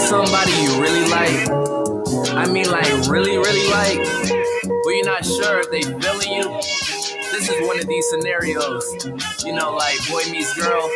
somebody you really like, I mean like really like, but you're not sure if they feeling you, this is one of these scenarios. You know, like boy meets girl,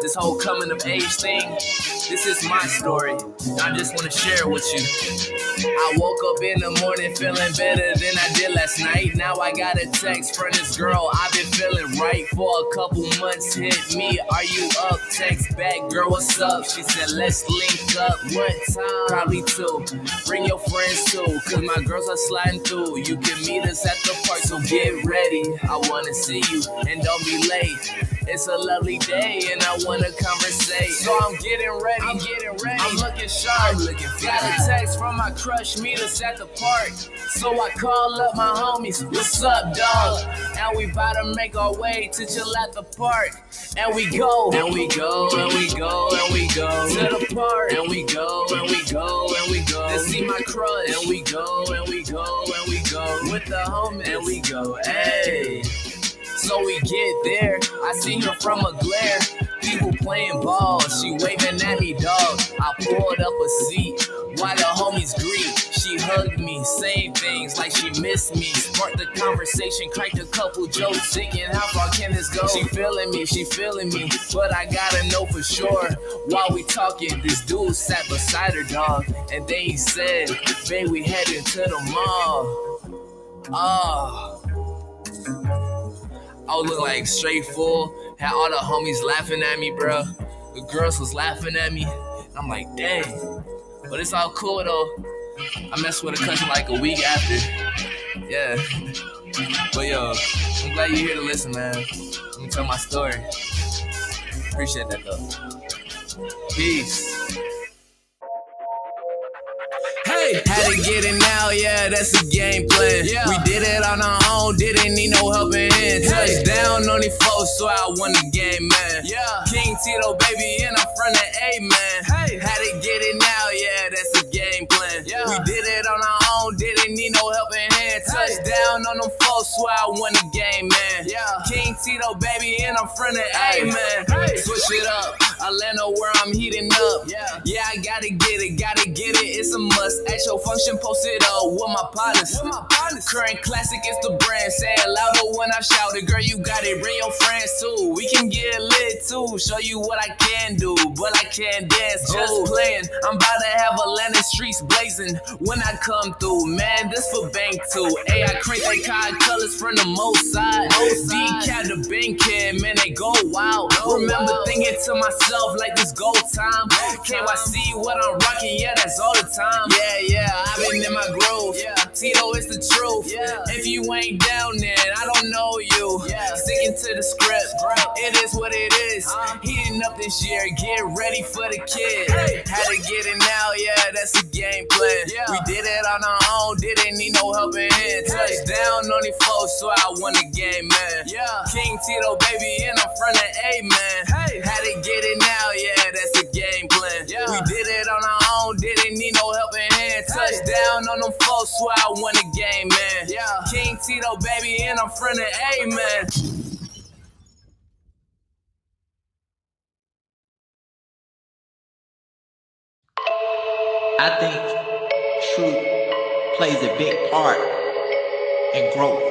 this whole coming of age thing, this is my story, and I just want to share it with you. I woke up in the morning feeling better than I did last night. Now I got a text from this girl I've been feeling right for a couple months. Hit me, are you up? Text back, girl, what's up? She said, let's link up. One time, probably two. Bring your friends too, cause my girls are sliding through. You can meet us at the park, so get ready. I wanna see you, and don't be late. It's a lovely day, and I wanna conversate. So I'm getting ready. I'm looking sharp. Got a text from my crush, meet us at the park. So I call up my homies, what's up, dog? And we bout to make our way to chill at the park. And we go, and we go, and we go, and we go to the park. And we go, and we go, and we go to see my crush. And we go, and we go, and we go with the homies. And we go, hey. So we get there, I see her from a glare. People playing ball, she waving at me, dog. I pulled up a seat while the homies greet. She hugged me, saying things like she missed me. Sparked the conversation, cracked a couple jokes, thinking how far can this go? She feeling me, but I gotta know for sure. While we talking, this dude sat beside her, dog. And then he said, babe, we heading to the mall. I was looking like straight full, had all the homies laughing at me, bro. The girls was laughing at me. I'm like, dang. But it's all cool though. I messed with a cousin like a week after. Yeah. But yo, I'm glad you're here to listen, man. Let me tell my story. Appreciate that though. Peace. Hey, had to get it now, yeah, that's a game plan. Yeah. We did it on our own, didn't need no helping hand. Hey. Touchdown on the foe, so I won the game, man. Yeah. King Tito, baby, and I'm from the A, man. Hey. Had to get it now, yeah, that's a game plan. Yeah. We did it on our own, didn't need no helping hand. Touchdown on them foes, so I won the game, man. Yeah. King Tito, baby, and I'm from the A, man. Hey. Switch it up, Atlanta where I'm heating up. Yeah, I gotta get it, it's a must. At your function, posted up with my partners. Current classic is the brand. Say it louder when I shout it. Girl, you got it, bring your friends too. We can get lit too. Show you what I can do, but I can't dance. Just playing. I'm about to have Atlanta streets blazing when I come through. Man, this for bank too. Hey, I crank like cod colors from the most side. Decap the bank kid, man, they go wild. Remember thinking to myself like this go time. Can't I see what I'm rocking? Yeah, that's all the time. Yeah, I've been in my groove. Tito, it's the truth. If you ain't down then I don't know you. Sticking to the script, it is what it is. Heating up this year, get ready for the kid. Had to get it now, yeah, that's the game plan. We did it on our own, didn't need no helping hand. Touchdown on the foe, so I won the game, man. King Tito, baby, and I'm from the A, man. Had to get it now, yeah, that's the game plan. We did it on our own, didn't need no helping hand. Touchdown on them folks, so I won the game, man. King Tito, baby, and I'm from the A, man. I think truth plays a big part in growth.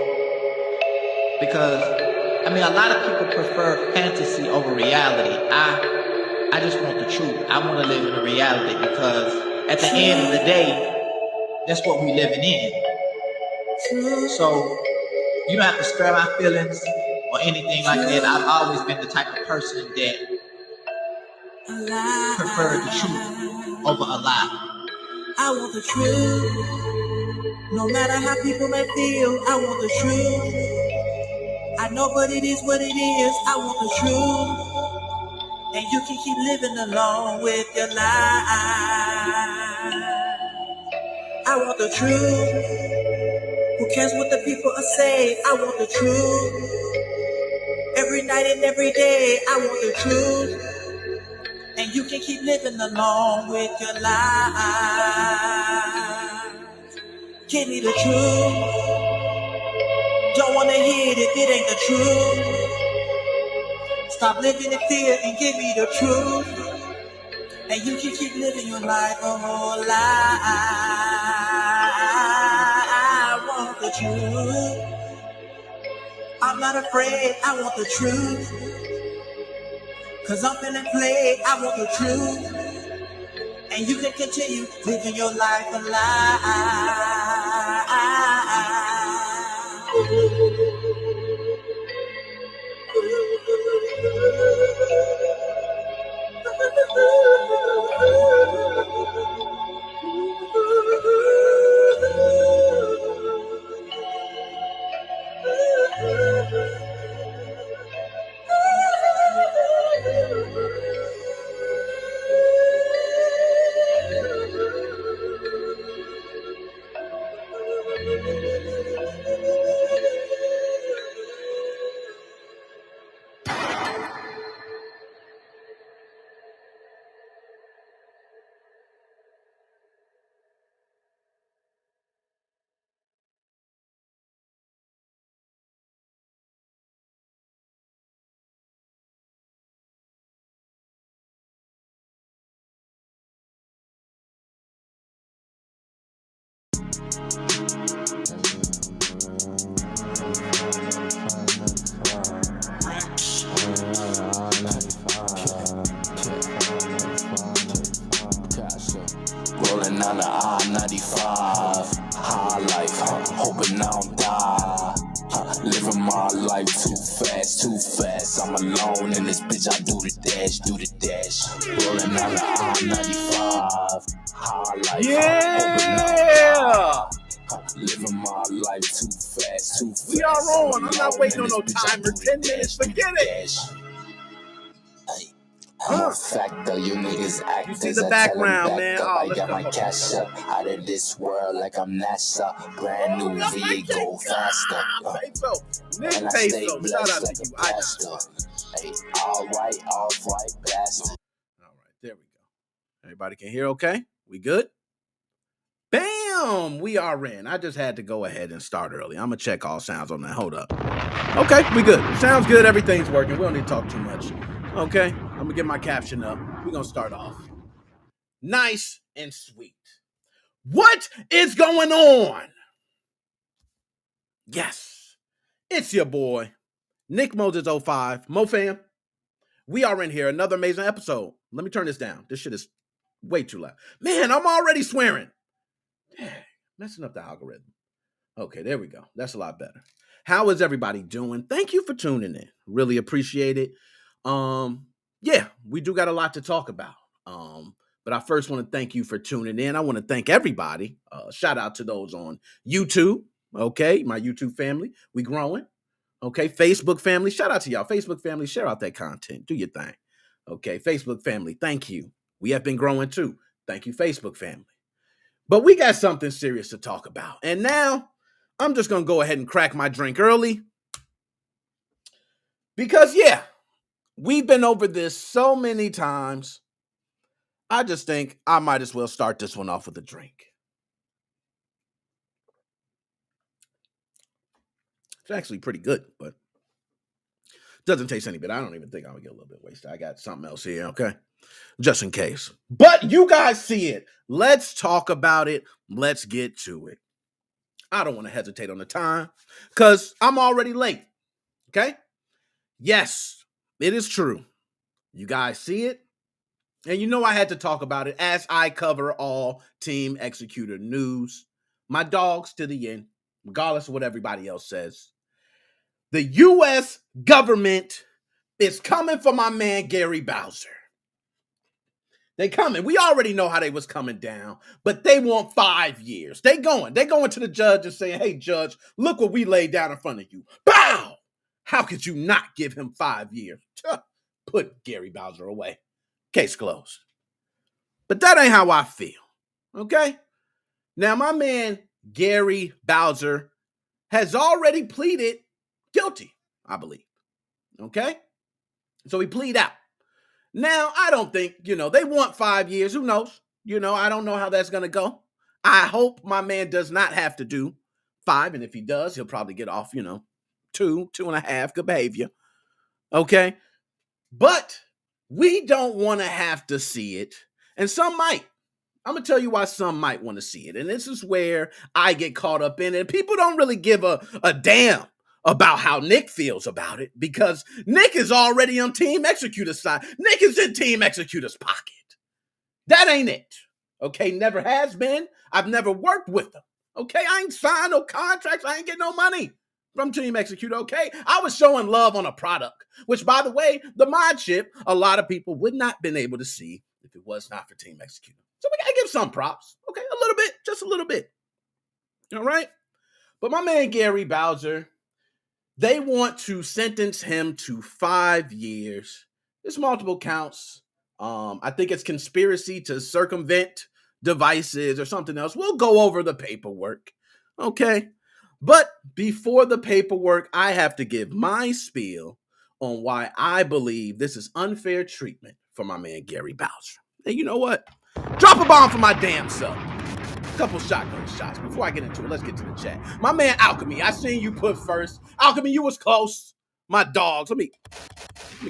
Because, I mean, a lot of people prefer fantasy over reality. I just want the truth. I want to live in a reality because at the end of the day, that's what we're living in. So, you don't have to spare my feelings or anything like that. I've always been the type of person that preferred the truth over a lie. I want the truth. No matter how people may feel, I want the truth. I know what it is, I want the truth. And you can keep living along with your life. I want the truth. Who cares what the people are saying? I want the truth. Every night and every day, I want the truth. And you can keep living along with your life. Give me the truth. Don't wanna hear it if it ain't the truth. Stop living in fear and give me the truth. And you can keep living your life a whole lie. I want the truth. I'm not afraid, I want the truth. Cause I'm feeling played, I want the truth. And you can continue living your life a Rolling on the I-95, high life, hoping I don't die. Living my life too fast. I'm alone in this bitch. I do the dash. Rolling on the I-95, high life, hoping I don't die. Living my life too fast. We are on. I'm not waiting on no timer. 10 minutes. Forget it. Factor, you niggas act. You see the background, man. Oh, I got my cash up out of this world like I'm NASA. Brand new vehicle, faster. Nick And I stay Peso. Shout blessed out like to you. a pastor. Hey, all white bastard. All right, there we go. Everybody can hear okay? We good? Bam! We are in. I just had to go ahead and start early. I'm going to check all sounds on that. Hold up. Okay, we good. Sounds good. Everything's working. We don't need to talk too much. Okay, I'm going to get my caption up. We're going to start off nice and sweet. What is going on? Yes, it's your boy, Nick Moses 05, MoFam. We are in here. Another amazing episode. Let me turn this down. This shit is way too loud. Man, I'm already swearing. Dang, messing up the algorithm. Okay, there we go. That's a lot better. How is everybody doing? Thank you for tuning in. Really appreciate it. Yeah, we do got a lot to talk about. But I first want to thank you for tuning in. I want to thank everybody. Shout out to those on YouTube. Okay, my YouTube family. We growing. Okay, Facebook family. Shout out to y'all. Facebook family, share out that content. Do your thing. Okay, Facebook family, thank you. We have been growing too. Thank you, Facebook family. But we got something serious to talk about. And now I'm just going to go ahead and crack my drink early. Because, yeah, we've been over this so many times. I just think I might as well start this one off with a drink. It's actually pretty good, but doesn't taste any bit. I don't even think I would get a little bit wasted. I got something else here, okay? Just in case. But you guys see it. Let's talk about it. Let's get to it. I don't want to hesitate on the time because I'm already late, okay? Yes, it is true. You guys see it? And you know I had to talk about it as I cover all Team Executor news. My dogs to the end, regardless of what everybody else says. The U.S. government is coming for my man Gary Bowser. They coming. We already know how they was coming down, but they want 5 years. They going to the judge and saying, hey, judge, look what we laid down in front of you. Bow! How could you not give him 5 years? Put Gary Bowser away. Case closed. But that ain't how I feel, okay? Now, my man Gary Bowser has already pleaded guilty, I believe, okay? So he plead out. Now, I don't think, they want 5 years. Who knows? I don't know how that's going to go. I hope my man does not have to do 5, and if he does, he'll probably get off, 2.5, good behavior, okay? But we don't want to have to see it And some might. I'm going to tell you why some might want to see it. And this is where I get caught up in it. People don't really give a damn about how Nick feels about it because Nick is already on Team Executor's side. Nick is in Team Executor's pocket. That ain't it. Okay, never has been. I've never worked with them. Okay, I ain't signed no contracts. I ain't getting no money from Team Executor, okay? I was showing love on a product, which, by the way, the mod chip, a lot of people would not have been able to see if it was not for Team Executor. So we got to give some props, okay? A little bit, just a little bit. All right? But my man Gary Bowser, they want to sentence him to 5 years. There's multiple counts. I think it's conspiracy to circumvent devices or something else. We'll go over the paperwork, okay? But before the paperwork, I have to give my spiel on why I believe this is unfair treatment for my man Gary Bowser. And you know what? Drop a bomb for my damn self. Couple shotgun shots. Before I get into it, let's get to the chat. My man Alchemy, I seen you put first. Alchemy, you was close. My dogs. Let me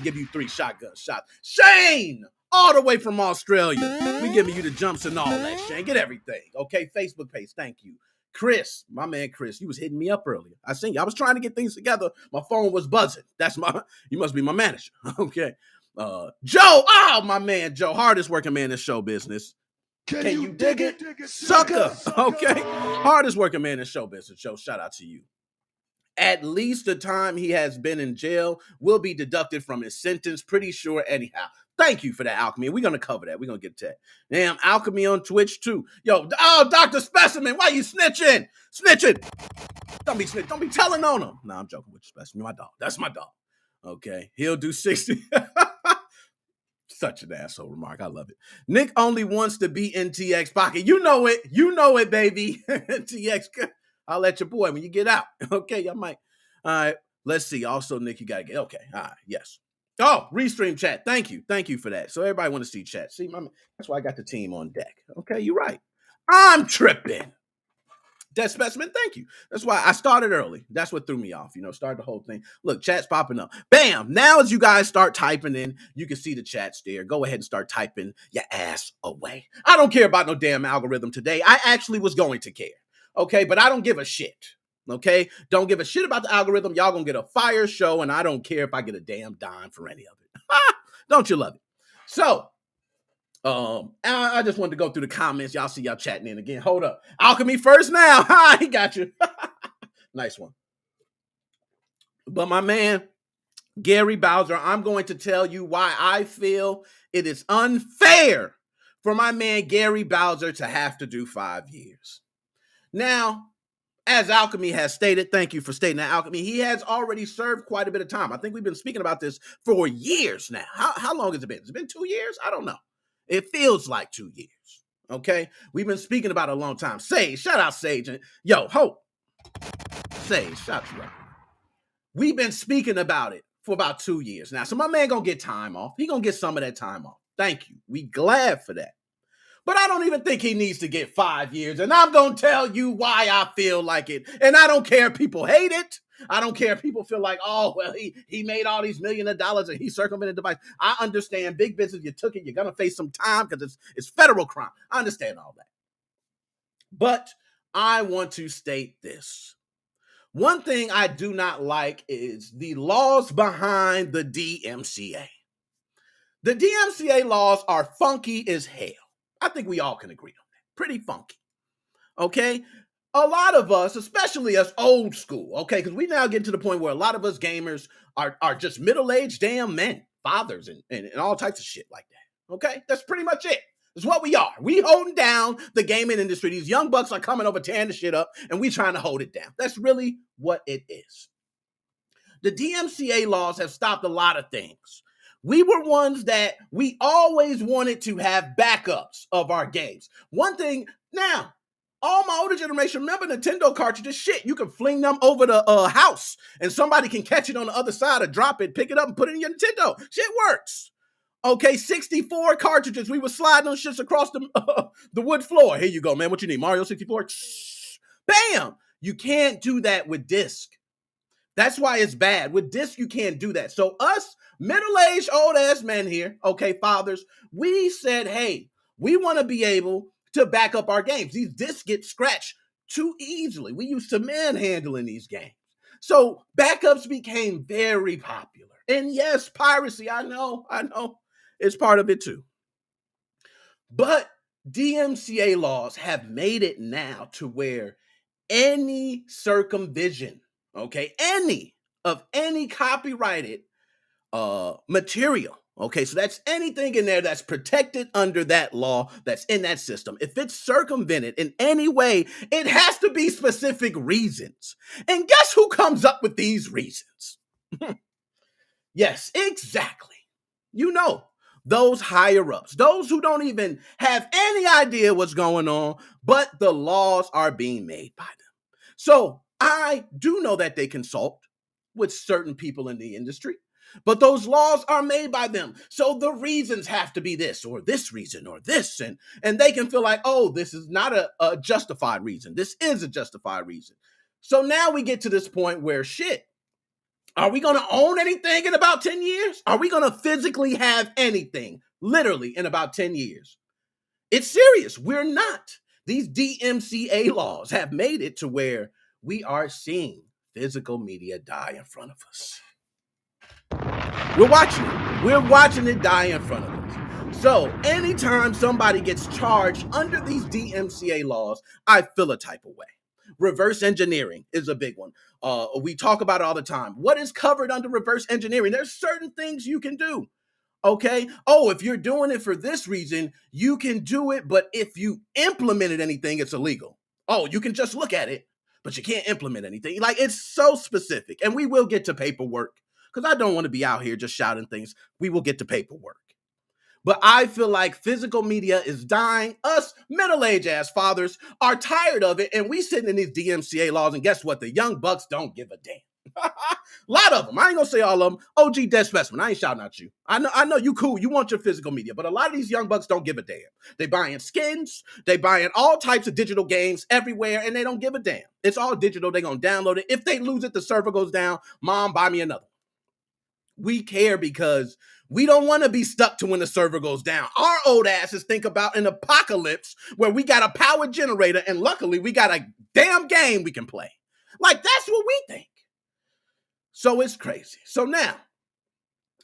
give you 3 shotgun shots. Shane, all the way from Australia. We giving you the jumps and all that, Shane. Get everything. Okay, Facebook page. Thank you. Chris, my man Chris, you was hitting me up earlier. I seen you. I was trying to get things together. My phone was buzzing. You must be my manager. Okay. Joe, my man Joe, hardest working man in show business. Can you dig it? Sucker. Okay. Hardest working man in show business. Joe, shout out to you. At least the time he has been in jail will be deducted from his sentence. Pretty sure anyhow. Thank you for that, Alchemy. We're going to cover that. We're going to get to that. Damn, Alchemy on Twitch too. Yo, Dr. Specimen, why you snitching? Snitching. Don't be snitching. Don't be telling on him. No, I'm joking with you, Specimen. My dog. That's my dog. Okay. He'll do 60. Such an asshole remark. I love it. Nick only wants to be in TX pocket. You know it. You know it, baby. TX. I'll let your boy when you get out. Okay, y'all might. All right. Let's see. Also, Nick, you got to get. Okay. All right. Yes. Oh, restream chat. Thank you. Thank you for that. So everybody want to see chat. See, that's why I got the team on deck. Okay, you're right. I'm tripping. Dead Specimen, thank you. That's why I started early. That's what threw me off. Started the whole thing. Look, chat's popping up. Bam. Now as you guys start typing in, you can see the chats there. Go ahead and start typing your ass away. I don't care about no damn algorithm today. I actually was going to care. Okay, but I don't give a shit. Okay, don't give a shit about the algorithm. Y'all gonna get a fire show, and I don't care if I get a damn dime for any of it. Don't you love it? So, I just wanted to go through the comments. Y'all see y'all chatting in again. Hold up, Alchemy first now. Ha, he got you. Nice one. But my man Gary Bowser, I'm going to tell you why I feel it is unfair for my man Gary Bowser to have to do 5 years. Now, as Alchemy has stated, thank you for stating that, Alchemy, he has already served quite a bit of time. I think we've been speaking about this for years now. How long has it been? Has it been 2 years? I don't know. It feels like 2 years. Okay? We've been speaking about it a long time. Sage, shout out Sage. Yo, Hope. Sage, shout you out. We've been speaking about it for about 2 years now. So my man gonna get time off. He gonna get some of that time off. Thank you. We glad for that. But I don't even think he needs to get 5 years. And I'm going to tell you why I feel like it. And I don't care if people hate it. I don't care if people feel like, oh, well, he made all these $millions and he circumvented the device. I understand big business. You took it. You're going to face some time because it's federal crime. I understand all that. But I want to state this. One thing I do not like is the laws behind the DMCA. The DMCA laws are funky as hell. I think we all can agree on that. Pretty funky. Okay? A lot of us, especially us old school, okay, because we now get to the point where a lot of us gamers are just middle-aged damn men, fathers, and all types of shit like that. Okay? That's pretty much it. That's what we are. We holding down the gaming industry. These young bucks are coming over, tearing the shit up, and we trying to hold it down. That's really what it is. The DMCA laws have stopped a lot of things. We were ones that we always wanted to have backups of our games. One thing, now, all my older generation, remember Nintendo cartridges? Shit, you can fling them over the house and somebody can catch it on the other side or drop it, pick it up and put it in your Nintendo. Shit works. Okay, 64 cartridges. We were sliding those shits across the wood floor. Here you go, man. What you need? Mario 64? Bam! You can't do that with disc. That's why it's bad. With disc, you can't do that. So us middle-aged, old-ass men here, okay, fathers, we said, hey, We want to be able to back up our games. These discs get scratched too easily. We used to manhandling these games. So backups became very popular. And yes, piracy, I know, it's part of it too. But DMCA laws have made it now to where any circumvention, okay, any copyrighted material, okay, so that's anything in there that's protected under that law that's in that system. If it's circumvented in any way, it has to be specific reasons. And guess who comes up with these reasons? Yes, exactly. You know, those higher ups, those who don't even have any idea what's going on, but the laws are being made by them. So I do know that they consult with certain people in the industry, but those laws are made by them. So the reasons have to be this or this reason or this. And they can feel like, oh, this is not a justified reason. This is a justified reason. So now we get to this point where shit, are we going to own anything in about 10 years? Are we going to physically have anything literally in about 10 years? It's serious. We're not. These DMCA laws have made it to where we are seeing physical media die in front of us. We're watching it. We're watching it die in front of us. So anytime somebody gets charged under these DMCA laws, I feel a type of way. Reverse engineering is a big one. We talk about it all the time. What is covered under reverse engineering? There's certain things you can do. Okay. Oh, if you're doing it for this reason, you can do it. But if you implemented anything, it's illegal. Oh, you can just look at it, but you can't implement anything. Like, it's so specific. And we will get to paperwork because I don't want to be out here just shouting things. We will get to paperwork. But I feel like physical media is dying. Us middle-aged ass fathers are tired of it. And we sitting in these DMCA laws. And guess what? The young bucks don't give a damn. A lot of them. I ain't gonna say all of them. OG Dead Specimen. I ain't shouting at you. I know you cool. You want your physical media. But a lot of these young bucks don't give a damn. They buying skins. They buying all types of digital games everywhere. And they don't give a damn. It's all digital. They gonna download it. If they lose it, the server goes down. Mom, buy me another. We care because we don't want to be stuck to when the server goes down. Our old asses think about an apocalypse where we got a power generator and luckily we got a damn game we can play. Like, that's what we think. So it's crazy. So now,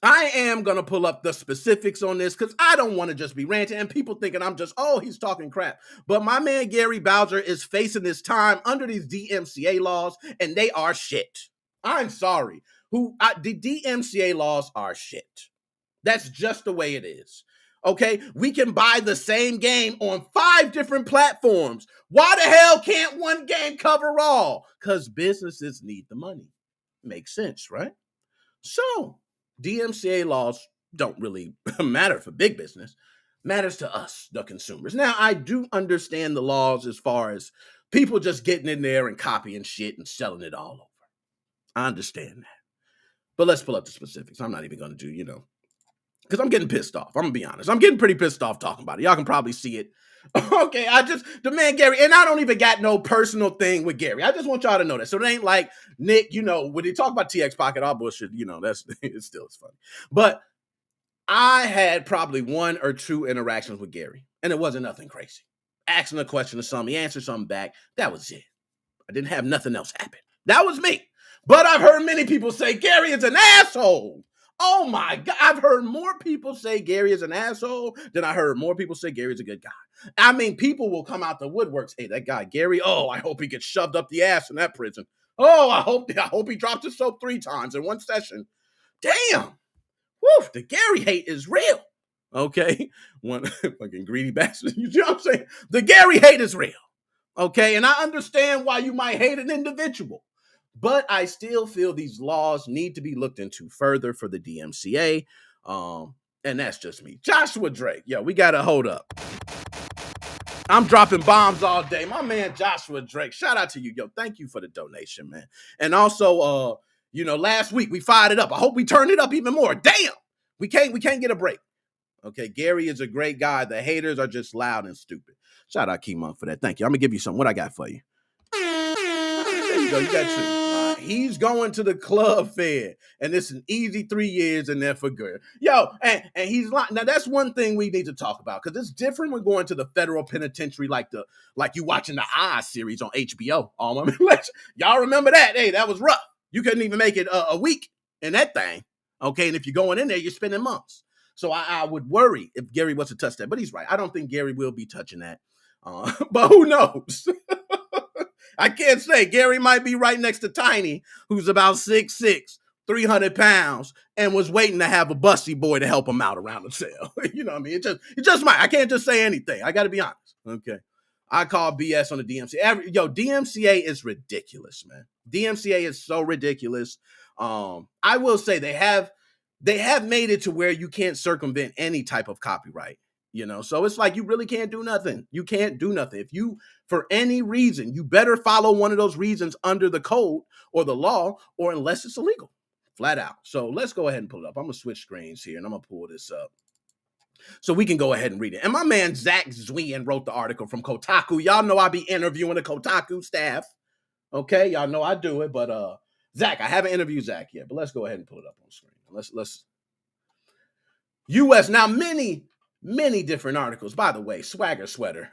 I am going to pull up the specifics on this because I don't want to just be ranting and people thinking I'm just, oh, he's talking crap. But my man Gary Bowser is facing this time under these DMCA laws and they are shit. I'm sorry. The DMCA laws are shit. That's just the way it is. Okay, we can buy the same game on 5 different platforms. Why the hell can't one game cover all? Because businesses need the money. Makes sense, right? So DMCA laws don't really matter for big business. Matters to us, the consumers. Now, I do understand the laws as far as people just getting in there and copying shit and selling it all over. I understand that. But let's pull up the specifics. I'm not even going to do, because I'm getting pissed off. I'm going to be honest. I'm getting pretty pissed off talking about it. Y'all can probably see it. Okay, the man Gary, and I don't even got no personal thing with Gary. I just want y'all to know that. So it ain't like Nick, when they talk about TX Pocket, all bullshit, it's funny. But I had probably 1 or 2 interactions with Gary, and it wasn't nothing crazy. Asking a question or something, he answered something back. That was it. I didn't have nothing else happen. That was me. But I've heard many people say Gary is an asshole. Oh my God. I've heard more people say Gary is an asshole than I heard more people say Gary's a good guy. I mean, people will come out the woodworks. Hey, that guy, Gary, oh, I hope he gets shoved up the ass in that prison. Oh, I hope he dropped his soap 3 times in one session. Damn. Woo, the Gary hate is real. Okay. One fucking greedy bastard. You see what I'm saying? The Gary hate is real. Okay. And I understand why you might hate an individual. But I still feel these laws need to be looked into further for the DMCA. And that's just me. Joshua Drake. Yo, we got to hold up. I'm dropping bombs all day. My man Joshua Drake. Shout out to you. Yo, thank you for the donation, man. And also, last week we fired it up. I hope we turn it up even more. Damn. We can't get a break. Okay, Gary is a great guy. The haters are just loud and stupid. Shout out Keemon for that. Thank you. I'm going to give you something. What I got for you? There you go. You got 2. he's going to the club fed, and it's an easy 3 years in there for good. Yo, and he's like, now that's one thing we need to talk about, because it's different when going to the federal penitentiary, like you watching the Oz series on HBO. Y'all remember that? Hey, that was rough. You couldn't even make it a week in that thing. Okay, and if you're going in there, you're spending months. So I would worry if Gary was to touch that, but he's right. I don't think Gary will be touching that. But who knows? I can't say. Gary might be right next to Tiny, who's about 6'6", 300 pounds, and was waiting to have a busty boy to help him out around the cell. You know what I mean? It just might. I can't just say anything. I got to be honest. Okay. I call BS on the DMCA. DMCA is ridiculous, man. DMCA is so ridiculous. I will say they have made it to where you can't circumvent any type of copyright. You know, so it's like you really can't do nothing. You can't do nothing. If you, for any reason, you better follow one of those reasons under the code or the law, or unless it's illegal, flat out. So let's go ahead and pull it up. I'm going to switch screens here, and I'm going to pull this up so we can go ahead and read it. And my man Zach Zwien wrote the article from Kotaku. Y'all know I be interviewing the Kotaku staff. Okay, y'all know I do it, but Zach, I haven't interviewed Zach yet, but let's go ahead and pull it up on screen. Let's U.S. Now, many different articles. By the way, swagger sweater.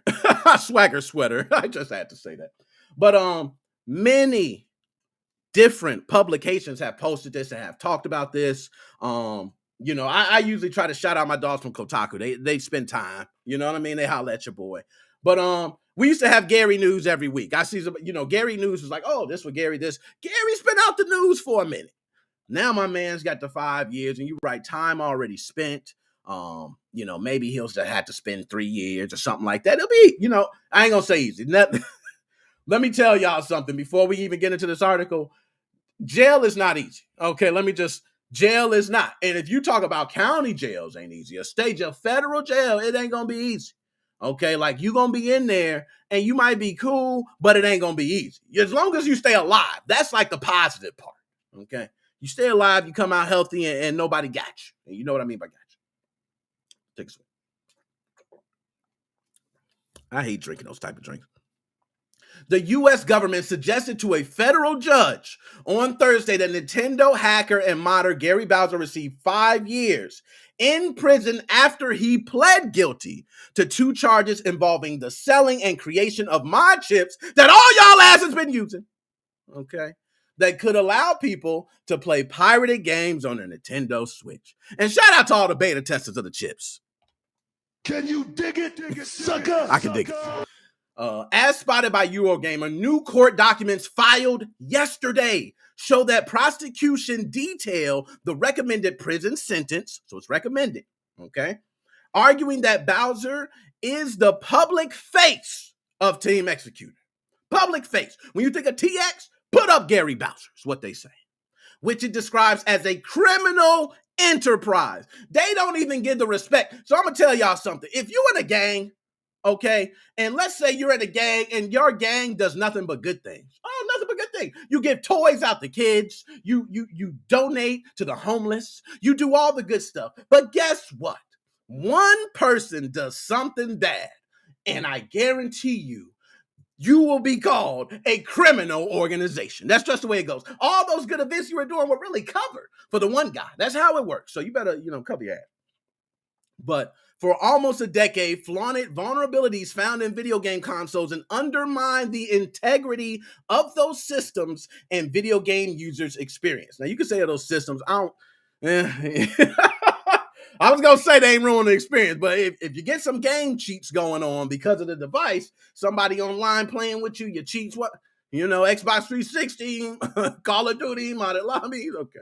Swagger sweater. I just had to say that. But many different publications have posted this and have talked about this. You know, I usually try to shout out my dogs from Kotaku. They spend time. You know what I mean? They holler at your boy. But we used to have Gary News every week. I see some, Gary News was like, oh, this was Gary this. Gary's been out the news for a minute. Now my man's got the 5 years, and you write time already spent. Maybe he'll have to spend 3 years or something like that. It'll be, I ain't gonna say easy. Let me tell y'all something before we even get into this article. Jail is not easy. Okay, jail is not. And if you talk about county jails ain't easy, a state jail, federal jail, it ain't gonna be easy. Okay, like you gonna be in there and you might be cool, but it ain't gonna be easy. As long as you stay alive, that's like the positive part. Okay, you stay alive, you come out healthy, and nobody got you. And you know what I mean by got you. Take a swig. I hate drinking those type of drinks. The U.S. government suggested to a federal judge on Thursday that Nintendo hacker and modder Gary Bowser received 5 years in prison after he pled guilty to 2 charges involving the selling and creation of mod chips that all y'all asses been using, okay, that could allow people to play pirated games on their Nintendo Switch. And shout out to all the beta testers of the chips. Can you dig it, sucker? I can dig it. As spotted by Eurogamer, new court documents filed yesterday show that prosecution detail the recommended prison sentence, so it's recommended, okay, arguing that Bowser is the public face of Team Executor. Public face. When you think of TX, put up Gary Bowser, is what they say, which it describes as a criminal enterprise. They don't even give the respect. So I'm going to tell y'all something. If you in a gang, okay, and let's say you're in a gang and your gang does nothing but good things. Oh, nothing but good things. You give toys out to kids. You donate to the homeless. You do all the good stuff. But guess what? One person does something bad, and I guarantee you will be called a criminal organization. That's just the way it goes. All those good events you were doing were really covered for the one guy. That's how it works. So you better, cover your ass. But for almost a decade, flaunted vulnerabilities found in video game consoles and undermined the integrity of those systems and video game users' experience. Now, you can say of those systems, I was going to say they ain't ruining the experience, but if you get some game cheats going on because of the device, somebody online playing with you, your cheats, Xbox 360, Call of Duty, modded lobbies, okay.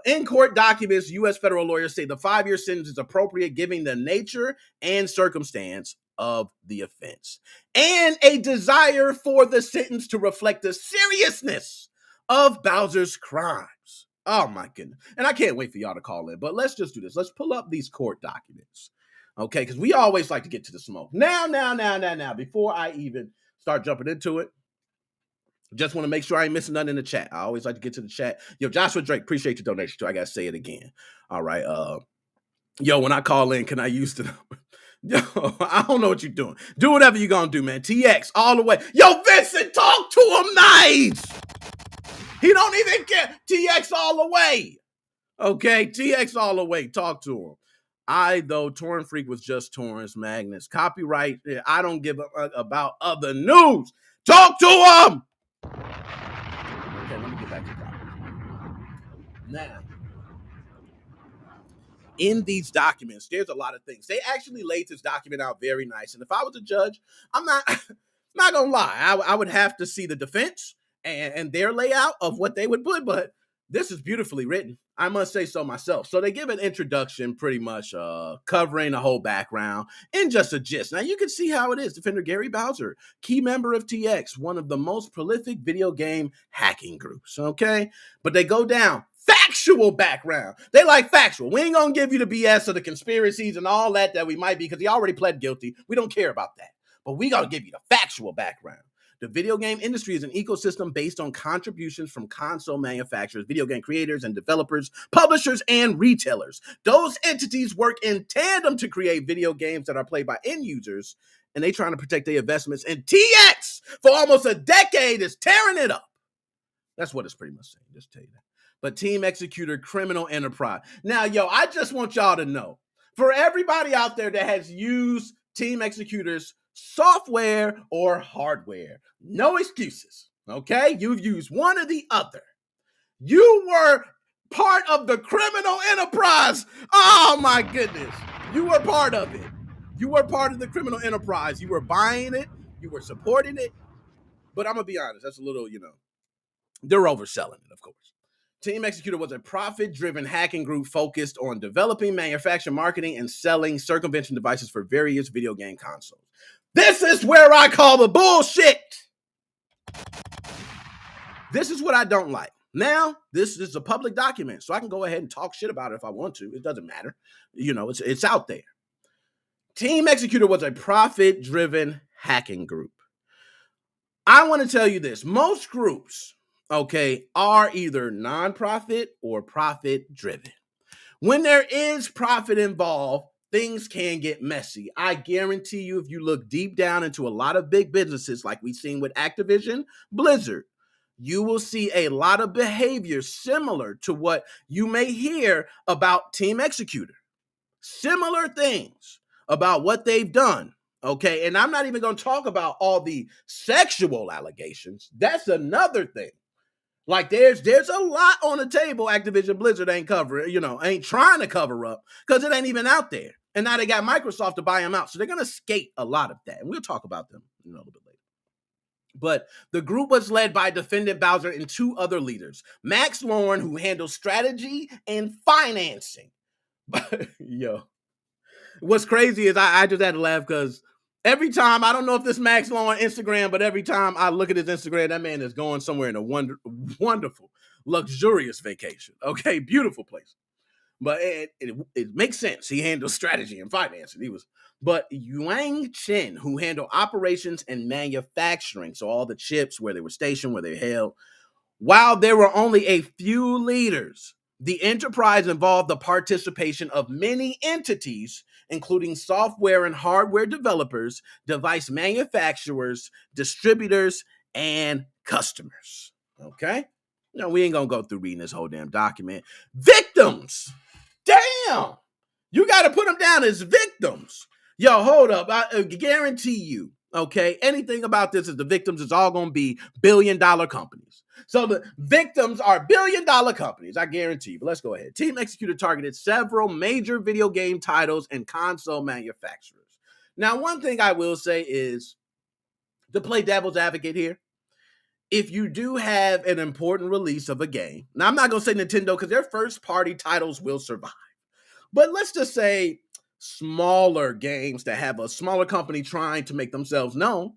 In court documents, U.S. federal lawyers say the 5-year sentence is appropriate given the nature and circumstance of the offense and a desire for the sentence to reflect the seriousness of Bowser's crimes. Oh, my goodness. And I can't wait for y'all to call in, but let's just do this. Let's pull up these court documents, okay, because we always like to get to the smoke. Now, before I even start jumping into it, just want to make sure I ain't missing nothing in the chat. I always like to get to the chat. Yo, Joshua Drake, appreciate your donation too. I gotta say it again. All right. When I call in, can I use the number? Yo, I don't know what you're doing. Do whatever you're gonna do, man. TX all the way. Yo, Vincent, talk to him nice. He don't even care. TX all the way. Okay, TX all the way. Talk to him. Torrent Freak was just Torrance Magnus. Copyright, I don't give a about other news. Talk to him. Okay, let me get back to copyright. Now, in these documents, there's a lot of things. They actually laid this document out very nice. And if I was a judge, I'm not gonna lie. I would have to see the defense and their layout of what they would put, but this is beautifully written. I must say so myself. So they give an introduction pretty much covering the whole background in just a gist. Now you can see how it is. Defender Gary Bowser, key member of TX, one of the most prolific video game hacking groups, okay? But they go down factual background. They like factual. We ain't gonna give you the BS of the conspiracies and all that we might be, because he already pled guilty. We don't care about that. But we gotta give you the factual background. The video game industry is an ecosystem based on contributions from console manufacturers, video game creators and developers, publishers, and retailers. Those entities work in tandem to create video games that are played by end users, and they trying to protect their investments. And TX, for almost a decade, is tearing it up. That's what it's pretty much saying, just tell you that. But Team Executor Criminal Enterprise. Now, I just want y'all to know, for everybody out there that has used Team Executor's software or hardware, no excuses, okay? You've used one or the other. You were part of the criminal enterprise. Oh my goodness. You were part of it. You were part of the criminal enterprise. You were buying it. You were supporting it. But I'm going to be honest, that's a little, they're overselling it, of course. Team Executor was a profit-driven hacking group focused on developing, manufacturing, marketing, and selling circumvention devices for various video game consoles. This is where I call the bullshit. This is what I don't like. Now, this is a public document, so I can go ahead and talk shit about it if I want to. It doesn't matter. It's out there. Team Executor was a profit-driven hacking group. I want to tell you this. Most groups, okay, are either non-profit or profit-driven. When there is profit involved, things can get messy. I guarantee you, if you look deep down into a lot of big businesses like we've seen with Activision, Blizzard, you will see a lot of behavior similar to what you may hear about Team Executor. Similar things about what they've done. Okay, and I'm not even going to talk about all the sexual allegations. That's another thing. Like there's a lot on the table Activision Blizzard ain't covering, ain't trying to cover up because it ain't even out there. And now they got Microsoft to buy them out. So they're going to skate a lot of that. And we'll talk about them a little bit later. But the group was led by Defendant Bowser and two other leaders. Max Lauren, who handles strategy and financing. What's crazy is I just had to laugh because every time, I don't know if this Max Lauren Instagram, but every time I look at his Instagram, that man is going somewhere in a wonderful, luxurious vacation. Okay, beautiful place. But it makes sense. He handles strategy and financing. But Yuan Chen, who handled operations and manufacturing, so all the chips, where they were stationed, where they held, while there were only a few leaders, the enterprise involved the participation of many entities, including software and hardware developers, device manufacturers, distributors, and customers. Okay? No, we ain't gonna go through reading this whole damn document. Victims! Damn! You gotta put them down as victims. Yo, hold up. I guarantee you, okay, anything about this is the victims is all gonna be billion-dollar companies. So the victims are billion-dollar companies, I guarantee you. But let's go ahead. Team Executor targeted several major video game titles and console manufacturers. Now, one thing I will say is, to play devil's advocate here, if you do have an important release of a game, now I'm not going to say Nintendo because their first-party titles will survive. But let's just say smaller games that have a smaller company trying to make themselves known.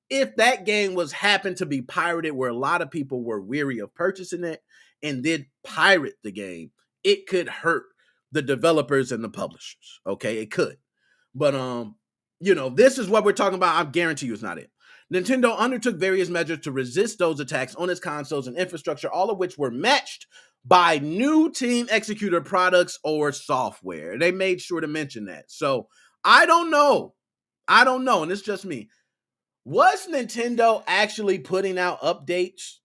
If that game happened to be pirated where a lot of people were weary of purchasing it and did pirate the game, it could hurt the developers and the publishers. Okay, it could. But, this is what we're talking about. I guarantee you it's not it. Nintendo undertook various measures to resist those attacks on its consoles and infrastructure, all of which were matched by new Team Executor products or software. They made sure to mention that. So I don't know. And it's just me. Was Nintendo actually putting out updates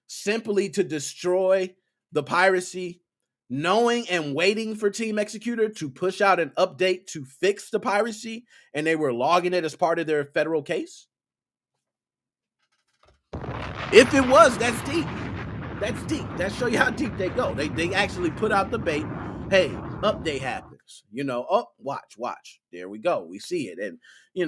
simply to destroy the piracy, knowing and waiting for Team Executor to push out an update to fix the piracy, and they were logging it as part of their federal case? If it was, that's deep. That's deep. That show you how deep they go. They actually put out the bait. Hey, update happens. Oh, watch. There we go. We see it. And,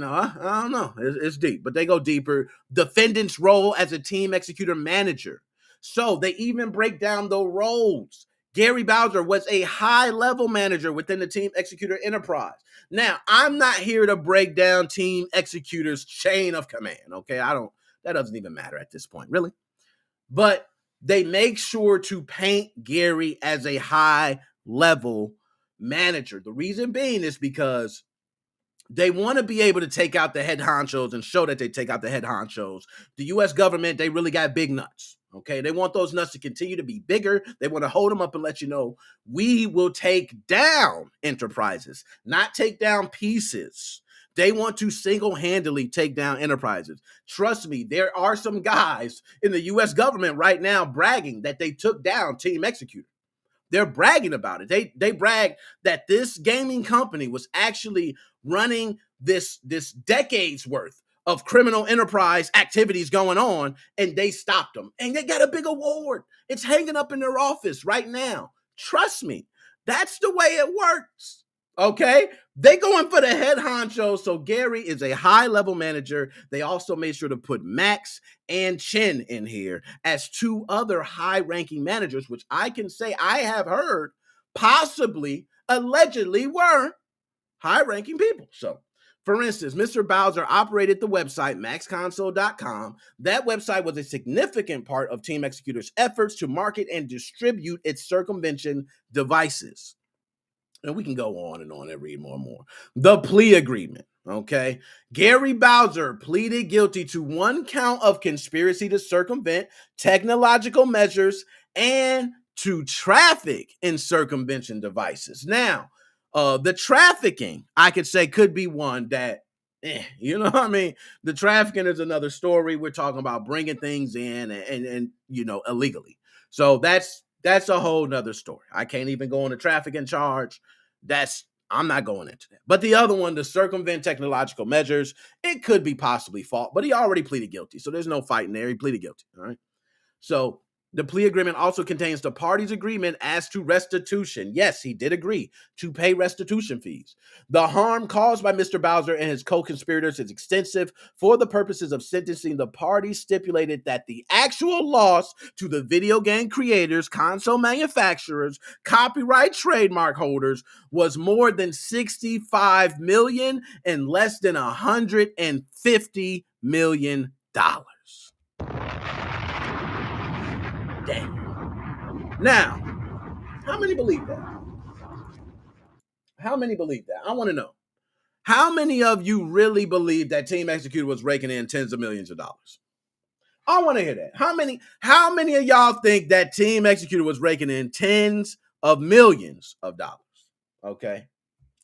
I don't know. It's deep. But they go deeper. Defendant's role as a Team Executor manager. So they even break down the roles. Gary Bowser was a high-level manager within the Team Executor enterprise. Now, I'm not here to break down Team Executor's chain of command, okay? That doesn't even matter at this point, really. But they make sure to paint Gary as a high-level manager. The reason being is because they want to be able to take out the head honchos and show that they take out the head honchos. The U.S. government, they really got big nuts, okay? They want those nuts to continue to be bigger. They want to hold them up and let you know, we will take down enterprises, not take down pieces. They want to single-handedly take down enterprises. Trust me, there are some guys in the U.S. government right now bragging that they took down Team Executor. They're bragging about it. They brag that this gaming company was actually running this decades worth of criminal enterprise activities going on, and they stopped them. And they got a big award. It's hanging up in their office right now. Trust me, that's the way it works. Okay, they going for the head honcho. So Gary is a high-level manager. They also made sure to put Max and Chen in here as two other high-ranking managers, which I can say I have heard possibly, allegedly were high-ranking people. So, for instance, Mr. Bowser operated the website maxconsole.com. That website was a significant part of Team Executor's efforts to market and distribute its circumvention devices. And we can go on and read more and more. The plea agreement, okay? Gary Bowser pleaded guilty to one count of conspiracy to circumvent technological measures and to traffic in circumvention devices. Now, the trafficking, I could say, could be one that, you know what I mean? The trafficking is another story. We're talking about bringing things in and illegally. So that's a whole nother story. I can't even go on a trafficking charge. I'm not going into that. But the other one, to circumvent technological measures, it could be possibly fault, but he already pleaded guilty. So there's no fighting there. He pleaded guilty. All right. So the plea agreement also contains the parties' agreement as to restitution. Yes, he did agree to pay restitution fees. The harm caused by Mr. Bowser and his co-conspirators is extensive. For the purposes of sentencing, the parties stipulated that the actual loss to the video game creators, console manufacturers, copyright trademark holders was more than $65 million and less than $150 million. Damn. Now, how many believe that? How many believe that? I want to know. How many of you really believe that Team Executor was raking in tens of millions of dollars? I want to hear that. How many of y'all think that Team Executor was raking in tens of millions of dollars? Okay.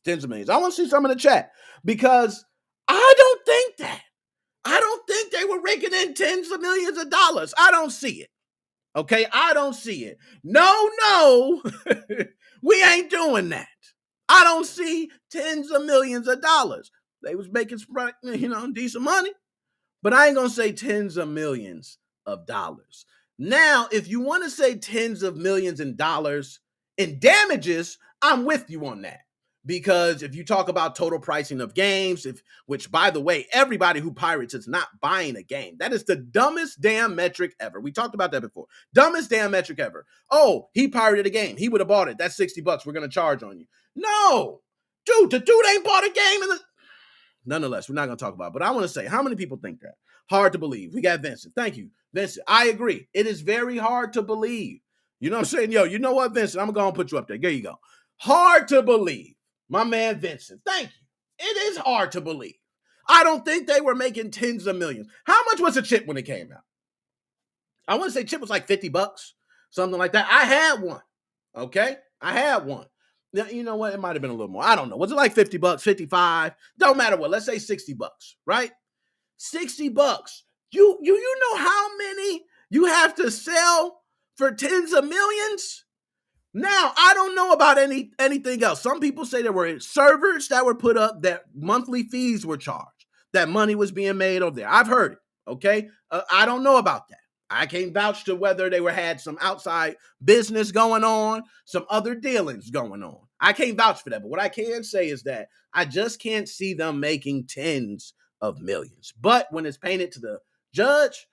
Tens of millions. I want to see some in the chat because I don't think that. I don't think they were raking in tens of millions of dollars. I don't see it. Okay, I don't see it. No, we ain't doing that. I don't see tens of millions of dollars. They was making, decent money, but I ain't gonna say tens of millions of dollars. Now, if you want to say tens of millions in dollars in damages, I'm with you on that. Because if you talk about total pricing of games, which, by the way, everybody who pirates is not buying a game. That is the dumbest damn metric ever. We talked about that before. Dumbest damn metric ever. Oh, he pirated a game. He would have bought it. That's $60. We're going to charge on you. No. Dude, the dude ain't bought a game. Nonetheless, we're not going to talk about it. But I want to say, how many people think that? Hard to believe. We got Vincent. Thank you, Vincent. I agree. It is very hard to believe. You know what I'm saying? Yo, you know what, Vincent? I'm going to put you up there. There you go. Hard to believe. My man Vincent, thank you. It is hard to believe. I don't think they were making tens of millions. How much was a chip when it came out? I want to say chip was like $50, something like that. I had one. Okay? I had one. Now, you know what? It might have been a little more. I don't know. Was it like $50, 55? Don't matter what. Let's say $60, right? $60. You know how many You have to sell for tens of millions? Now, I don't know about anything else. Some people say there were servers that were put up that monthly fees were charged, that money was being made over there. I've heard it, okay? I don't know about that. I can't vouch to whether they had some outside business going on, some other dealings going on. I can't vouch for that, but what I can say is that I just can't see them making tens of millions. But when it's painted to the judge,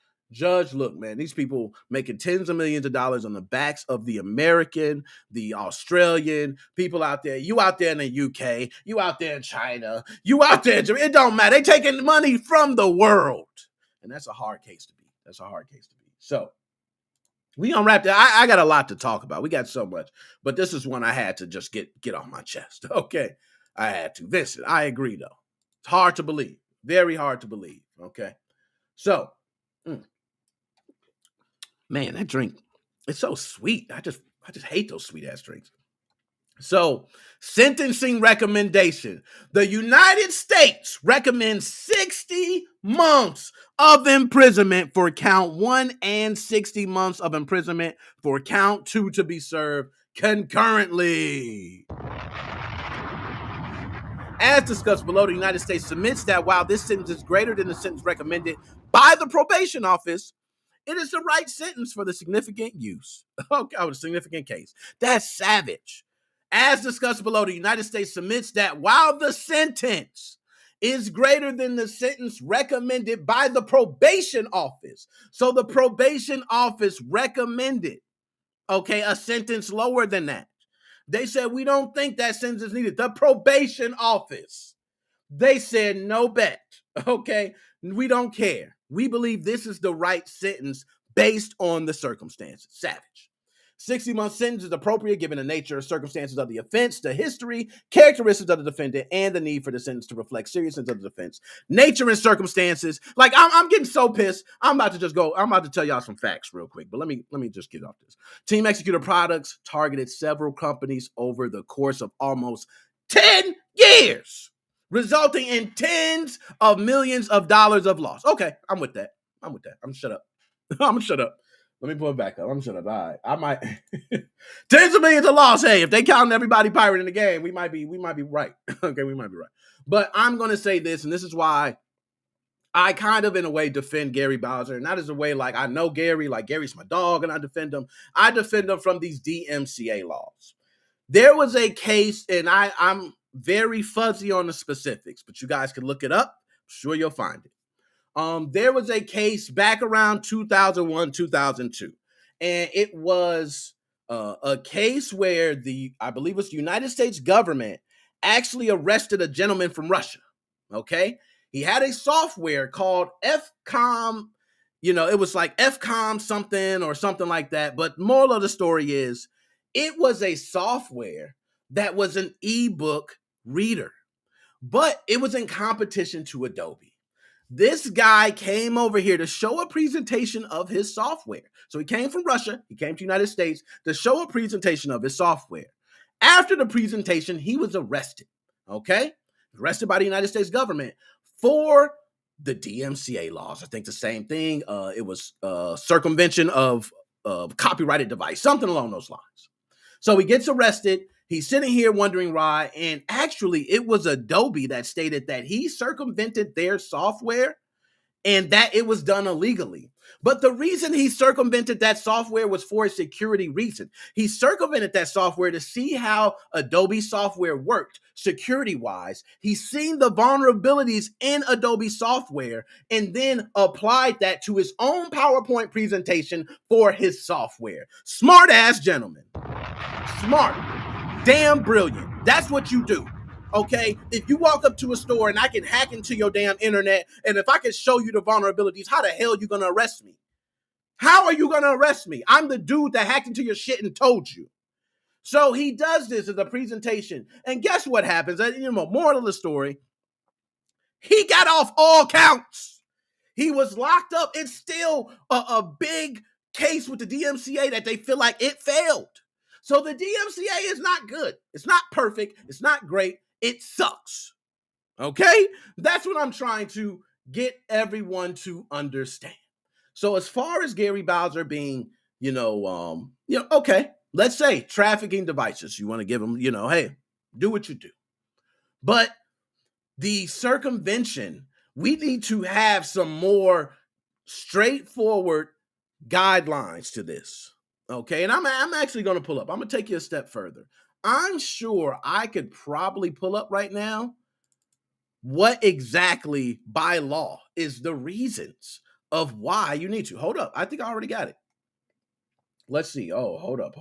look, man, these people making tens of millions of dollars on the backs of the American, the Australian people out there. You out there in the UK, you out there in China, you out there, it don't matter. They taking money from the world. And that's a hard case to beat. That's a hard case to beat. So we gonna wrap that. I got a lot to talk about. We got so much, but this is one I had to just get off my chest. Okay, I had to. Vincent, I agree though. It's hard to believe. Very hard to believe. Okay, so man, that drink, it's so sweet. I just hate those sweet ass drinks. So, sentencing recommendation. The United States recommends 60 months of imprisonment for count 1 and 60 months of imprisonment for count 2 to be served concurrently. As discussed below, the United States submits that while this sentence is greater than the sentence recommended by the probation office, it is the right sentence for the significant use. Okay, the significant case. That's savage. As discussed below, the United States submits that while the sentence is greater than the sentence recommended by the probation office, so the probation office recommended, okay, a sentence lower than that. They said, we don't think that sentence is needed. The probation office, they said, no bet, okay? We don't care. We believe this is the right sentence based on the circumstances. Savage. 60-month sentence is appropriate given the nature and circumstances of the offense, the history, characteristics of the defendant, and the need for the sentence to reflect seriousness of the offense. Nature and circumstances. Like, I'm getting so pissed. I'm about to tell y'all some facts real quick, but let me just get off this. Team Executor Products targeted several companies over the course of almost 10 years, resulting in tens of millions of dollars of loss. Okay, I'm with that. I'm gonna shut up. I'm gonna shut up. Let me pull it back up. I'm shut up. All right. I might tens of millions of loss. Hey, if they count everybody pirating the game, we might be right. Okay, we might be right. But I'm gonna say this, and this is why I kind of in a way defend Gary Bowser. Not as a way like I know Gary, like Gary's my dog, and I defend him. I defend him from these DMCA laws. There was a case, and I'm very fuzzy on the specifics, but you guys can look it up. I'm sure you'll find it. There was a case back around 2001, 2002, and it was a case where I believe it was the United States government actually arrested a gentleman from Russia, okay? He had a software called FCOM, it was like FCOM something or something like that, but moral of the story is, it was a software that was an ebook reader, but it was in competition to Adobe. This guy came over here to show a presentation of his software. So he came from Russia, he came to the United States to show a presentation of his software. After the presentation, he was arrested, okay? Arrested by the United States government for the DMCA laws. I think the same thing. It was circumvention of copyrighted device, something along those lines. So he gets arrested. He's sitting here wondering why, and actually it was Adobe that stated that he circumvented their software and that it was done illegally. But the reason he circumvented that software was for a security reason. He circumvented that software to see how Adobe software worked security-wise. He's seen the vulnerabilities in Adobe software and then applied that to his own PowerPoint presentation for his software. Smart-ass gentleman. Smart. Damn brilliant. That's what you do. Okay, if you walk up to a store and I can hack into your damn internet, and if I can show you the vulnerabilities, how the hell are you going to arrest me? How are you going to arrest me? I'm the dude that hacked into your shit and told you. So he does this as a presentation. And guess what happens? Moral of the story, he got off all counts. He was locked up. It's still a big case with the DMCA that they feel like it failed. So the DMCA is not good. It's not perfect. It's not great. It sucks. Okay? That's what I'm trying to get everyone to understand. So as far as Gary Bowser being, okay, let's say trafficking devices, you want to give him, hey, do what you do. But the circumvention, we need to have some more straightforward guidelines to this. Okay, and I'm actually going to pull up. I'm going to take you a step further. I'm sure I could probably pull up right now what exactly by law is the reasons of why you need to. Hold up. I think I already got it. Let's see. Oh, hold up.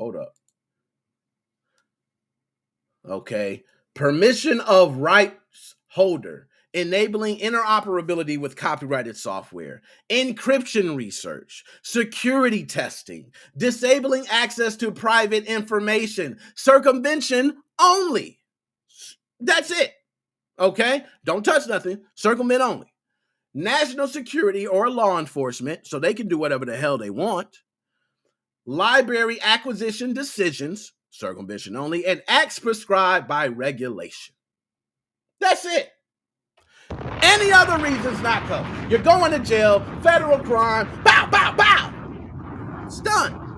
Okay. Permission of rights holder, enabling interoperability with copyrighted software, encryption research, security testing, disabling access to private information, circumvention only. That's it. Okay? Don't touch nothing. Circumvent only. National security or law enforcement, so they can do whatever the hell they want. Library acquisition decisions, circumvention only, and acts prescribed by regulation. That's it. Any other reasons not covered. You're going to jail, federal crime, bow, bow, bow. It's done.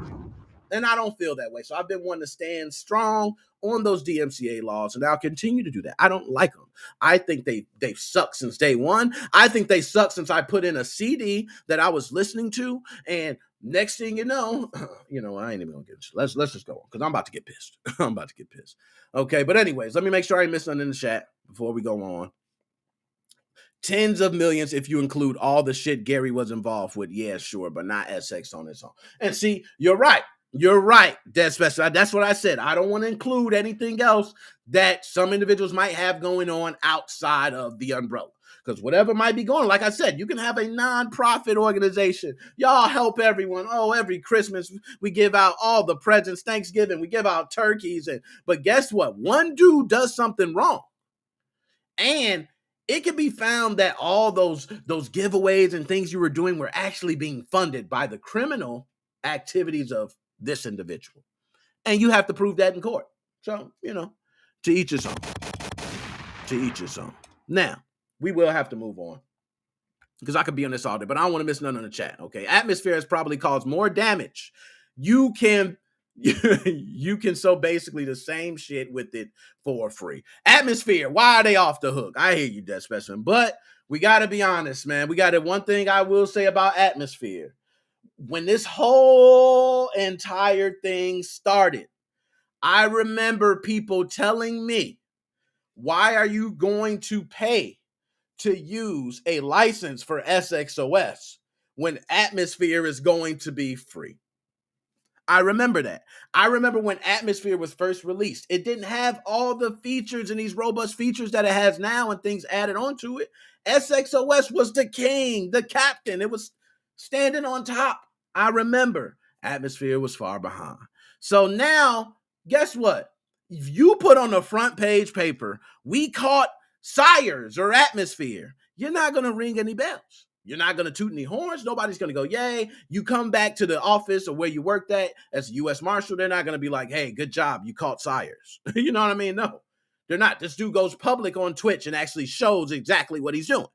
And I don't feel that way. So I've been wanting to stand strong on those DMCA laws, and I'll continue to do that. I don't like them. I think they've sucked since day one. I think they suck since I put in a CD that I was listening to, and next thing you know, I ain't even gonna get into it. Let's just go on, because I'm about to get pissed. I'm about to get pissed. Okay, but anyways, let me make sure I ain't missing nothing in the chat before we go on. Tens of millions if you include all the shit Gary was involved with. Yeah, sure, but not SX on its own. And see, you're right. You're right, Dead Special. That's what I said. I don't want to include anything else that some individuals might have going on outside of the umbrella. Because whatever might be going on, like I said, you can have a non-profit organization. Y'all help everyone. Oh, every Christmas we give out all the presents. Thanksgiving, we give out turkeys. But guess what? One dude does something wrong. And it can be found that all those giveaways and things you were doing were actually being funded by the criminal activities of this individual. And you have to prove that in court. So, to each his own. To each his own. Now, we will have to move on, because I could be on this all day, but I don't want to miss none on the chat, okay? Atmosphere has probably caused more damage. You can so basically the same shit with it for free. Atmosphere, why are they off the hook? I hear you, Death Specimen, but we got to be honest, man. One thing I will say about Atmosphere. When this whole entire thing started, I remember people telling me, why are you going to pay to use a license for SXOS when Atmosphere is going to be free? I remember that. I remember when Atmosphere was first released. It didn't have all the features and these robust features that it has now and things added onto it. SXOS was the king, the captain. It was standing on top. I remember Atmosphere was far behind. So now, guess what? If you put on the front page paper, we caught Sires or Atmosphere, you're not going to ring any bells. You're not going to toot any horns. Nobody's going to go, yay. You come back to the office or where you worked at as a U.S. Marshal, they're not going to be like, hey, good job, you caught Sires. You know what I mean? No, they're not. This dude goes public on Twitch and actually shows exactly what he's doing.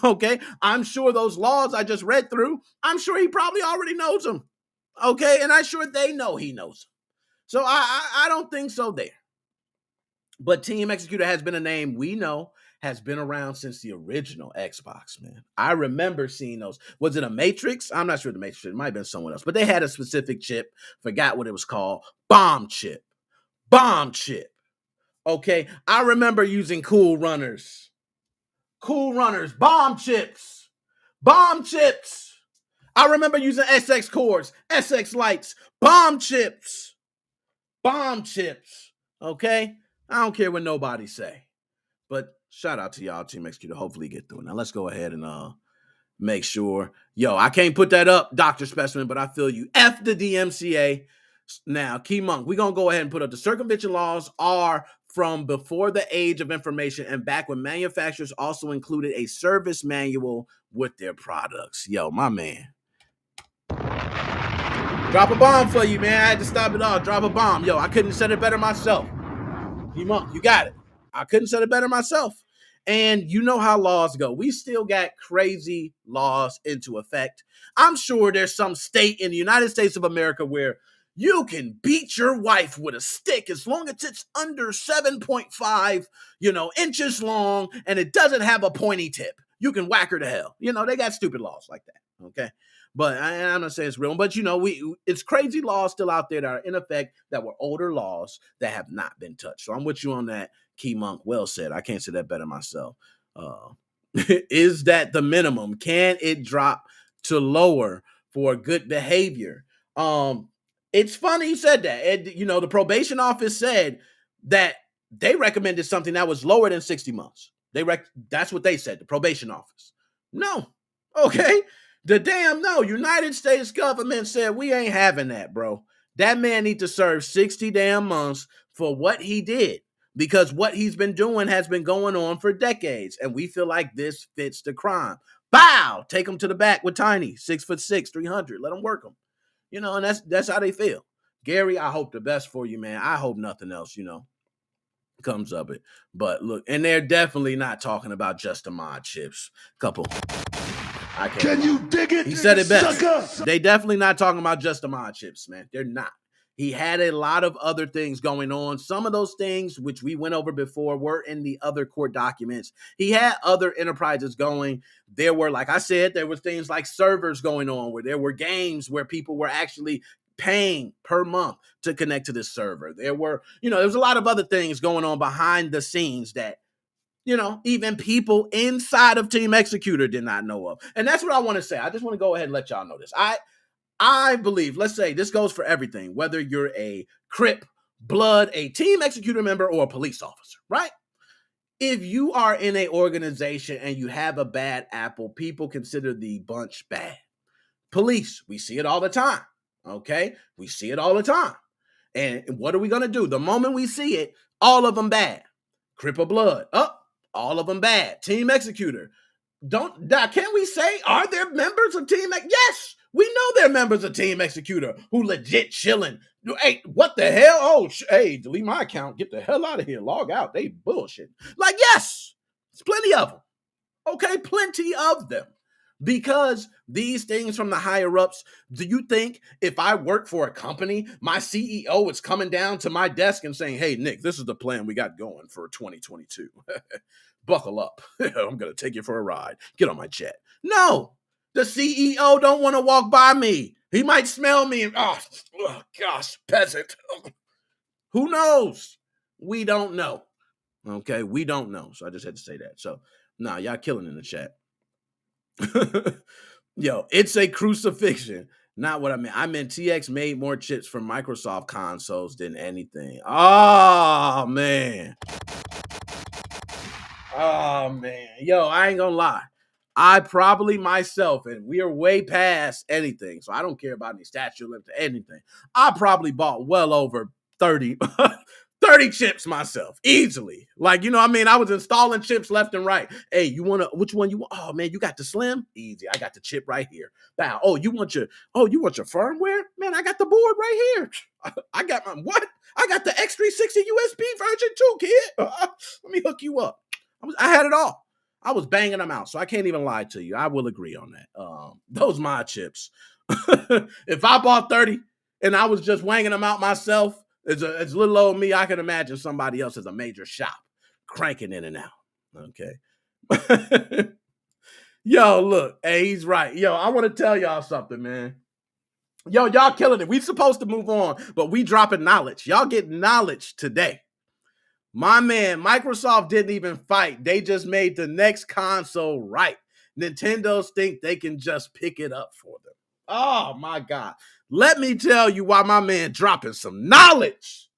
Okay, I'm sure those laws I just read through, I'm sure he probably already knows them. Okay, and I'm sure they know he knows them. So I don't think so there. But Team Executor has been a name we know has been around since the original Xbox, man. I remember seeing those. Was it a Matrix? I'm not sure the Matrix. It might have been someone else. But they had a specific chip. Forgot what it was called. Bomb chip. Bomb chip. Okay, I remember using Cool Runners. Cool Runners, bomb chips, bomb chips. I remember using SX cores, SX lights, bomb chips, bomb chips. Okay, I don't care what nobody say, but shout out to y'all, Team XQ, to hopefully get through it. Now let's go ahead and make sure. Yo, I can't put that up, Dr. Specimen, but I feel you. F the DMCA. Now, Key Monk, we're gonna go ahead and put up the circumvention laws are from before the age of information and back when manufacturers also included a service manual with their products. Yo, my man. Drop a bomb for you, man. I had to stop it all. Drop a bomb. Yo, I couldn't have said it better myself. You got it. I couldn't have said it better myself. And you know how laws go. We still got crazy laws into effect. I'm sure there's some state in the United States of America where you can beat your wife with a stick as long as it's under 7.5, inches long and it doesn't have a pointy tip. You can whack her to hell. They got stupid laws like that. Okay. But I'm not saying it's real, but it's crazy laws still out there that are in effect that were older laws that have not been touched. So I'm with you on that. Key Monk, well said. I can't say that better myself. Is that the minimum? Can it drop to lower for good behavior? It's funny you said that. And, the probation office said that they recommended something that was lower than 60 months. That's what they said, the probation office. No. Okay. No. United States government said we ain't having that, bro. That man need to serve 60 damn months for what he did, because what he's been doing has been going on for decades, and we feel like this fits the crime. Bow! Take him to the back with Tiny, 6'6", 300. Let him work him. And that's how they feel. Gary, I hope the best for you, man. I hope nothing else, comes of it. But look, and they're definitely not talking about just the mod chips. Couple. Can you dig it? He said it best. Sucker. They definitely not talking about just the mod chips, man. They're not. He had a lot of other things going on. Some of those things, which we went over before, were in the other court documents. He had other enterprises going. There were, like I said, there were things like servers going on where there were games where people were actually paying per month to connect to this server. There were, there was a lot of other things going on behind the scenes that, even people inside of Team Executor did not know of. And that's what I want to say. I just want to go ahead and let y'all know this. I believe, let's say this goes for everything, whether you're a Crip, Blood, a Team Executor member, or a police officer, right? If you are in an organization and you have a bad apple, people consider the bunch bad. Police, we see it all the time, okay? We see it all the time. And what are we going to do? The moment we see it, all of them bad. Crip or Blood, all of them bad. Team Executor. Can we say, are there members of Team Executor? Yes, we know they're members of Team Executor who legit chilling. Hey, what the hell? Oh, hey, delete my account. Get the hell out of here. Log out. They bullshit. Like, yes, there's plenty of them. Okay, plenty of them. Because these things from the higher ups, do you think if I work for a company, my CEO is coming down to my desk and saying, hey, Nick, this is the plan we got going for 2022. Buckle up. I'm going to take you for a ride. Get on my jet. No, the CEO don't want to walk by me. He might smell me and, oh gosh, peasant. Who knows? We don't know. Okay, we don't know. So I just had to say that. So, y'all killing in the chat. Yo, it's a crucifixion. Not what I meant. I meant TX made more chips for Microsoft consoles than anything. Oh, man. Yo, I ain't gonna lie. I probably myself, and we are way past anything, so I don't care about any statute limit to anything. I probably bought well over 30 chips myself, easily. Like, I was installing chips left and right. Hey, which one you want? Oh man, you got the slim? Easy. I got the chip right here. Now, you want your firmware? Man, I got the board right here. I got my what? I got the X360 USB version 2, kid. Let me hook you up. I had it all. I was banging them out, so I can't even lie to you. I will agree on that. Those mod chips. If I bought 30 and I was just wanging them out myself, it's little old me, I can imagine somebody else as a major shop cranking in and out. Okay. Yo, look. Hey, he's right. Yo, I want to tell y'all something, man. Yo, y'all killing it. We supposed to move on, but we dropping knowledge. Y'all get knowledge today. My man, Microsoft didn't even fight. They just made the next console right. Nintendo's think they can just pick it up for them. Oh, my God. Let me tell you why my man dropping some knowledge.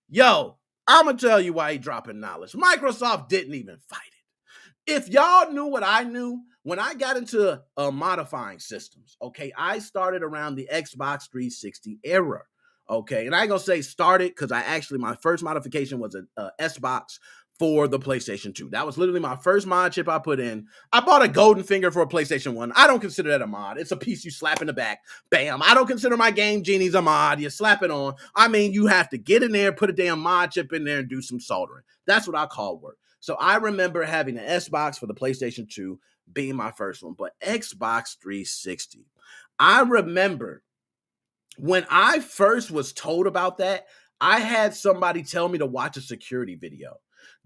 Yo, I'm going to tell you why he dropping knowledge. Microsoft didn't even fight it. If y'all knew what I knew, when I got into modifying systems, okay, I started around the Xbox 360 era. Okay, and I ain't gonna say started because my first modification was a S-Box for the PlayStation 2. That was literally my first mod chip I put in. I bought a golden finger for a PlayStation 1. I don't consider that a mod. It's a piece you slap in the back. Bam. I don't consider my Game Genies a mod. You slap it on. I mean, you have to get in there, put a damn mod chip in there, and do some soldering. That's what I call work. So I remember having an S-Box for the PlayStation 2 being my first one. But Xbox 360, I remember when I first was told about that, I had somebody tell me to watch a security video.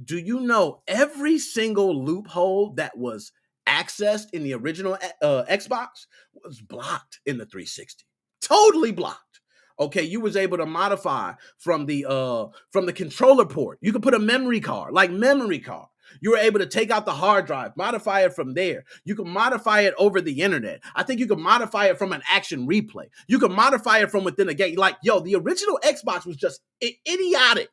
Do you know every single loophole that was accessed in the original Xbox was blocked in the 360? Totally blocked. Okay, you was able to modify from the controller port. You could put a memory card, like memory card. You were able to take out the hard drive, modify it from there. You can modify it over the internet. I think you can modify it from an action replay. You can modify it from within a game. Like, yo, the original Xbox was just idiotic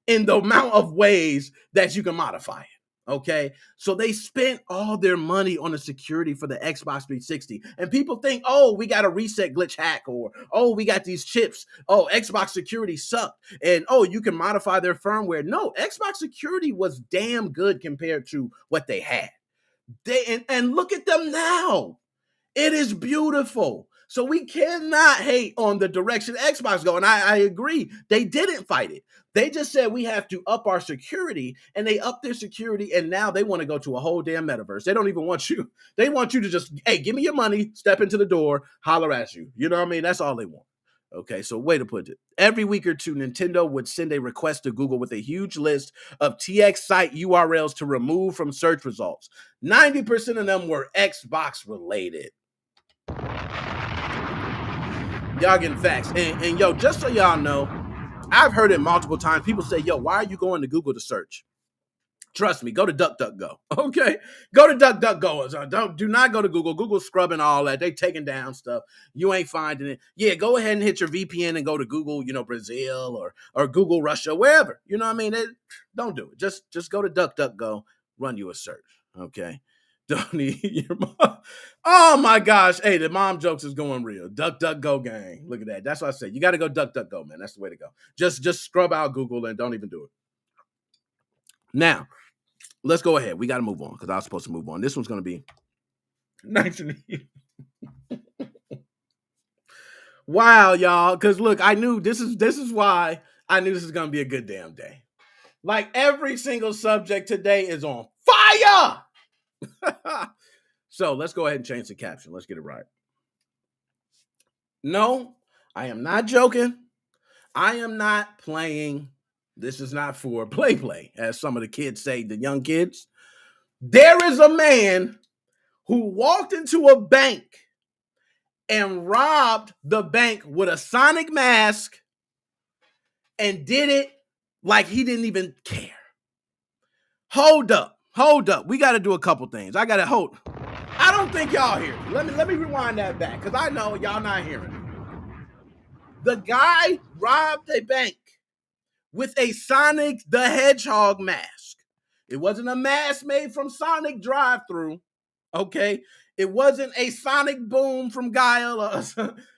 in the amount of ways that you can modify it, okay? So they spent all their money on the security for the Xbox 360. And people think, oh, we got a reset glitch hack, or, oh, we got these chips. Oh, Xbox security sucked. And, oh, you can modify their firmware. No, Xbox security was damn good compared to what they had. And look at them now. It is beautiful. So we cannot hate on the direction Xbox go. And I agree. They didn't fight it. They just said we have to up our security, and they upped their security, and now they want to go to a whole damn metaverse. They don't even want you. They want you to just, hey, give me your money, step into the door, holler at you. You know what I mean? That's all they want. Okay, so way to put it. Every week or two, Nintendo would send a request to Google with a huge list of TX site URLs to remove from search results. 90% of them were Xbox related. Y'all getting facts. And yo, just so y'all know, I've heard it multiple times. People say, yo, why are you going to Google to search? Trust me, go to DuckDuckGo. Okay? Go to DuckDuckGo. Do not go to Google. Google's scrubbing all that. They taking down stuff. You ain't finding it. Yeah, go ahead and hit your VPN and go to Google, Brazil or Google Russia, wherever. You know what I mean? Don't do it. Just go to DuckDuckGo, run you a search. Okay? Don't need your mom. Oh my gosh. Hey, the mom jokes is going real. DuckDuckGo gang. Look at that. That's what I said. You got to go DuckDuckGo, man. That's the way to go. Just scrub out Google and don't even do it. Now, let's go ahead. We got to move on because I was supposed to move on. This one's going to be nice and easy. Wow, y'all. Because look, I knew this is why I knew this is going to be a good damn day. Like every single subject today is on fire. So let's go ahead and change the caption. Let's get it right. No, I am not joking. I am not playing. This is not for play, as some of the kids say, the young kids. There is a man who walked into a bank and robbed the bank with a Sonic mask and did it like he didn't even care. Hold up. We got to do a couple things. I don't think y'all hear me. Let me rewind that back because I know y'all not hearing me. The guy robbed a bank with a Sonic the Hedgehog mask. It wasn't a mask made from Sonic drive-thru, okay? It wasn't a Sonic Boom from Guile.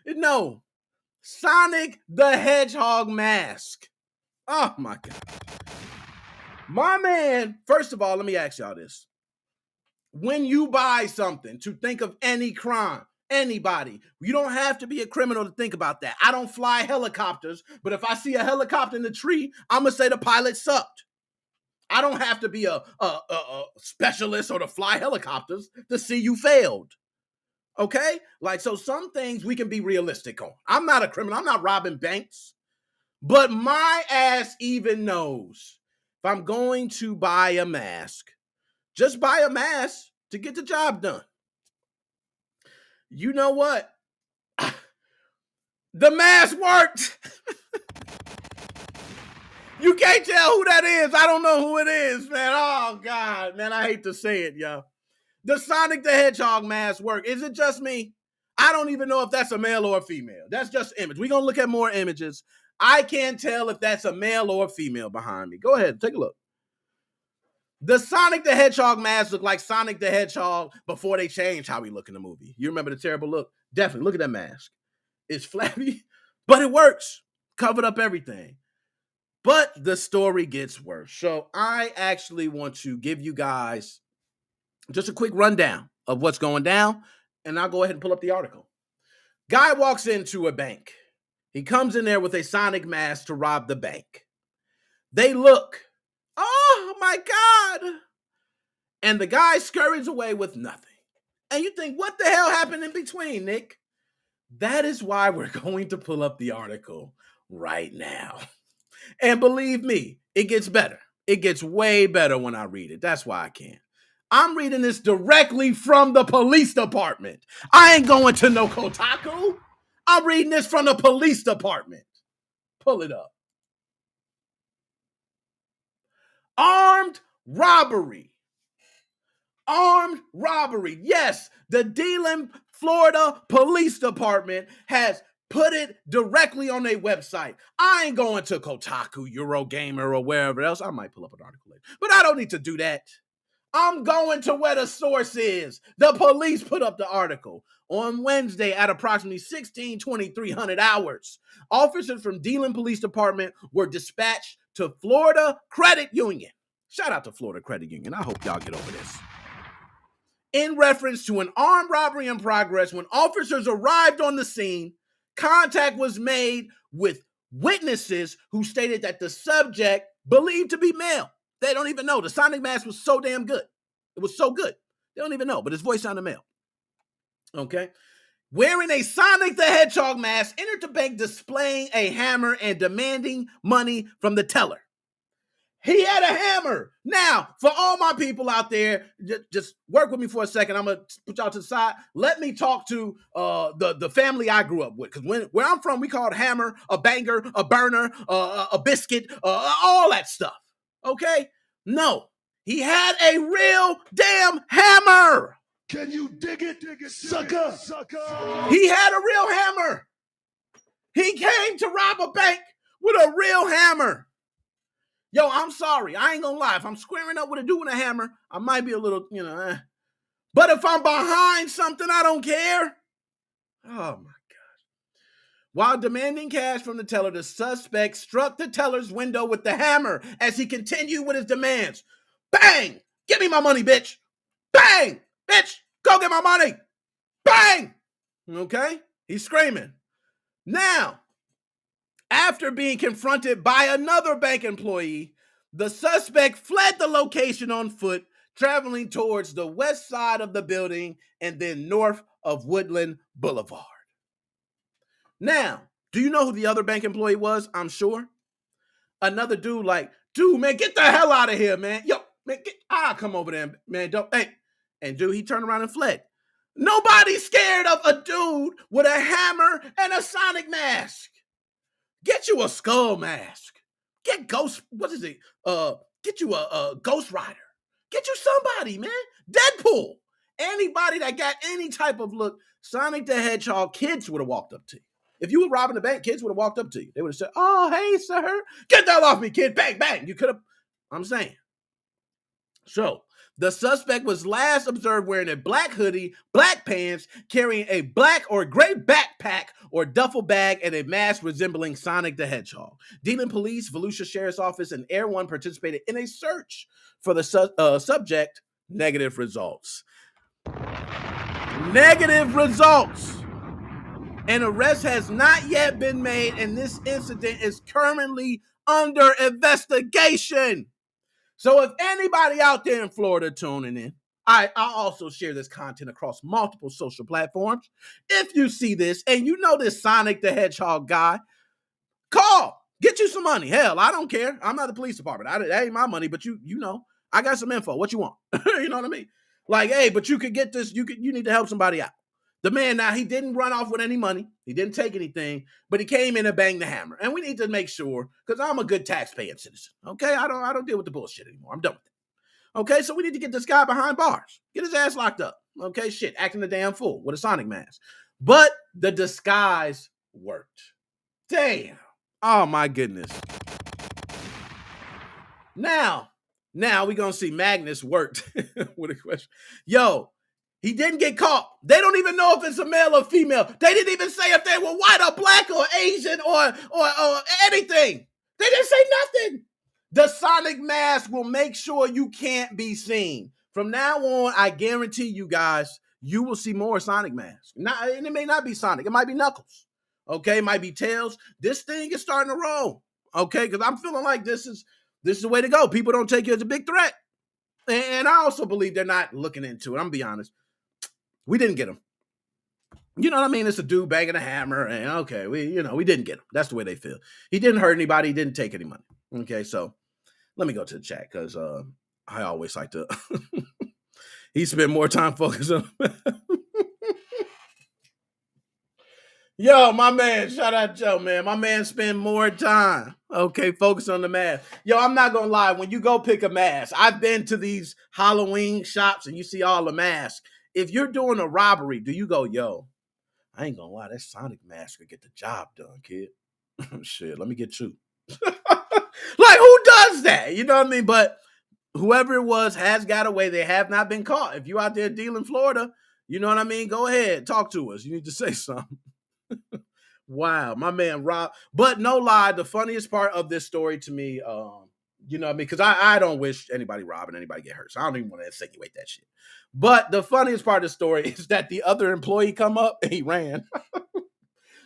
No, Sonic the Hedgehog mask. Oh my God. My man, first of all, let me ask y'all this. When you buy something, to think of any crime, anybody, you don't have to be a criminal to think about that. I don't fly helicopters, but if I see a helicopter in the tree, I'm going to say the pilot sucked. I don't have to be a specialist or to fly helicopters to see you failed. Okay? Like, so some things we can be realistic on. I'm not a criminal. I'm not robbing banks. But my ass even knows if I'm going to buy a mask, just buy a mask to get the job done. You know what? The mask worked. You can't tell who that is. I don't know who it is, man. Oh, God, man, I hate to say it, y'all. The Sonic the Hedgehog mask worked. Is it just me? I don't even know if that's a male or a female. That's just image. We're going to look at more images. I can't tell if that's a male or a female behind me. Go ahead, take a look. The Sonic the Hedgehog mask looked like Sonic the Hedgehog before they changed how he looked in the movie. You remember the terrible look? Definitely. Look at that mask. It's flabby, but it works. Covered up everything. But the story gets worse. So I actually want to give you guys just a quick rundown of what's going down, and I'll go ahead and pull up the article. Guy walks into a bank. He comes in there with a Sonic mask to rob the bank. They look. Oh my God. And the guy scurries away with nothing. And you think, what the hell happened in between, Nick? That is why we're going to pull up the article right now. And believe me, it gets better. It gets way better when I read it. That's why I can. I'm reading this directly from the police department. I ain't going to no Kotaku. I'm reading this from the police department. Pull it up. Armed robbery. Armed robbery. Yes, the Dillon, Florida Police Department has put it directly on their website. I ain't going to Kotaku, Eurogamer, or wherever else. I might pull up an article later, but I don't need to do that. I'm going to where the source is. The police put up the article. On Wednesday at approximately 16:23 hours, officers from Dillon Police Department were dispatched to Florida Credit Union. Shout out to Florida Credit Union. I hope y'all get over this. In reference to an armed robbery in progress, when officers arrived on the scene, contact was made with witnesses who stated that the subject believed to be male. They don't even know. The Sonic mask was so damn good. It was so good. They don't even know, but his voice sounded male. Okay. Wearing a Sonic the Hedgehog mask, entered the bank displaying a hammer and demanding money from the teller. He had a hammer. Now, for all my people out there, just work with me for a second. I'm going to put y'all to the side. Let me talk to the family I grew up with. Because where I'm from, we call it hammer, a banger, a burner, a biscuit, all that stuff. Okay? No. He had a real damn hammer. Can you dig it, sucker? He had a real hammer. He came to rob a bank with a real hammer. Yo, I'm sorry. I ain't gonna lie. If I'm squaring up with a dude with a hammer, I might be a little, But if I'm behind something, I don't care. Oh, my God. While demanding cash from the teller, the suspect struck the teller's window with the hammer as he continued with his demands. Bang! Give me my money, bitch. Bang! Bitch, go get my money. Bang! Okay? He's screaming. Now, after being confronted by another bank employee, the suspect fled the location on foot, traveling towards the west side of the building and then north of Woodland Boulevard. Now, do you know who the other bank employee was? I'm sure. Another dude dude, man, get the hell out of here, man. Yo, man, I'll come over there, man. Hey. And dude, he turned around and fled. Nobody's scared of a dude with a hammer and a Sonic mask. Get you a skull mask. Get Get you a Ghost Rider. Get you somebody, man. Deadpool. Anybody that got any type of look, Sonic the Hedgehog, kids would have walked up to you. If you were robbing the bank, kids would have walked up to you. They would have said, oh, hey, sir. Get that off me, kid. Bang, bang. You could have, I'm saying. So, the suspect was last observed wearing a black hoodie, black pants, carrying a black or gray backpack or duffel bag, and a mask resembling Sonic the Hedgehog. Dillon Police, Volusia Sheriff's Office, and Air One participated in a search for the subject. Negative results. Negative results. An arrest has not yet been made, and this incident is currently under investigation. So if anybody out there in Florida tuning in, I also share this content across multiple social platforms. If you see this and you know this Sonic the Hedgehog guy, call. Get you some money. Hell, I don't care. I'm not the police department. That ain't my money, but you know, I got some info. What you want? You know what I mean? Like, hey, but you could get this. You need to help somebody out. The man, now, he didn't run off with any money. He didn't take anything, but he came in and banged the hammer. And we need to make sure, because I'm a good taxpaying citizen. Okay, I don't deal with the bullshit anymore. I'm done with it. Okay, so we need to get this guy behind bars. Get his ass locked up. Okay, shit, acting a damn fool with a Sonic mask. But the disguise worked. Damn. Oh, my goodness. Now we're going to see Magnus worked with a question. Yo, he didn't get caught. They don't even know if it's a male or female. They didn't even say if they were white or black or Asian or anything. They didn't say nothing. The Sonic mask will make sure you can't be seen. From now on, I guarantee you guys, you will see more Sonic masks. And it may not be Sonic. It might be Knuckles. Okay, it might be Tails. This thing is starting to roll. Okay, because I'm feeling like this is the way to go. People don't take you as a big threat. And I also believe they're not looking into it. I'm going to be honest. We didn't get him. You know what I mean? It's a dude banging a hammer. And okay, we didn't get him. That's the way they feel. He didn't hurt anybody. He didn't take any money. Okay, so let me go to the chat because I always like to. He spent more time focusing on. Yo, my man, shout out Joe, man. My man spend more time. Okay, focus on the mask. Yo, I'm not gonna lie. When you go pick a mask, I've been to these Halloween shops and you see all the masks. If you're doing a robbery, do you go, yo, I ain't gonna lie, that Sonic mask will get the job done, kid. Shit, let me get two. Like, who does that? You know what I mean? But whoever it was has got away. They have not been caught. If you out there dealing Florida, you know what I mean? Go ahead, talk to us. You need to say something. Wow, my man Rob. But no lie, the funniest part of this story to me, you know what I mean? Because I don't wish anybody robbing anybody get hurt. So I don't even want to insinuate that shit. But the funniest part of the story is that the other employee come up and he ran.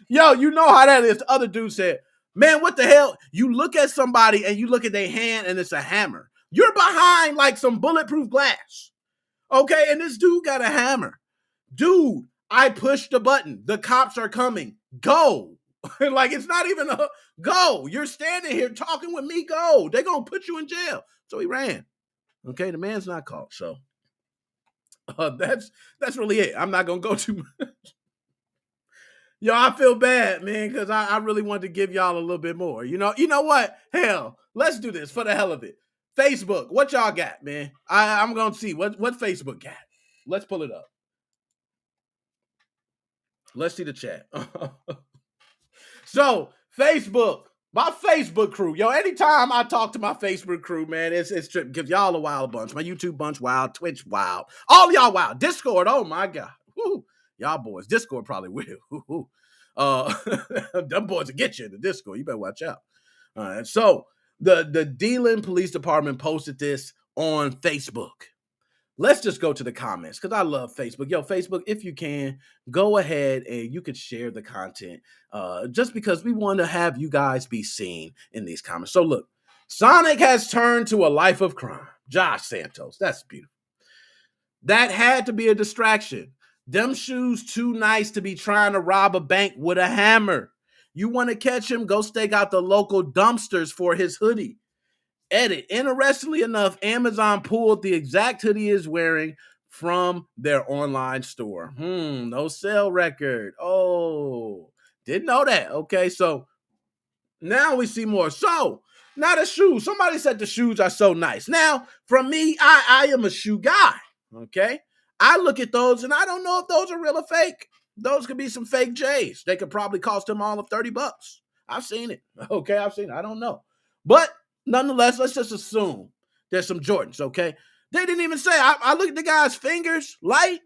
Yo, you know how that is. The other dude said, man, what the hell? You look at somebody and you look at their hand and it's a hammer. You're behind like some bulletproof glass. Okay, and this dude got a hammer. Dude, I pushed the button. The cops are coming. Go. Like, it's not even a go. You're standing here talking with me. Go. They're going to put you in jail. So he ran. Okay, the man's not caught. So that's really it. I'm not going to go too much. Yo, I feel bad, man, because I really wanted to give y'all a little bit more. You know what? Hell, let's do this for the hell of it. Facebook, what y'all got, man? I'm going to see what Facebook got. Let's pull it up. Let's see the chat. So, Facebook, my Facebook crew. Yo, anytime I talk to my Facebook crew, man, it's tripping because y'all a wild bunch. My YouTube bunch wild, Twitch wild. All y'all wild. Discord, oh my God. Woo. Y'all boys. Discord probably will. Them boys will get you in the Discord. You better watch out. All right. So, the Dealing Police Department posted this on Facebook. Let's just go to the comments because I love Facebook. Yo, Facebook, if you can, go ahead and you could share the content just because we want to have you guys be seen in these comments. So look, Sonic has turned to a life of crime. Josh Santos, that's beautiful. That had to be a distraction. Them shoes too nice to be trying to rob a bank with a hammer. You want to catch him, go stake out the local dumpsters for his hoodie. Edit. Interestingly enough, Amazon pulled the exact hoodie he is wearing from their online store. No sale record. Oh, didn't know that. Okay, so now we see more. So, now the shoes. Somebody said the shoes are so nice. Now, from me, I am a shoe guy. Okay, I look at those and I don't know if those are real or fake. Those could be some fake J's. They could probably cost them all of $30. I've seen it. Okay, I've seen it. I don't know. But nonetheless, let's just assume there's some Jordans, okay? They didn't even say. I look at the guy's fingers, light.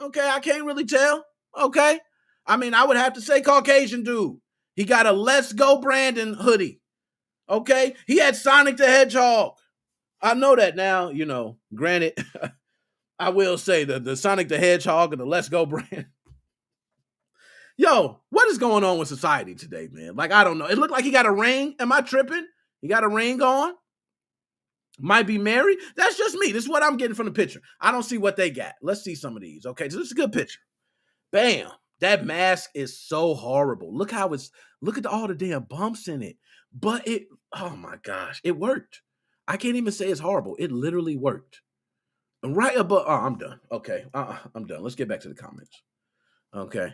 Okay, I can't really tell. Okay. I mean, I would have to say Caucasian dude. He got a Let's Go Brandon hoodie. Okay? He had Sonic the Hedgehog. I know that now, granted, I will say the Sonic the Hedgehog and the Let's Go Brand. Yo, what is going on with society today, man? Like, I don't know. It looked like he got a ring. Am I tripping? He got a ring on? Might be married? That's just me. This is what I'm getting from the picture. I don't see what they got. Let's see some of these. Okay, so this is a good picture. Bam. That mask is so horrible. Look at all the damn bumps in it. But oh my gosh, it worked. I can't even say it's horrible. It literally worked. Right above, I'm done. Okay, I'm done. Let's get back to the comments. Okay,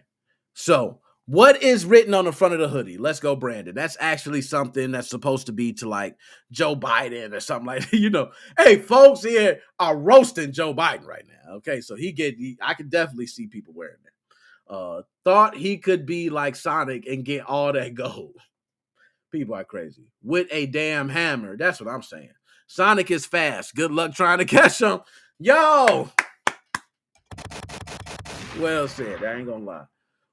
so what is written on the front of the hoodie? Let's Go Brandon. That's actually something that's supposed to be to like Joe Biden or something like that. Hey, folks here are roasting Joe Biden right now. Okay, so I can definitely see people wearing that. Thought he could be like Sonic and get all that gold. People are crazy. With a damn hammer. That's what I'm saying. Sonic is fast. Good luck trying to catch him. Yo! Well said. I ain't gonna lie.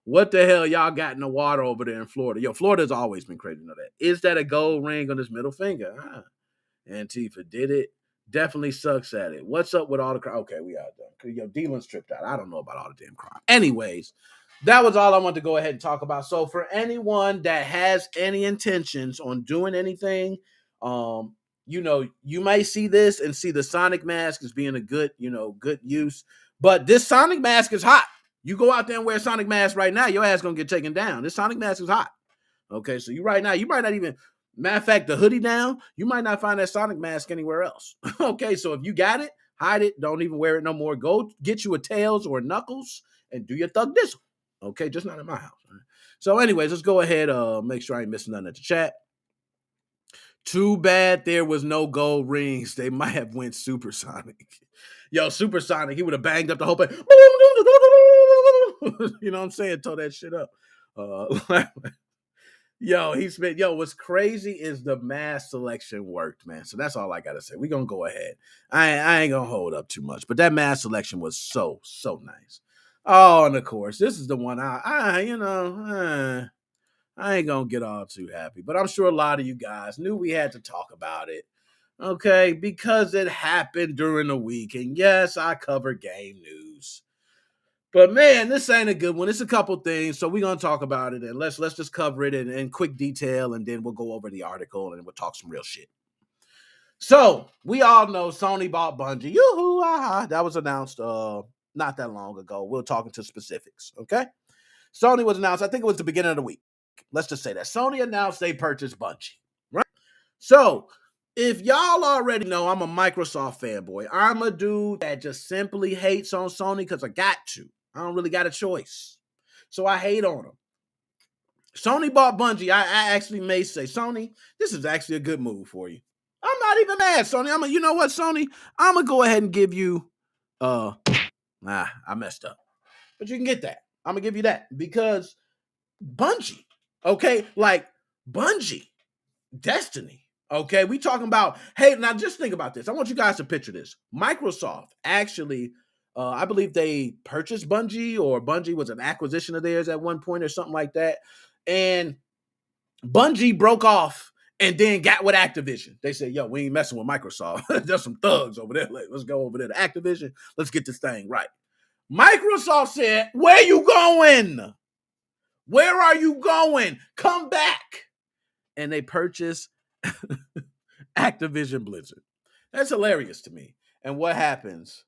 What the hell y'all got in the water over there in Florida? Yo, Florida's always been crazy. You know that. Is that a gold ring on his middle finger? Antifa did it. Definitely sucks at it. What's up with all the crime? Okay, we out done. Yo, Dylan's tripped out. I don't know about all the damn crime. Anyways, that was all I wanted to go ahead and talk about. So for anyone that has any intentions on doing anything, you may see this and see the Sonic mask as being a good use. But this Sonic mask is hot. You go out there and wear a Sonic mask right now, your ass gonna get taken down. This Sonic mask is hot. Okay, so you might not even, matter of fact, the hoodie down, you might not find that Sonic mask anywhere else. Okay, so if you got it, hide it. Don't even wear it no more. Go get you a Tails or a Knuckles and do your thug dizzle. Okay, just not in my house. Right? So anyways, let's go ahead, make sure I ain't missing nothing at the chat. Too bad there was no gold rings. They might have went supersonic. Yo, supersonic, he would have banged up the whole place. You know what I'm saying? Tore that shit up. What's crazy is the mask selection worked, man. So that's all I gotta say. We're gonna go ahead. I ain't gonna hold up too much, but that mask selection was so nice. Oh, and of course, this is the one I ain't gonna get all too happy, but I'm sure a lot of you guys knew we had to talk about it. Okay, because it happened during the week. And yes, I cover game news. But man, this ain't a good one. It's a couple things, so we're gonna talk about it, and let's just cover it in quick detail, and then we'll go over the article and we'll talk some real shit. So we all know Sony bought Bungie. Yoo-hoo, aha. That was announced not that long ago. We'll talk into specifics. Okay, Sony was announced. I think it was the beginning of the week. Let's just say that Sony announced they purchased Bungie. Right. So if y'all already know, I'm a Microsoft fanboy. I'm a dude that just simply hates on Sony because I got to. I don't really got a choice. So I hate on them. Sony bought Bungie. I actually may say, Sony, this is actually a good move for you. I'm not even mad, Sony. You know what, Sony? I'm going to go ahead and give you, I messed up. But you can get that. I'm going to give you that because Bungie, okay? Like Bungie, Destiny. Okay, we talking about, hey, now just think about this. I want you guys to picture this. Microsoft actually, I believe they purchased Bungie, or Bungie was an acquisition of theirs at one point or something like that. And Bungie broke off and then got with Activision. They said, yo, we ain't messing with Microsoft. There's some thugs over there. Let's go over there to Activision. Let's get this thing right. Microsoft said, where you going? Where are you going? Come back. And they purchased Activision Blizzard. That's hilarious to me. And what happens?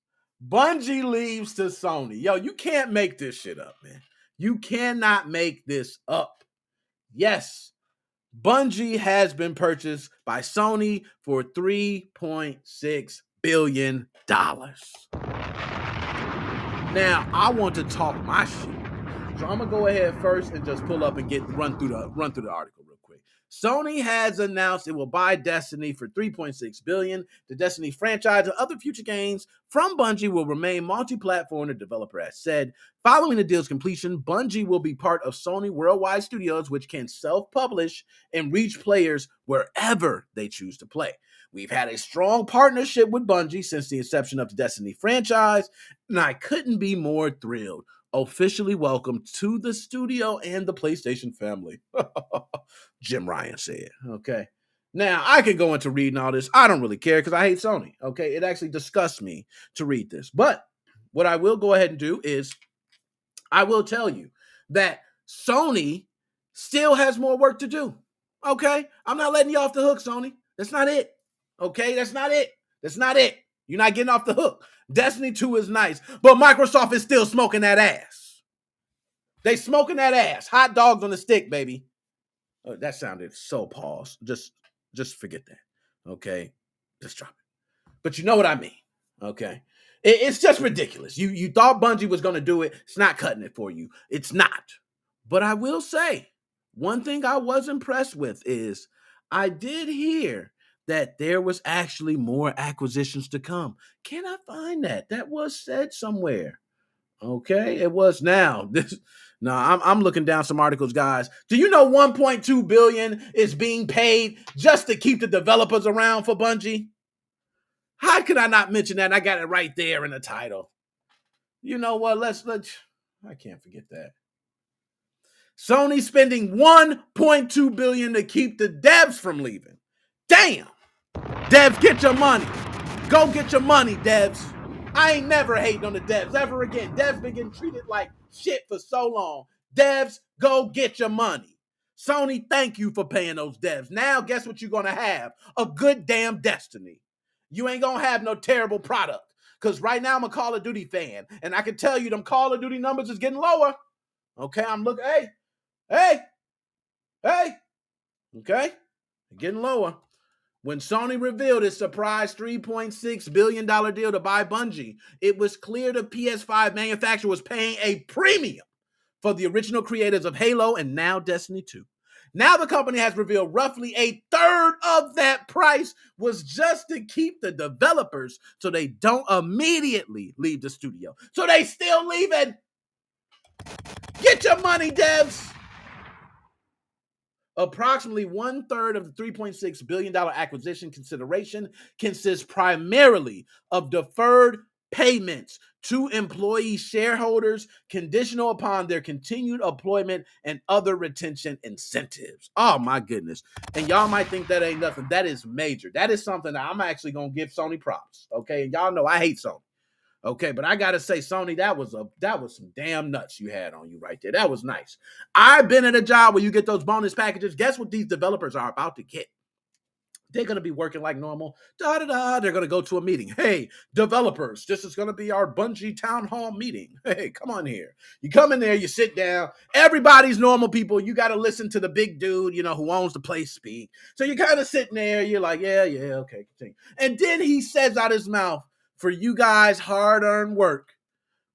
Bungie leaves to Sony. Yo, you can't make this shit up, man. You cannot make this up. Yes, Bungie has been purchased by Sony for $3.6 billion. Now, I want to talk my shit. So I'm going to go ahead first and just pull up and run through the article real quick. Sony has announced it will buy Destiny for $3.6 billion. The Destiny franchise and other future games from Bungie will remain multi-platform, the developer has said. Following the deal's completion, Bungie will be part of Sony Worldwide Studios, which can self-publish and reach players wherever they choose to play. We've had a strong partnership with Bungie since the inception of the Destiny franchise, and I couldn't be more thrilled. Officially welcome to the studio and the PlayStation family. Jim Ryan said, okay. Now, I could go into reading all this. I don't really care because I hate Sony, okay? It actually disgusts me to read this. But what I will go ahead and do is I will tell you that Sony still has more work to do, okay? I'm not letting you off the hook, Sony. That's not it, okay? That's not it. That's not it. You're not getting off the hook. Destiny 2 is nice, but Microsoft is still smoking that ass. They smoking that ass. Hot dogs on the stick, baby. Oh, that sounded so pause. Just forget that. Okay? Just drop it. But you know what I mean. Okay? It's just ridiculous. You thought Bungie was going to do it. It's not cutting it for you. It's not. But I will say, one thing I was impressed with is I did hear that there was actually more acquisitions to come. Can I find that? That was said somewhere. Okay, it was now. I'm looking down some articles, guys. Do you know 1.2 billion is being paid just to keep the developers around for Bungie? How could I not mention that? I got it right there in the title. You know what? Let's I can't forget that. Sony spending $1.2 billion to keep the devs from leaving. Damn. Devs, get your money. Go get your money, devs. I ain't never hating on the devs ever again. Devs been getting treated like shit for so long. Devs, go get your money. Sony, thank you for paying those devs. Now, guess what you're going to have? A good damn Destiny. You ain't going to have no terrible product. Because right now I'm a Call of Duty fan. And I can tell you them Call of Duty numbers is getting lower. Okay, I'm looking. Hey. Okay, getting lower. When Sony revealed its surprise $3.6 billion deal to buy Bungie, it was clear the PS5 manufacturer was paying a premium for the original creators of Halo and now Destiny 2. Now the company has revealed roughly a third of that price was just to keep the developers so they don't immediately leave the studio. So they still leaving. Get your money, devs. Approximately 1/3 of the $3.6 billion acquisition consideration consists primarily of deferred payments to employee shareholders conditional upon their continued employment and other retention incentives. Oh my goodness. And y'all might think that ain't nothing. That is major. That is something that I'm actually going to give Sony props. Okay. And y'all know I hate Sony. Okay, but I gotta say, Sony, that was some damn nuts you had on you right there. That was nice. I've been at a job where you get those bonus packages. Guess what these developers are about to get? They're gonna be working like normal. They're gonna go to a meeting. Hey, developers, this is gonna be our Bungie town hall meeting. Hey, come on here. You come in there, you sit down. Everybody's normal people. You gotta listen to the big dude, who owns the place speak. So you're kind of sitting there. You're like, yeah, okay, continue. And then he says out his mouth, for you guys' hard-earned work,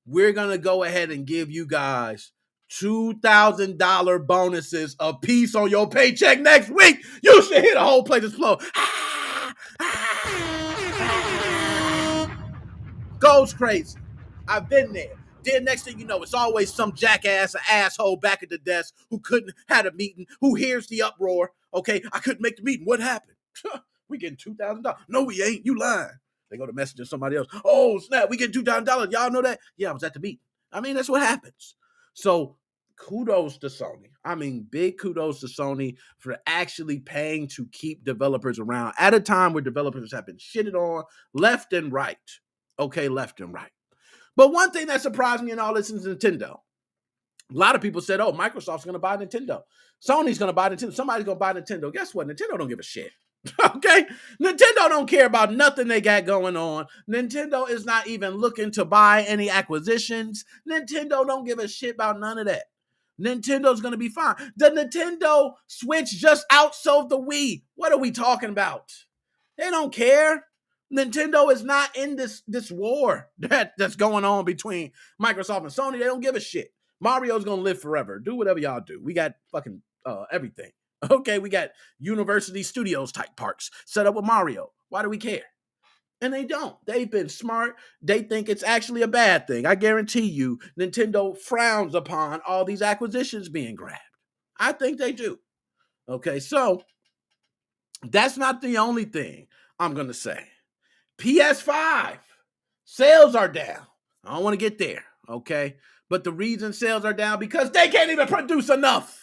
we're going to go ahead and give you guys $2,000 bonuses a piece on your paycheck next week. You should hear the whole place explode. Goes crazy. I've been there. Then next thing you know, it's always some jackass, an asshole back at the desk who couldn't have a meeting, who hears the uproar. Okay, I couldn't make the meeting. What happened? We getting $2,000. No, we ain't. You lying. They go to messaging somebody else. Oh, snap, we get $2,000. Y'all know that? Yeah, I was at the meeting. I mean, that's what happens. So kudos to Sony. I mean, big kudos to Sony for actually paying to keep developers around at a time where developers have been shitted on left and right. Okay, left and right. But one thing that surprised me in all this is Nintendo. A lot of people said, oh, Microsoft's going to buy Nintendo. Sony's going to buy Nintendo. Somebody's going to buy Nintendo. Guess what? Nintendo don't give a shit. Okay? Nintendo don't care about nothing they got going on. Nintendo is not even looking to buy any acquisitions. Nintendo don't give a shit about none of that. Nintendo's going to be fine. The Nintendo Switch just outsold the Wii. What are we talking about? They don't care. Nintendo is not in this war that's going on between Microsoft and Sony. They don't give a shit. Mario's going to live forever. Do whatever y'all do. We got fucking everything. Okay, we got University Studios type parks set up with Mario. Why do we care? And they don't. They've been smart. They think it's actually a bad thing. I guarantee you, Nintendo frowns upon all these acquisitions being grabbed. I think they do. Okay, so that's not the only thing I'm going to say. PS5 sales are down. I don't want to get there, okay? But the reason sales are down because they can't even produce enough.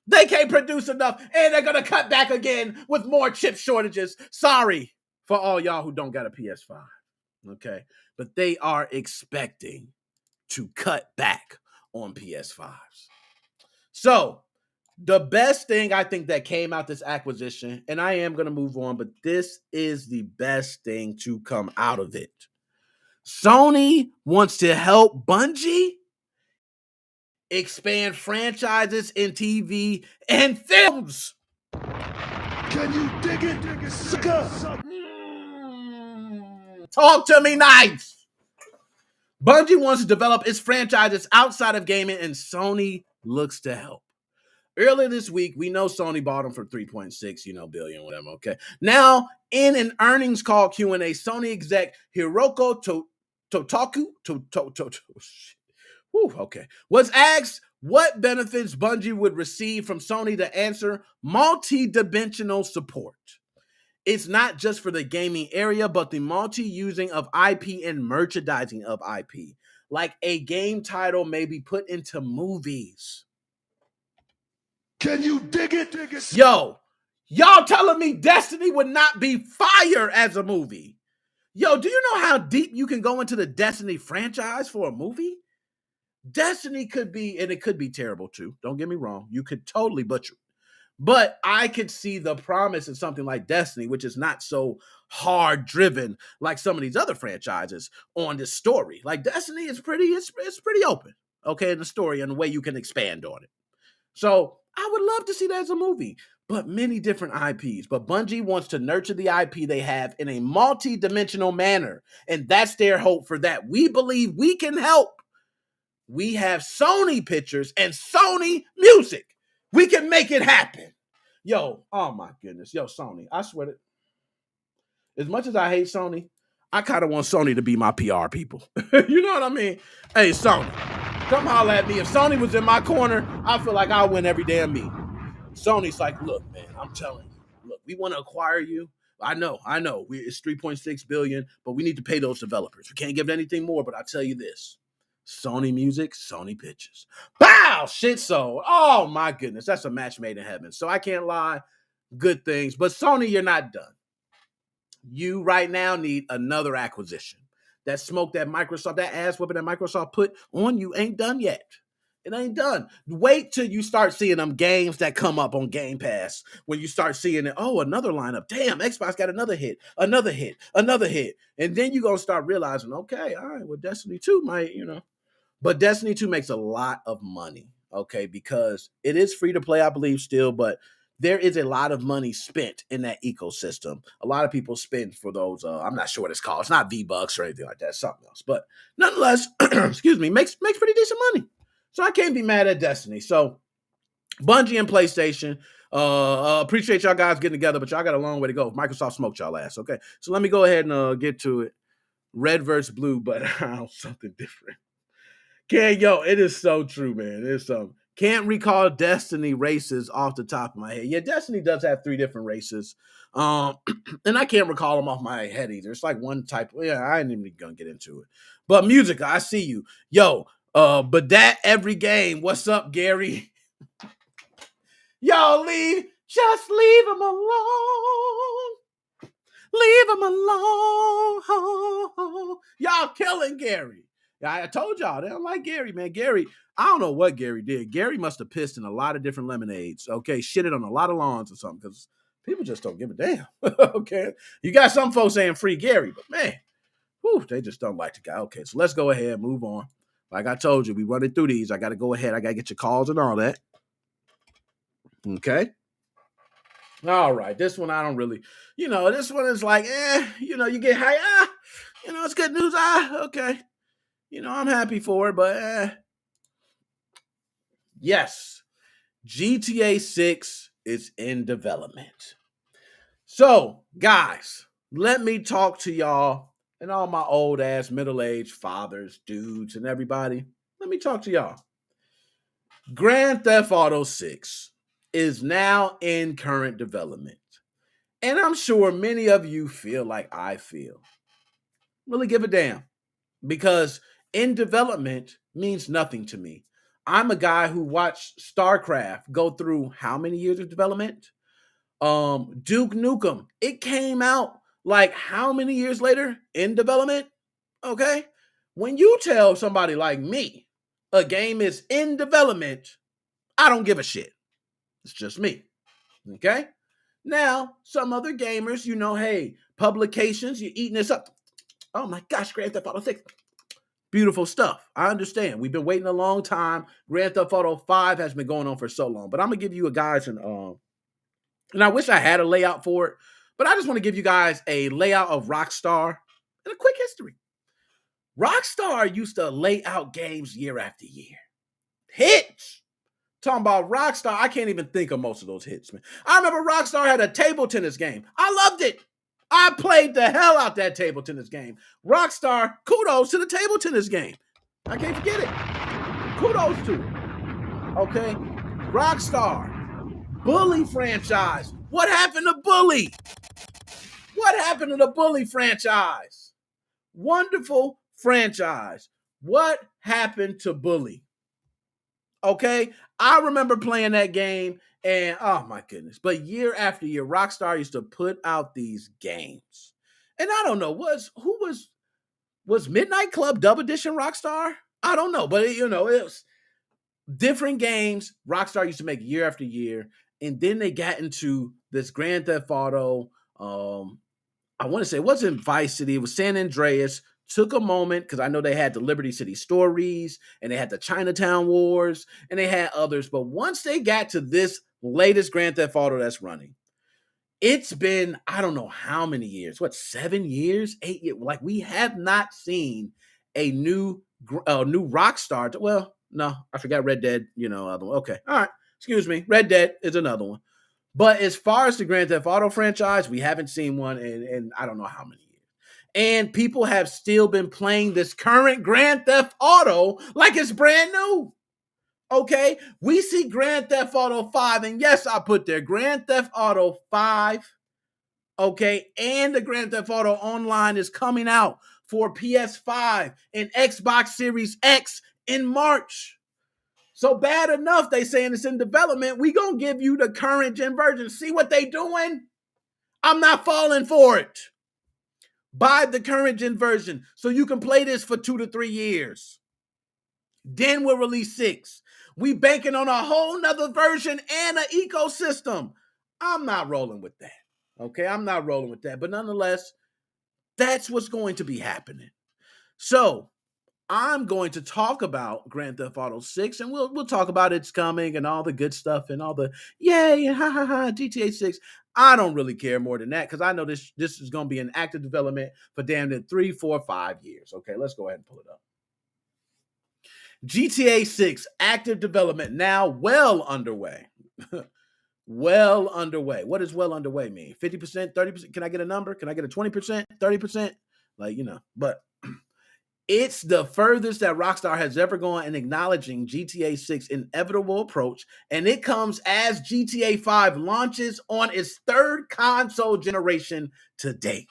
They can't produce enough, and they're going to cut back again with more chip shortages. Sorry for all y'all who don't got a PS5, okay? But they are expecting to cut back on PS5s. So, the best thing I think that came out this acquisition, and I am going to move on, but this is the best thing to come out of it. Sony wants to help Bungie expand franchises in TV and films. Can you dig it, sucker? Talk to me nice. Bungie wants to develop its franchises outside of gaming, and Sony looks to help. Earlier this week, we know Sony bought them for $3.6 billion, whatever, okay? Now, in an earnings call Q&A, Sony exec Hiroko was asked what benefits Bungie would receive from Sony to answer multi-dimensional support. It's not just for the gaming area, but the multi-using of IP and merchandising of IP. Like a game title may be put into movies. Can you dig it? Yo, y'all telling me Destiny would not be fire as a movie? Yo, do you know how deep you can go into the Destiny franchise for a movie? Destiny could be, and it could be terrible too. Don't get me wrong. You could totally butcher it. But I could see the promise in something like Destiny, which is not so hard driven like some of these other franchises on this story. Like Destiny is it's pretty open, okay, in the story and the way you can expand on it. So I would love to see that as a movie, but many different IPs. But Bungie wants to nurture the IP they have in a multi-dimensional manner, and that's their hope for that. We believe we can help. We have Sony pictures and Sony music. We can make it happen. Yo, oh my goodness. Yo, Sony, I swear to, as much as I hate Sony, I kind of want Sony to be my PR people. You know what I mean? Hey, Sony, come holler at me. If Sony was in my corner, I feel like I'll win every damn meeting. Sony's like, look, man, I'm telling you, look, we want to acquire you. I know. It's $3.6 billion, but we need to pay those developers. We can't give anything more, but I'll tell you this. Sony music, Sony pictures. Bow! Shit sold. Oh my goodness. That's a match made in heaven. So I can't lie. Good things. But Sony, you're not done. You right now need another acquisition. That smoke that Microsoft, that ass whipping that Microsoft put on you ain't done yet. It ain't done. Wait till you start seeing them games that come up on Game Pass. When you start seeing it, oh, another lineup. Damn, Xbox got another hit. And then you're going to start realizing, okay, all right, well, Destiny 2 might, But Destiny 2 makes a lot of money, okay, because it is free to play, I believe, still, but there is a lot of money spent in that ecosystem. A lot of people spend for those, I'm not sure what it's called. It's not V-Bucks or anything like that, it's something else. But nonetheless, excuse me, makes pretty decent money. So I can't be mad at Destiny. So Bungie and PlayStation, appreciate y'all guys getting together, but y'all got a long way to go. Microsoft smoked y'all ass, okay? So let me go ahead and get to it. Red versus blue, but something different. It is so true, man. It's can't recall Destiny races off the top of my head. Yeah, Destiny does have 3 different races. And I can't recall them off my head either. It's like one type. Yeah, I ain't even gonna get into it. But music, I see you. Yo, but that every game. What's up, Gary? Yo, just leave him alone. Leave him alone. Y'all killing Gary. I told y'all, they don't like Gary, man. Gary, I don't know what Gary did. Gary must have pissed in a lot of different lemonades, okay? Shitted on a lot of lawns or something, because people just don't give a damn, okay? You got some folks saying free Gary, but man, they just don't like the guy. Okay, so let's go ahead and move on. Like I told you, we running through these. I got to go ahead. I got to get your calls and all that. Okay? All right, this one I don't really, this one is like, you get high, it's good news, okay. I'm happy for it, but yes, GTA 6 is in development. So, guys, let me talk to y'all and all my old ass middle-aged fathers, dudes, and everybody. Let me talk to y'all. Grand Theft Auto 6 is now in current development. And I'm sure many of you feel like I feel. Really give a damn. Because in development means nothing to me. I'm a guy who watched StarCraft go through how many years of development? Duke Nukem, it came out like how many years later in development? Okay? When you tell somebody like me a game is in development, I don't give a shit. It's just me. Okay? Now, some other gamers, hey, publications, you're eating this up. Oh my gosh, Grand Theft Auto 6. Beautiful stuff. I understand. We've been waiting a long time. Grand Theft Auto 5 has been going on for so long. But I'm going to give you guys and I wish I had a layout for it, but I just want to give you guys a layout of Rockstar and a quick history. Rockstar used to lay out games year after year. Hits. Talking about Rockstar, I can't even think of most of those hits, man. I remember Rockstar had a table tennis game. I loved it. I played the hell out that table tennis game. Rockstar, kudos to the table tennis game. I can't forget it. Kudos to it. Okay? Rockstar. Bully franchise. What happened to Bully? What happened to the Bully franchise? Wonderful franchise. What happened to Bully? Okay, I remember playing that game, and oh my goodness! But year after year, Rockstar used to put out these games, and I don't know was Midnight Club Dub Edition Rockstar? I don't know, but it was different games Rockstar used to make year after year, and then they got into this Grand Theft Auto. I want to say it wasn't Vice City, it was San Andreas. Took a moment because I know they had the Liberty City Stories and they had the Chinatown Wars and they had others. But once they got to this latest Grand Theft Auto that's running, it's been, I don't know how many years, 7 years, 8 years? Like, we have not seen a new Rockstar. Well, no, I forgot Red Dead, other one. Okay, all right, excuse me. Red Dead is another one. But as far as the Grand Theft Auto franchise, we haven't seen one in I don't know how many years. And people have still been playing this current Grand Theft Auto like it's brand new. Okay, we see Grand Theft Auto 5, and yes, I put there Grand Theft Auto 5. Okay, and the Grand Theft Auto Online is coming out for PS5 and Xbox Series X in March. So bad enough, they saying it's in development. We gonna give you the current gen version. See what they doing? I'm not falling for it. Buy the current gen version so you can play this for 2 to 3 years. Then we'll release 6. We banking on a whole nother version and an ecosystem. I'm not rolling with that. Okay, I'm not rolling with that. But nonetheless, that's what's going to be happening. So I'm going to talk about Grand Theft Auto 6, and we'll talk about it's coming and all the good stuff and all the yay and ha ha ha GTA 6. I don't really care more than that because I know this is going to be in active development for damn near 3, 4, 5 years. Okay, let's go ahead and pull it up. GTA 6 active development now well underway. Well underway. What does well underway mean? 50%, 30%? Can I get a number? Can I get a 20%, 30%? But it's the furthest that Rockstar has ever gone in acknowledging GTA 6's inevitable approach, and it comes as GTA 5 launches on its third console generation to date.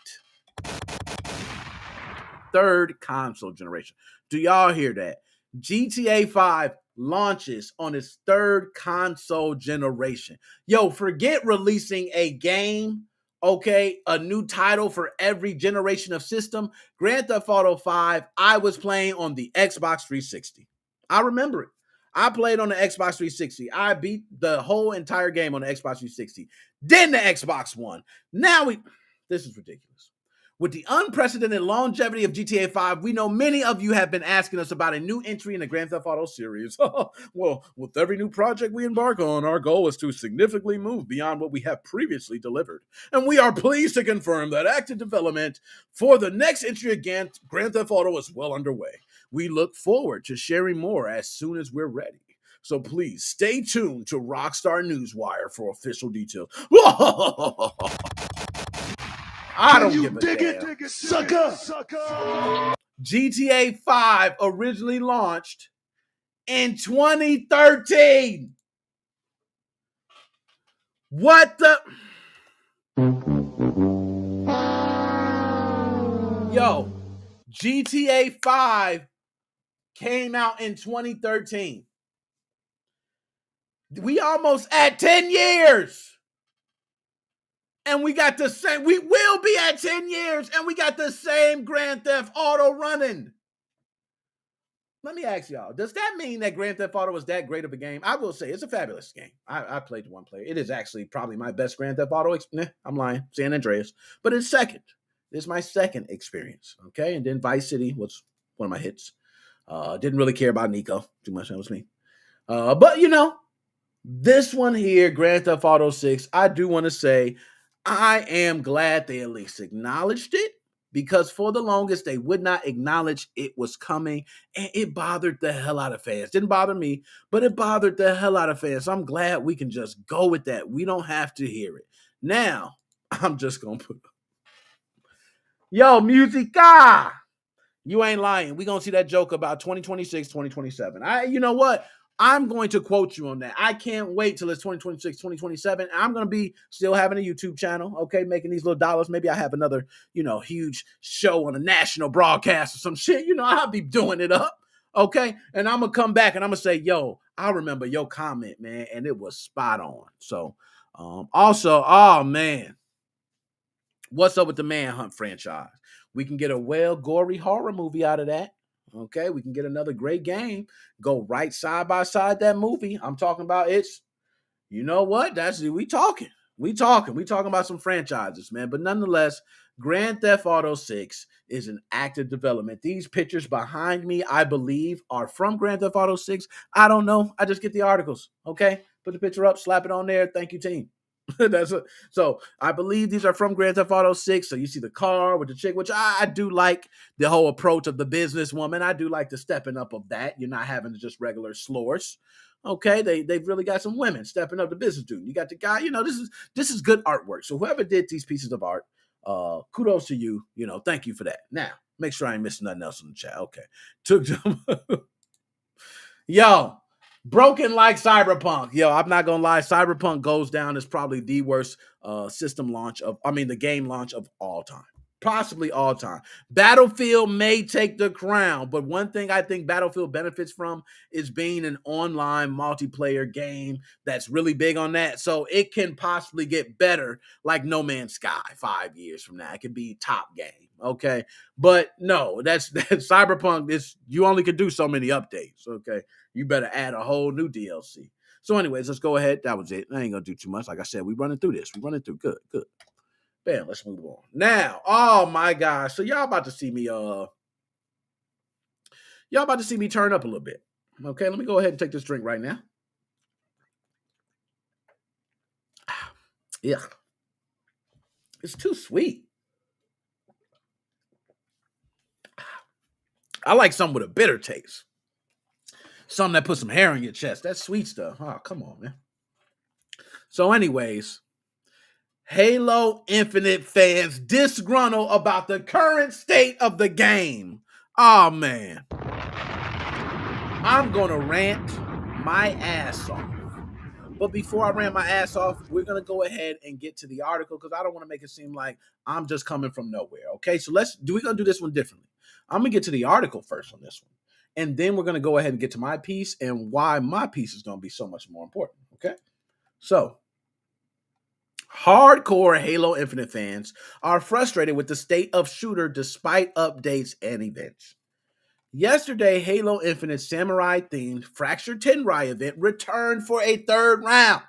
Third console generation. Do y'all hear that? GTA 5 launches on its third console generation. Yo, forget releasing a game, okay, a new title for every generation of system. Grand Theft Auto 5, I was playing on the Xbox 360. I remember it. I played on the Xbox 360. I beat the whole entire game on the Xbox 360. Then the Xbox One. This is ridiculous. With the unprecedented longevity of GTA 5, we know many of you have been asking us about a new entry in the Grand Theft Auto series. Well, with every new project we embark on, our goal is to significantly move beyond what we have previously delivered. And we are pleased to confirm that active development for the next entry again, Grand Theft Auto is well underway. We look forward to sharing more as soon as we're ready. So please stay tuned to Rockstar Newswire for official details. I don't give a damn. Sucker! GTA 5 originally launched in 2013. What the? Yo, GTA 5 came out in 2013. We almost at 10 years. And we got the same, we will be at 10 years, and we got the same Grand Theft Auto running. Let me ask y'all, does that mean that Grand Theft Auto was that great of a game? I will say, it's a fabulous game. I played the one player. It is actually probably my best Grand Theft Auto. I'm lying, San Andreas. But it's second. It's my second experience, okay? And then Vice City was one of my hits. Didn't really care about Nico too much. That was me. But, this one here, Grand Theft Auto 6, I do want to say, I am glad they at least acknowledged it, because for the longest they would not acknowledge it was coming, and it bothered the hell out of fans. Didn't bother me, but it bothered the hell out of fans. So I'm glad we can just go with that. We don't have to hear it. Now, I'm just going to put, yo, Musica, you ain't lying. We're going to see that joke about 2026, 2027. You know what? I'm going to quote you on that. I can't wait till it's 2026, 2027. I'm going to be still having a YouTube channel, okay, making these little dollars. Maybe I have another, huge show on a national broadcast or some shit. I'll be doing it up, okay? And I'm going to come back and I'm going to say, yo, I remember your comment, man, and it was spot on. So, also, oh man, what's up with the Manhunt franchise? We can get a gory horror movie out of that. Okay, we can get another great game. Go right side by side that movie. I'm talking about it's. You know what? We talking. We talking about some franchises, man. But nonetheless, Grand Theft Auto 6 is in active development. These pictures behind me, I believe, are from Grand Theft Auto 6. I don't know. I just get the articles. Okay. Put the picture up, slap it on there. Thank you, team. So I believe these are from Grand Theft Auto 6. So you see the car with the chick, which I do like the whole approach of the businesswoman. I do like the stepping up of that. You're not having just regular slores. Okay, they've really got some women stepping up the business dude. You got the guy, this is good artwork. So whoever did these pieces of art, kudos to you. Thank you for that. Now, make sure I ain't missing nothing else in the chat. Okay. Took them. Yo, broken like Cyberpunk. Yo, I'm not gonna lie. Cyberpunk goes down as probably the worst the game launch of all time. Possibly all time. Battlefield may take the crown, but one thing I think Battlefield benefits from is being an online multiplayer game that's really big on that. So it can possibly get better like No Man's Sky 5 years from now. It could be top game, okay? But no, that's Cyberpunk. You only can do so many updates, okay? You better add a whole new DLC. So anyways, let's go ahead. That was it. I ain't gonna do too much. Like I said, we're running through this. We're running through. Good. Bam, let's move on. Now, oh my gosh. So y'all about to see me turn up a little bit. Okay, let me go ahead and take this drink right now. Yeah. It's too sweet. I like something with a bitter taste. Something that puts some hair on your chest. That's sweet stuff. Oh, come on, man. So anyways, Halo Infinite fans disgruntled about the current state of the game. Oh, man. I'm going to rant my ass off. But before I rant my ass off, we're going to go ahead and get to the article because I don't want to make it seem like I'm just coming from nowhere. Okay, so we're going to do this one differently. I'm going to get to the article first on this one. And then we're going to go ahead and get to my piece and why my piece is going to be so much more important. Okay, so hardcore Halo Infinite fans are frustrated with the state of shooter despite updates and events. Yesterday, Halo Infinite samurai-themed Fractured Tenrai event returned for a third round.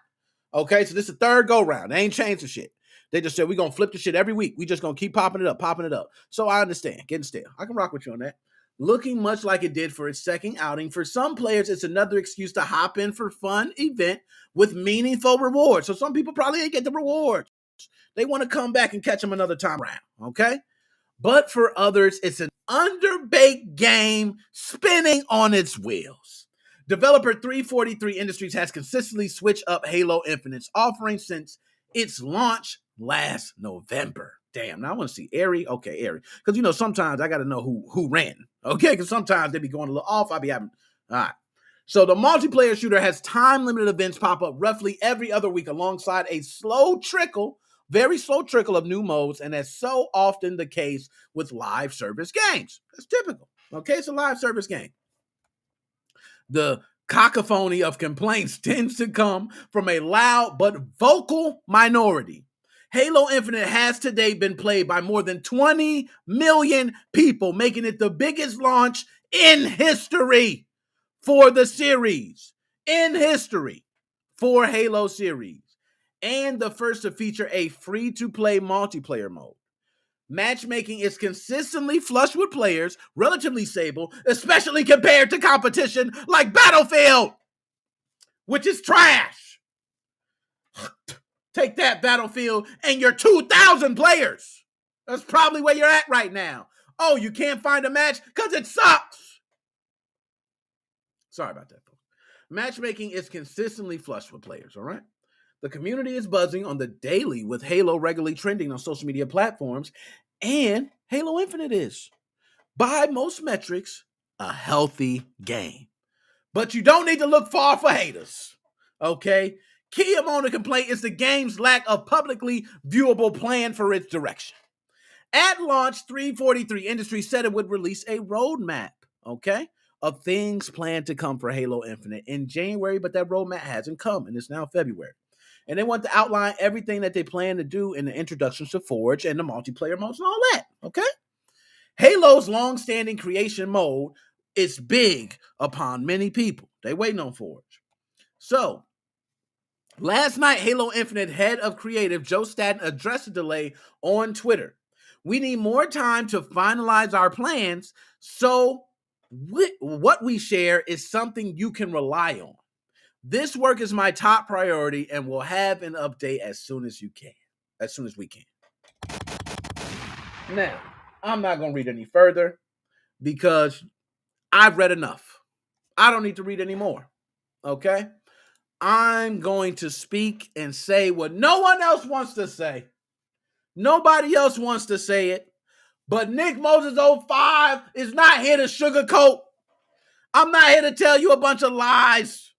Okay, so this is the third go-round. They ain't changed the shit. They just said, we're going to flip the shit every week. We just going to keep popping it up. So I understand. Getting stale. I can rock with you on that. Looking much like it did for its second outing, for some players, it's another excuse to hop in for fun event with meaningful rewards. So some people probably ain't get the rewards. They want to come back and catch them another time around, okay? But for others, it's an underbaked game spinning on its wheels. Developer 343 Industries has consistently switched up Halo Infinite's offering since its launch last November. Damn, now I want to see Airy. Okay, Airy. Because, sometimes I got to know who ran. Okay, because sometimes they be going a little off. I be having, all right. So the multiplayer shooter has time-limited events pop up roughly every other week alongside a very slow trickle of new modes, and that's so often the case with live service games. That's typical. Okay, it's a live service game. The cacophony of complaints tends to come from a loud but vocal minority. Halo Infinite has today been played by more than 20 million people, making it the biggest launch in history for the series. In history for Halo series. And the first to feature a free-to-play multiplayer mode. Matchmaking is consistently flush with players, relatively stable, especially compared to competition like Battlefield, which is trash. Take that, Battlefield, and your 2,000 players. That's probably where you're at right now. Oh, you can't find a match because it sucks. Sorry about that, folks. Matchmaking is consistently flush with players, all right? The community is buzzing on the daily with Halo regularly trending on social media platforms, and Halo Infinite is, by most metrics, a healthy game. But you don't need to look far for haters, okay? Key among the complaint is the game's lack of publicly viewable plan for its direction. At launch, 343 Industries said it would release a roadmap, okay? of things planned to come for Halo Infinite in January, but that roadmap hasn't come, and it's now February. And they want to outline everything that they plan to do in the introductions to Forge and the multiplayer modes and all that, okay? Halo's long-standing creation mode is big upon many people. They waiting on Forge. So, last night, Halo Infinite head of creative Joe Staten addressed the delay on Twitter. We need more time to finalize our plans, so what we share is something you can rely on. This work is my top priority, and we'll have an update as soon as we can. Now, I'm not going to read any further because I've read enough. I don't need to read any more, okay? I'm going to speak and say what no one else wants to say. Nobody else wants to say it, but Nick Moses 05 is not here to sugarcoat. I'm not here to tell you a bunch of lies,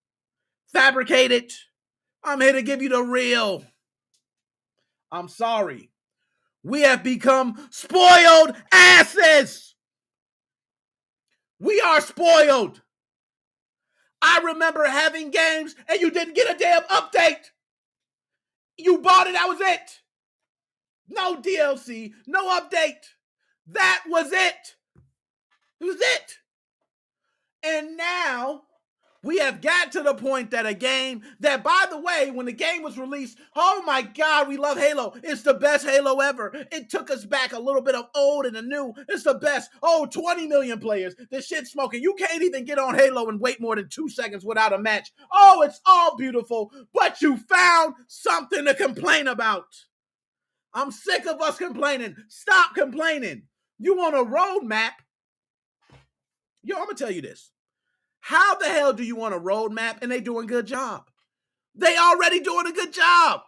fabricated. I'm here to give you the real. I'm sorry. We have become spoiled asses. We are spoiled. I remember having games and you didn't get a damn update. You bought it, that was it. No DLC, no update. That was it. It was it. And now we have got to the point that a game that, by the way, when the game was released, oh my God, we love Halo. It's the best Halo ever. It took us back a little bit of old and the new. It's the best. Oh, 20 million players. This shit's smoking. You can't even get on Halo and wait more than 2 seconds without a match. Oh, it's all beautiful, but you found something to complain about. I'm sick of us complaining. Stop complaining. You want a roadmap? Yo, I'm going to tell you this. How the hell do you want a roadmap and they doing a good job? They already doing a good job.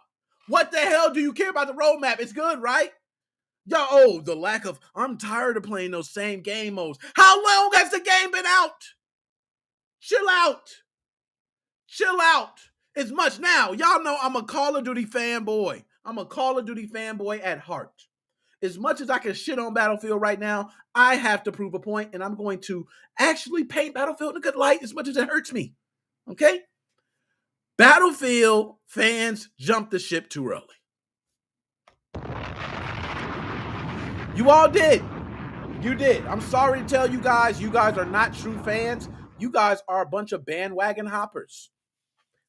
What the hell do you care about the roadmap? It's good, right? Yo, the lack of, I'm tired of playing those same game modes. How long has the game been out? Chill out. Chill out. It's much now. Y'all know I'm a Call of Duty fanboy. I'm a Call of Duty fanboy at heart. As much as I can shit on Battlefield right now, I have to prove a point, and I'm going to actually paint Battlefield in a good light as much as it hurts me. Okay? Battlefield fans jumped the ship too early. You all did. You did. I'm sorry to tell you guys are not true fans. You guys are a bunch of bandwagon hoppers.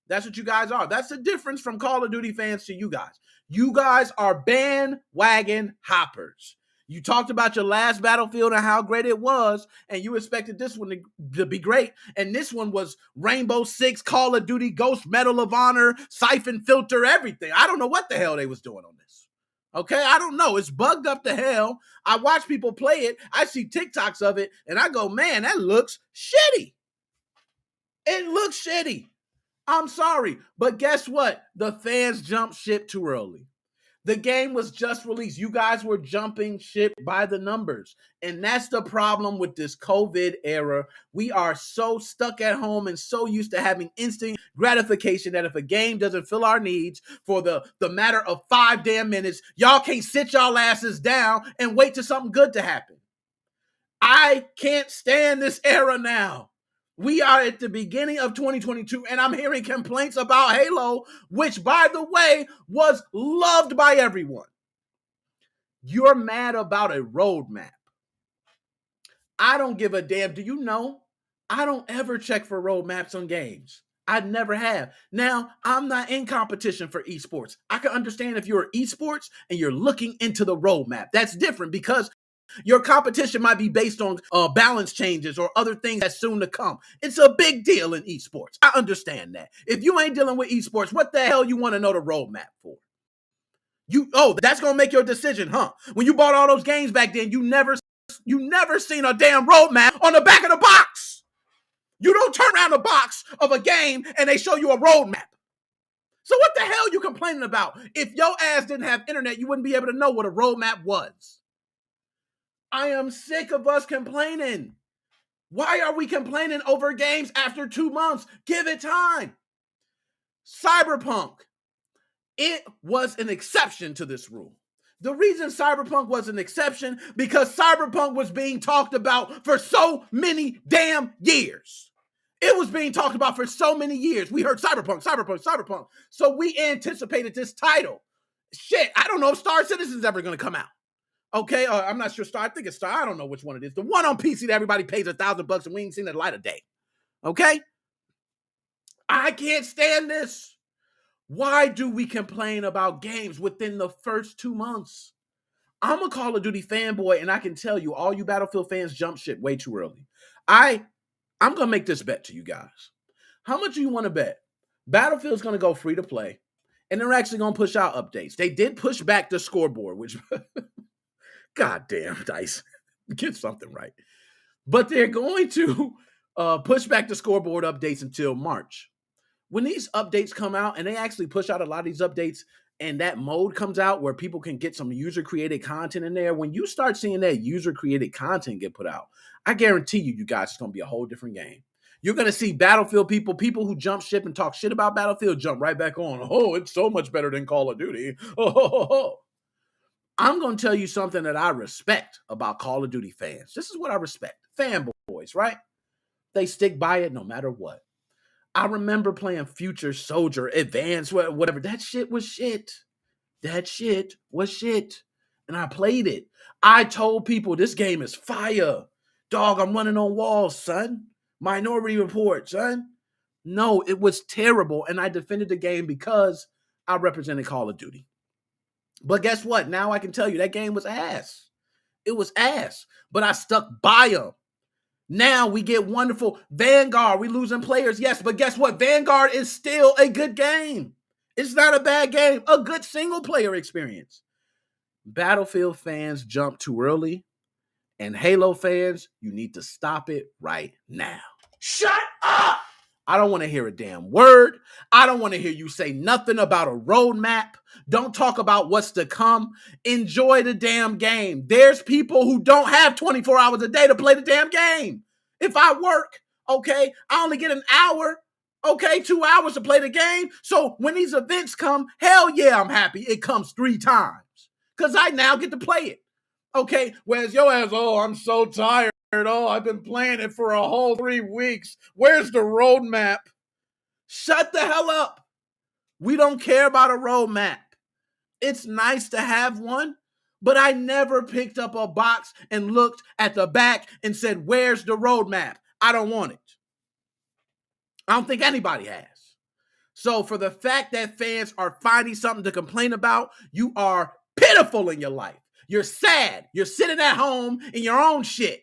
That's what you guys are. That's the difference from Call of Duty fans to you guys. You guys are bandwagon hoppers. You talked about your last Battlefield and how great it was, and you expected this one to be great. And this one was Rainbow Six, Call of Duty, Ghost, Medal of Honor, Siphon Filter, everything. I don't know what the hell they was doing on this. Okay, I don't know. It's bugged up to hell. I watch people play it. I see TikToks of it, and I go, man, that looks shitty. It looks shitty. I'm sorry, but guess what? The fans jumped ship too early. The game was just released. You guys were jumping ship by the numbers. And that's the problem with this COVID era. We are so stuck at home and so used to having instant gratification that if a game doesn't fill our needs for the matter of 5 damn minutes, y'all can't sit y'all asses down and wait for something good to happen. I can't stand this era now. We are at the beginning of 2022, and I'm hearing complaints about Halo, which, by the way, was loved by everyone. You're mad about a roadmap. I don't give a damn. Do you know? I don't ever check for roadmaps on games. I never have. Now, I'm not in competition for esports. I can understand if you're esports and you're looking into the roadmap. That's different because your competition might be based on balance changes or other things that's soon to come. It's a big deal in esports. I understand that. If you ain't dealing with esports, what the hell you want to know the roadmap for? That's going to make your decision, huh? When you bought all those games back then, you never seen a damn roadmap on the back of the box. You don't turn around the box of a game and they show you a roadmap. So what the hell you complaining about? If your ass didn't have internet, you wouldn't be able to know what a roadmap was. I am sick of us complaining. Why are we complaining over games after 2 months? Give it time. Cyberpunk, it was an exception to this rule. The reason Cyberpunk was an exception because Cyberpunk was being talked about for so many damn years. It was being talked about for so many years. We heard Cyberpunk. So we anticipated this title. Shit, I don't know if Star Citizen's ever going to come out. Okay, I'm not sure Star. I think it's Star. I don't know which one it is. The one on PC that everybody pays $1,000 and we ain't seen the light of day. Okay? I can't stand this. Why do we complain about games within the first 2 months? I'm a Call of Duty fanboy, and I can tell you, all you Battlefield fans jump ship way too early. I'm going to make this bet to you guys. How much do you want to bet? Battlefield's going to go free to play, and they're actually going to push out updates. They did push back the scoreboard, which, goddamn, DICE, get something right. But they're going to push back the scoreboard updates until March. When these updates come out, and they actually push out a lot of these updates, and that mode comes out where people can get some user-created content in there, when you start seeing that user-created content get put out, I guarantee you guys, it's going to be a whole different game. You're going to see Battlefield people who jump ship and talk shit about Battlefield jump right back on. Oh, it's so much better than Call of Duty. Oh. I'm going to tell you something that I respect about Call of Duty fans. This is what I respect. Fanboys, right? They stick by it no matter what. I remember playing Future Soldier, Advance, whatever. That shit was shit. And I played it. I told people this game is fire. Dog, I'm running on walls, son. Minority Report, son. No, it was terrible. And I defended the game because I represented Call of Duty. But guess what? Now I can tell you that game was ass. It was ass. But I stuck by them. Now we get wonderful Vanguard. We losing players, yes, but guess what? Vanguard is still a good game. It's not a bad game. A good single player experience. Battlefield fans jump too early, and Halo fans, you need to stop it right now. Shut up! I don't want to hear a damn word. I don't want to hear you say nothing about a roadmap. Don't talk about what's to come. Enjoy the damn game. There's people who don't have 24 hours a day to play the damn game. If I work, okay, I only get an hour, okay, 2 hours to play the game. So when these events come, hell yeah, I'm happy. It comes 3 times because I now get to play it. Okay, whereas your ass, oh, I'm so tired. Oh, I've been playing it for a whole 3 weeks. Where's the roadmap? Shut the hell up. We don't care about a roadmap. It's nice to have one, but I never picked up a box and looked at the back and said, where's the roadmap? I don't want it. I don't think anybody has. So for the fact that fans are finding something to complain about, you are pitiful in your life. You're sad. You're sitting at home in your own shit.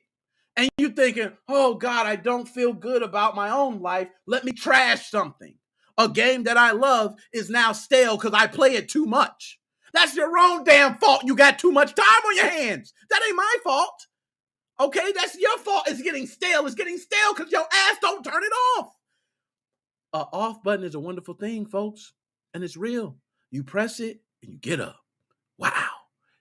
And you thinking, oh God, I don't feel good about my own life. Let me trash something. A game that I love is now stale because I play it too much. That's your own damn fault. You got too much time on your hands. That ain't my fault. Okay, that's your fault. It's getting stale. It's getting stale because your ass don't turn it off. A off button is a wonderful thing, folks. And it's real. You press it and you get up. Wow.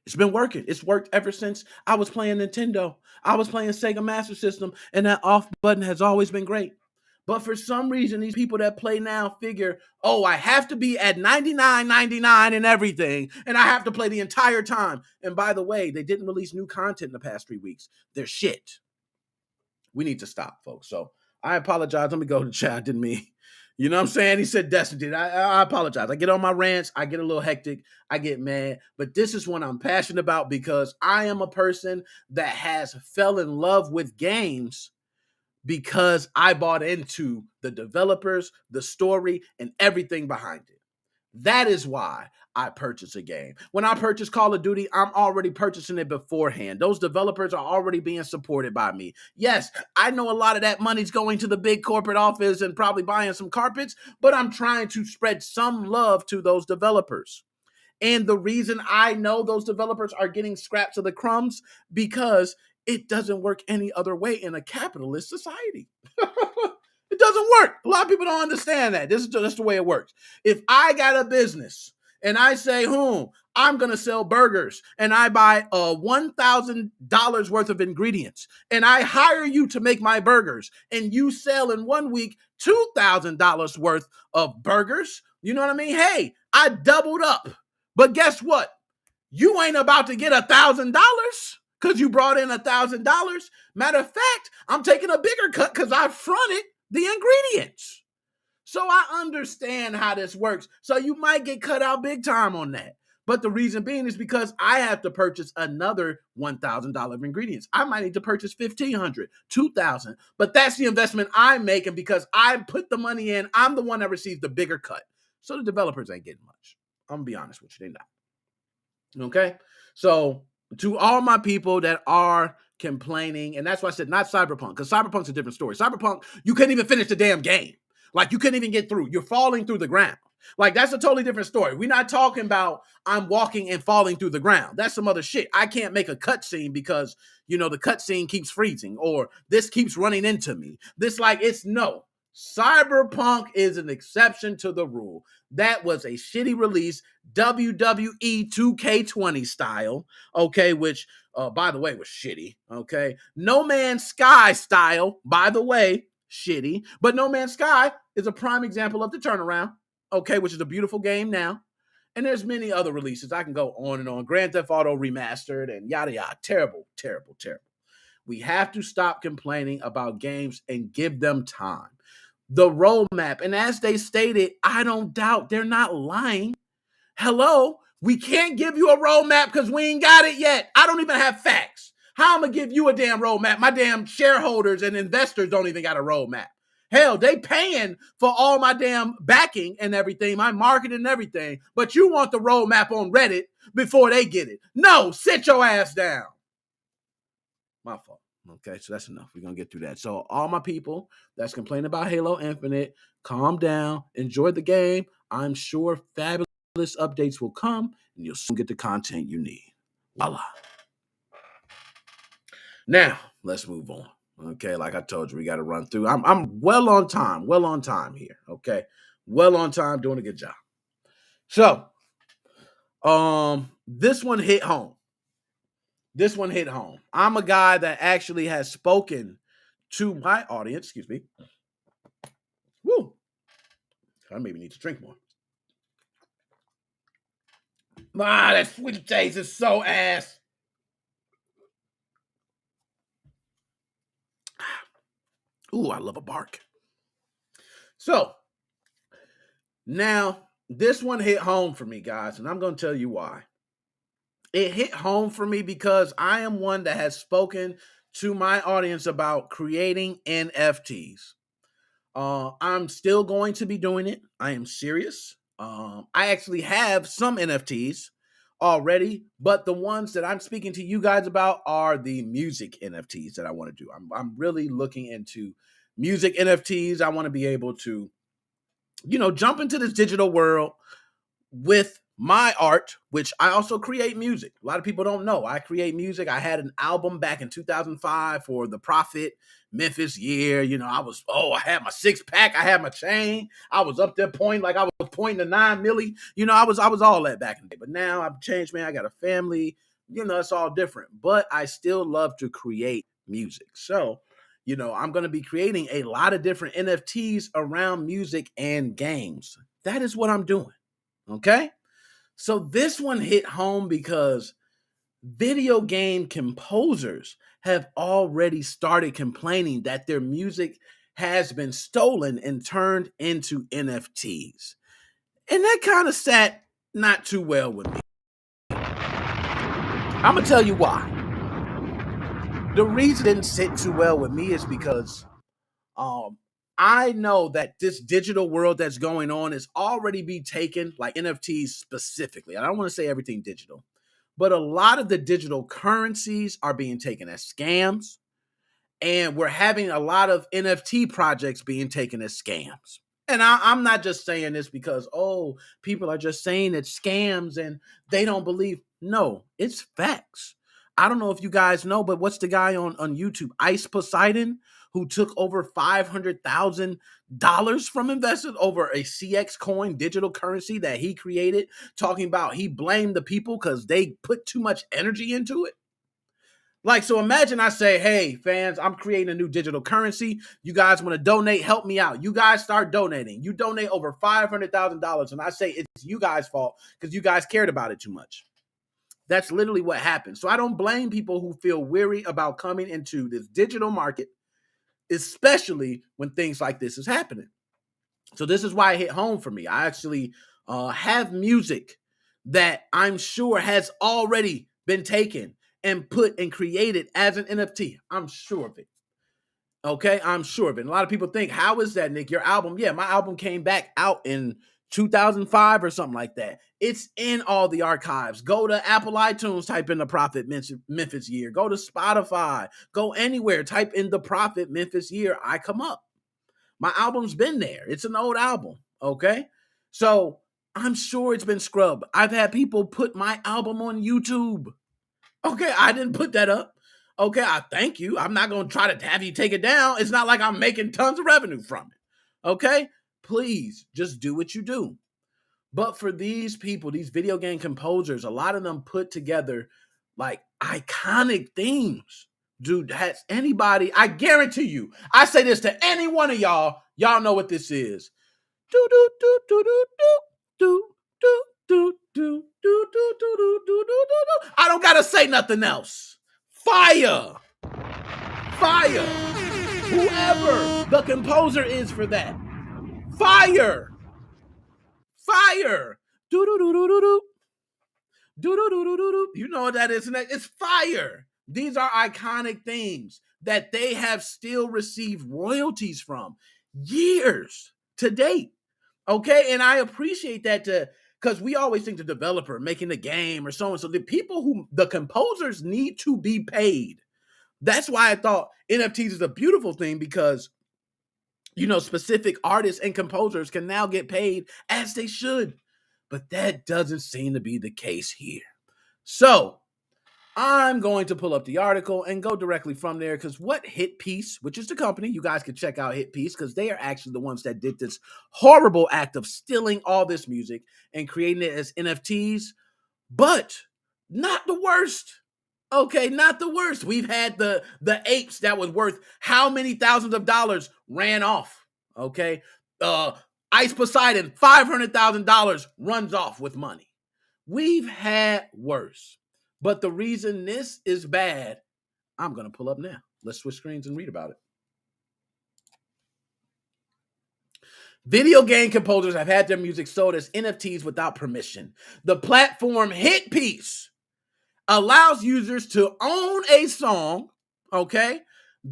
It's been working. It's worked ever since I was playing Nintendo. I was playing Sega Master System, and that off button has always been great. But for some reason, these people that play now figure, oh, I have to be at 99.99 and everything, and I have to play the entire time. And by the way, they didn't release new content in the past 3 weeks. They're shit. We need to stop, folks. So I apologize. Let me go to the chat. I didn't mean. You know what I'm saying? He said Destiny. I apologize. I get on my rants. I get a little hectic. I get mad. But this is what I'm passionate about because I am a person that has fell in love with games because I bought into the developers, the story, and everything behind it. That is why I purchase a game. When I purchase Call of Duty, I'm already purchasing it beforehand. Those developers are already being supported by me. Yes, I know a lot of that money's going to the big corporate office and probably buying some carpets, but I'm trying to spread some love to those developers. And the reason I know those developers are getting scraps of the crumbs because it doesn't work any other way in a capitalist society. It doesn't work. A lot of people don't understand that. This is just the way it works. If I got a business and I say, I'm going to sell burgers and I buy $1,000 worth of ingredients and I hire you to make my burgers and you sell in 1 week $2,000 worth of burgers, you know what I mean? Hey, I doubled up. But guess what? You ain't about to get $1,000 because you brought in $1,000. Matter of fact, I'm taking a bigger cut because I fronted the ingredients. So I understand how this works. So you might get cut out big time on that. But the reason being is because I have to purchase another $1,000 of ingredients. I might need to purchase $1,500, $2,000. But that's the investment I'm making because I put the money in. I'm the one that receives the bigger cut. So the developers ain't getting much. I'm going to be honest with you. They're not. Okay? So to all my people that are complaining, and that's why I said not Cyberpunk, because Cyberpunk's a different story. Cyberpunk, you couldn't even finish the damn game. Like, you couldn't even get through. You're falling through the ground. Like, that's a totally different story. We're not talking about I'm walking and falling through the ground. That's some other shit. I can't make a cutscene because, the cutscene keeps freezing or this keeps running into me. It's no. Cyberpunk is an exception to the rule. That was a shitty release, WWE 2K20 style, okay, which, by the way, was shitty, okay? No Man's Sky style, by the way, shitty, but No Man's Sky is a prime example of the turnaround, okay, which is a beautiful game now. And there's many other releases. I can go on and on. Grand Theft Auto Remastered and yada yada. Terrible, terrible, terrible. We have to stop complaining about games and give them time. The roadmap, and as they stated, I don't doubt they're not lying. Hello, we can't give you a roadmap because we ain't got it yet. I don't even have facts. How am I give you a damn roadmap? My damn shareholders and investors don't even got a roadmap. Hell, they paying for all my damn backing and everything, my marketing and everything, but you want the roadmap on Reddit before they get it. No, sit your ass down. My fault. Okay, so that's enough. We're going to get through that. So all my people that's complaining about Halo Infinite, calm down, enjoy the game. I'm sure fabulous updates will come, and you'll soon get the content you need. Voila. Now, let's move on. Okay, like I told you, we got to run through. I'm well on time here. Okay, well on time, doing a good job. So, this one hit home. I'm a guy that actually has spoken to my audience. Excuse me. Woo. I maybe need to drink more. That sweet taste is so ass. Ooh, I love a bark. So, now, this one hit home for me, guys, and I'm going to tell you why. It hit home for me because I am one that has spoken to my audience about creating NFTs. I'm still going to be doing it. I am serious. I actually have some NFTs already, but the ones that I'm speaking to you guys about are the music NFTs that I want to do. I'm really looking into music NFTs. I want to be able to, jump into this digital world with my art, which I also create music. A lot of people don't know. I create music. I had an album back in 2005 for The Prophet, Memphis Year. I had my 6-pack. I had my chain. I was up there pointing like I was pointing to 9 milli. I was all that back in the day. But now I've changed, man. I got a family. It's all different. But I still love to create music. So, I'm going to be creating a lot of different NFTs around music and games. That is what I'm doing. Okay? So this one hit home because video game composers have already started complaining that their music has been stolen and turned into NFTs. And that kind of sat not too well with me. I'm going to tell you why. The reason it didn't sit too well with me is because I know that this digital world that's going on is already be taken, like NFTs specifically. I don't want to say everything digital, but a lot of the digital currencies are being taken as scams. And we're having a lot of NFT projects being taken as scams. And I'm not just saying this because, people are just saying it's scams and they don't believe. No, it's facts. I don't know if you guys know, but what's the guy on YouTube, Ice Poseidon, who took over $500,000 from investors over a CX coin digital currency that he created, talking about he blamed the people because they put too much energy into it? So imagine I say, hey, fans, I'm creating a new digital currency. You guys want to donate? Help me out. You guys start donating. You donate over $500,000. And I say it's you guys' fault because you guys cared about it too much. That's literally what happened. So I don't blame people who feel weary about coming into this digital market, especially when things like this is happening. So this is why it hit home for me. I actually have music that I'm sure has already been taken and put and created as an NFT. I'm sure of it. Okay, I'm sure of it. And a lot of people think, how is that, Nick? Your album? Yeah, my album came back out in 2005 or something like that. It's in all the archives. Go to Apple iTunes, type in the Prophet Memphis year. Go to Spotify. Go anywhere, type in the Prophet Memphis year. I come up. My album's been there. It's an old album, okay? So I'm sure it's been scrubbed. I've had people put my album on YouTube. Okay, I didn't put that up. Okay, I thank you. I'm not going to try to have you take it down. It's not like I'm making tons of revenue from it. Okay? Please, just do what you do. But for these people, these video game composers, a lot of them put together like iconic themes. Dude, has anybody, I guarantee you, I say this to any one of y'all know what this is. Do do do do do do do do do do do do do do do do. I don't gotta say nothing else. Fire. Fire. Whoever the composer is for that. Fire. Fire. Do do do do do do. Do do do do do do. You know what that is? It's fire. These are iconic themes that they have still received royalties from years to date. Okay, and I appreciate that because we always think the developer making the game or so and so. The people the composers need to be paid. That's why I thought NFTs is a beautiful thing because, specific artists and composers can now get paid as they should. But that doesn't seem to be the case here. So I'm going to pull up the article and go directly from there because what Hit Piece, which is the company, you guys can check out Hit Piece because they are actually the ones that did this horrible act of stealing all this music and creating it as NFTs, but not the worst. Okay, not the worst. We've had the apes that was worth how many thousands of dollars ran off. Okay, Ice Poseidon, $500,000 runs off with money. We've had worse. But the reason this is bad, I'm going to pull up now. Let's switch screens and read about it. Video game composers have had their music sold as NFTs without permission. The platform Hit Piece allows users to own a song, okay,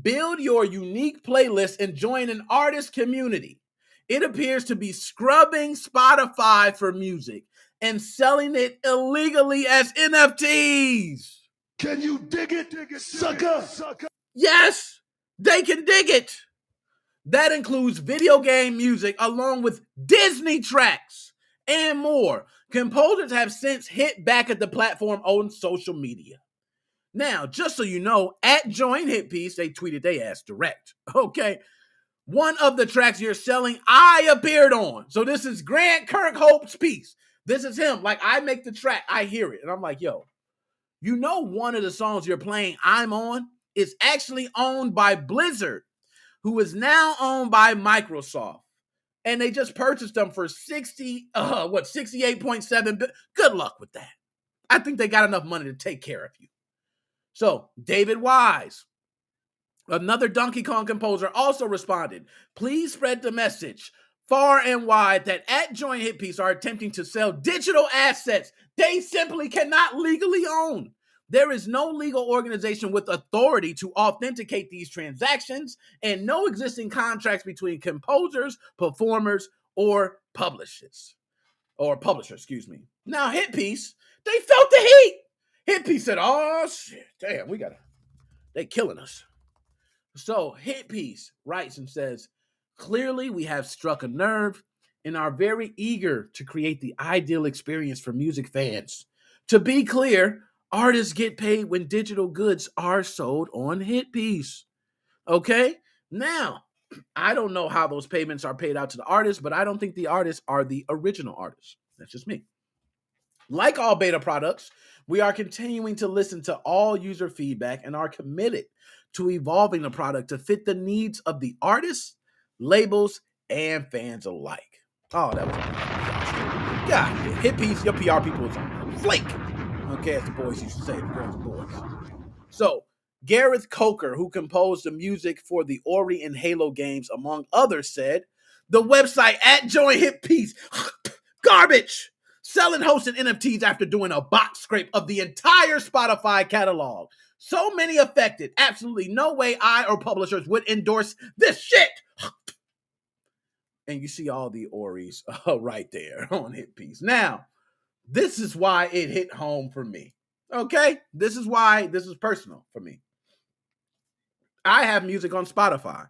build your unique playlist, and join an artist community. It appears to be scrubbing Spotify for music and selling it illegally as NFTs. Can you dig it, sucker? Yes, they can dig it. That includes video game music along with Disney tracks and more. Composers have since hit back at the platform on social media. Now, just so you know, at Join Hit Piece, they tweeted they ass direct. Okay. One of the tracks you're selling, I appeared on. So this is Grant Kirkhope's piece. This is him. Like, I make the track, I hear it. And I'm like, yo, one of the songs you're playing, I'm on, is actually owned by Blizzard, who is now owned by Microsoft. And they just purchased them for 68.7 billion. Good luck with that. I think they got enough money to take care of you. So, David Wise, another Donkey Kong composer, also responded, please spread the message far and wide that at Joint Hit Piece are attempting to sell digital assets they simply cannot legally own. There is no legal organization with authority to authenticate these transactions and no existing contracts between composers, performers, or publishers. Now, Hit Piece, they felt the heat. Hit Piece said, oh, shit, damn, they killing us. So Hit Piece writes and says, clearly we have struck a nerve and are very eager to create the ideal experience for music fans. To be clear, artists get paid when digital goods are sold on Hit Piece. Okay? Now, I don't know how those payments are paid out to the artists, but I don't think the artists are the original artists. That's just me. Like all beta products, we are continuing to listen to all user feedback and are committed to evolving the product to fit the needs of the artists, labels, and fans alike. Oh, that was a God, Hit Piece, your PR people is on flake. Okay, as the boys used to say, the girls and boys. So, Gareth Coker, who composed the music for the Ori and Halo games, among others, said, the website at Join Hit Piece, garbage, selling hosts and NFTs after doing a box scrape of the entire Spotify catalog. So many affected. Absolutely no way I or publishers would endorse this shit. And you see all the Oris right there on Hit Piece. Now, this is why it hit home for me. Okay? This is why this is personal for me. I have music on Spotify.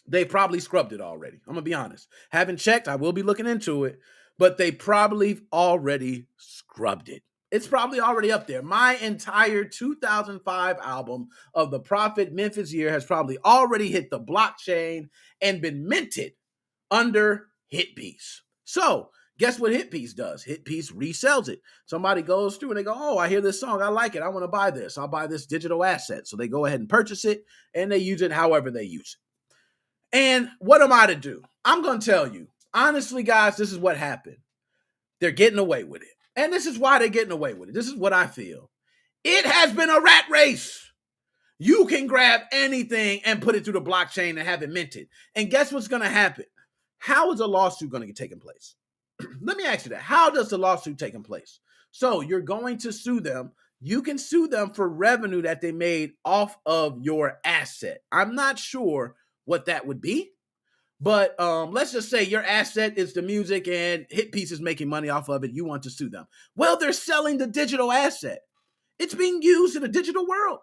They probably scrubbed it already. I'm going to be honest. Haven't checked. I will be looking into it. But they probably already scrubbed it. It's probably already up there. My entire 2005 album of the Prophet Memphis Year has probably already hit the blockchain and been minted under Hitpiece. So, guess what Hitpiece does? Hitpiece resells it. Somebody goes through and they go, oh, I hear this song. I like it. I want to buy this. I'll buy this digital asset. So they go ahead and purchase it and they use it however they use it. And what am I to do? I'm going to tell you. Honestly, guys, this is what happened. They're getting away with it. And this is why they're getting away with it. This is what I feel. It has been a rat race. You can grab anything and put it through the blockchain and have it minted. And guess what's going to happen? How is a lawsuit going to get taken place? Let me ask you that. How does the lawsuit taking place? So you're going to sue them. You can sue them for revenue that they made off of your asset. I'm not sure what that would be. But let's just say your asset is the music and Hitpiece is making money off of it. You want to sue them. Well, they're selling the digital asset. It's being used in a digital world.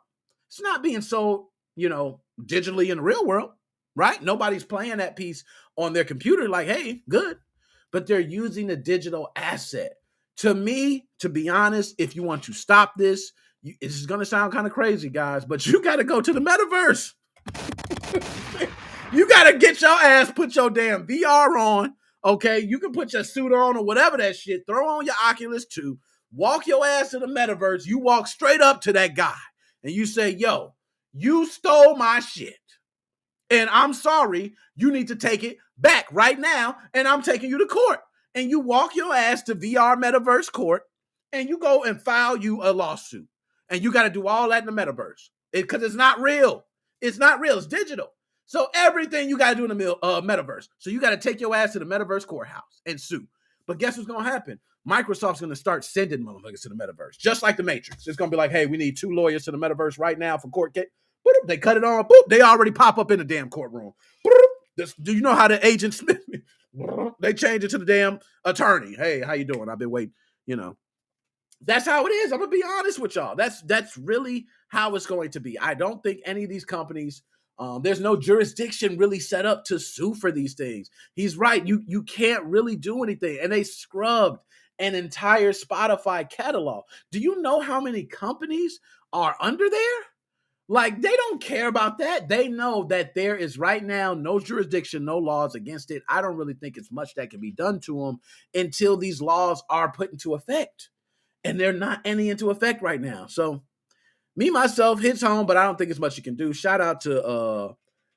It's not being sold, digitally in the real world, right? Nobody's playing that piece on their computer like, hey, good. But they're using the digital asset. To me, to be honest, if you want to stop this, this is going to sound kind of crazy, guys, but you got to go to the metaverse. You got to get your ass, put your damn VR on, okay? You can put your suit on or whatever that shit. Throw on your Oculus 2. Walk your ass to the metaverse. You walk straight up to that guy and you say, yo, you stole my shit. And I'm sorry, you need to take it back right now, and I'm taking you to court. And you walk your ass to VR metaverse court, and you go and file you a lawsuit. And you got to do all that in the metaverse because it's not real. It's not real. It's digital. So everything you got to do in the metaverse. So you got to take your ass to the metaverse courthouse and sue. But guess what's going to happen? Microsoft's going to start sending motherfuckers to the metaverse, just like the Matrix. It's going to be like, hey, we need 2 lawyers to the metaverse right now for court case. They cut it on. Boop, they already pop up in the damn courtroom. Do you know how the agent Smith? They change it to the damn attorney. Hey, how you doing? I've been waiting. That's how it is. I'm gonna be honest with y'all. That's really how it's going to be. I don't think any of these companies. There's no jurisdiction really set up to sue for these things. He's right. You can't really do anything, and they scrubbed an entire Spotify catalog. Do you know how many companies are under there? Like, they don't care about that. They know that there is right now no jurisdiction, no laws against it. I don't really think it's much that can be done to them until these laws are put into effect. And they're not any into effect right now. So, me, myself, hits home, but I don't think it's much you can do. Shout out to,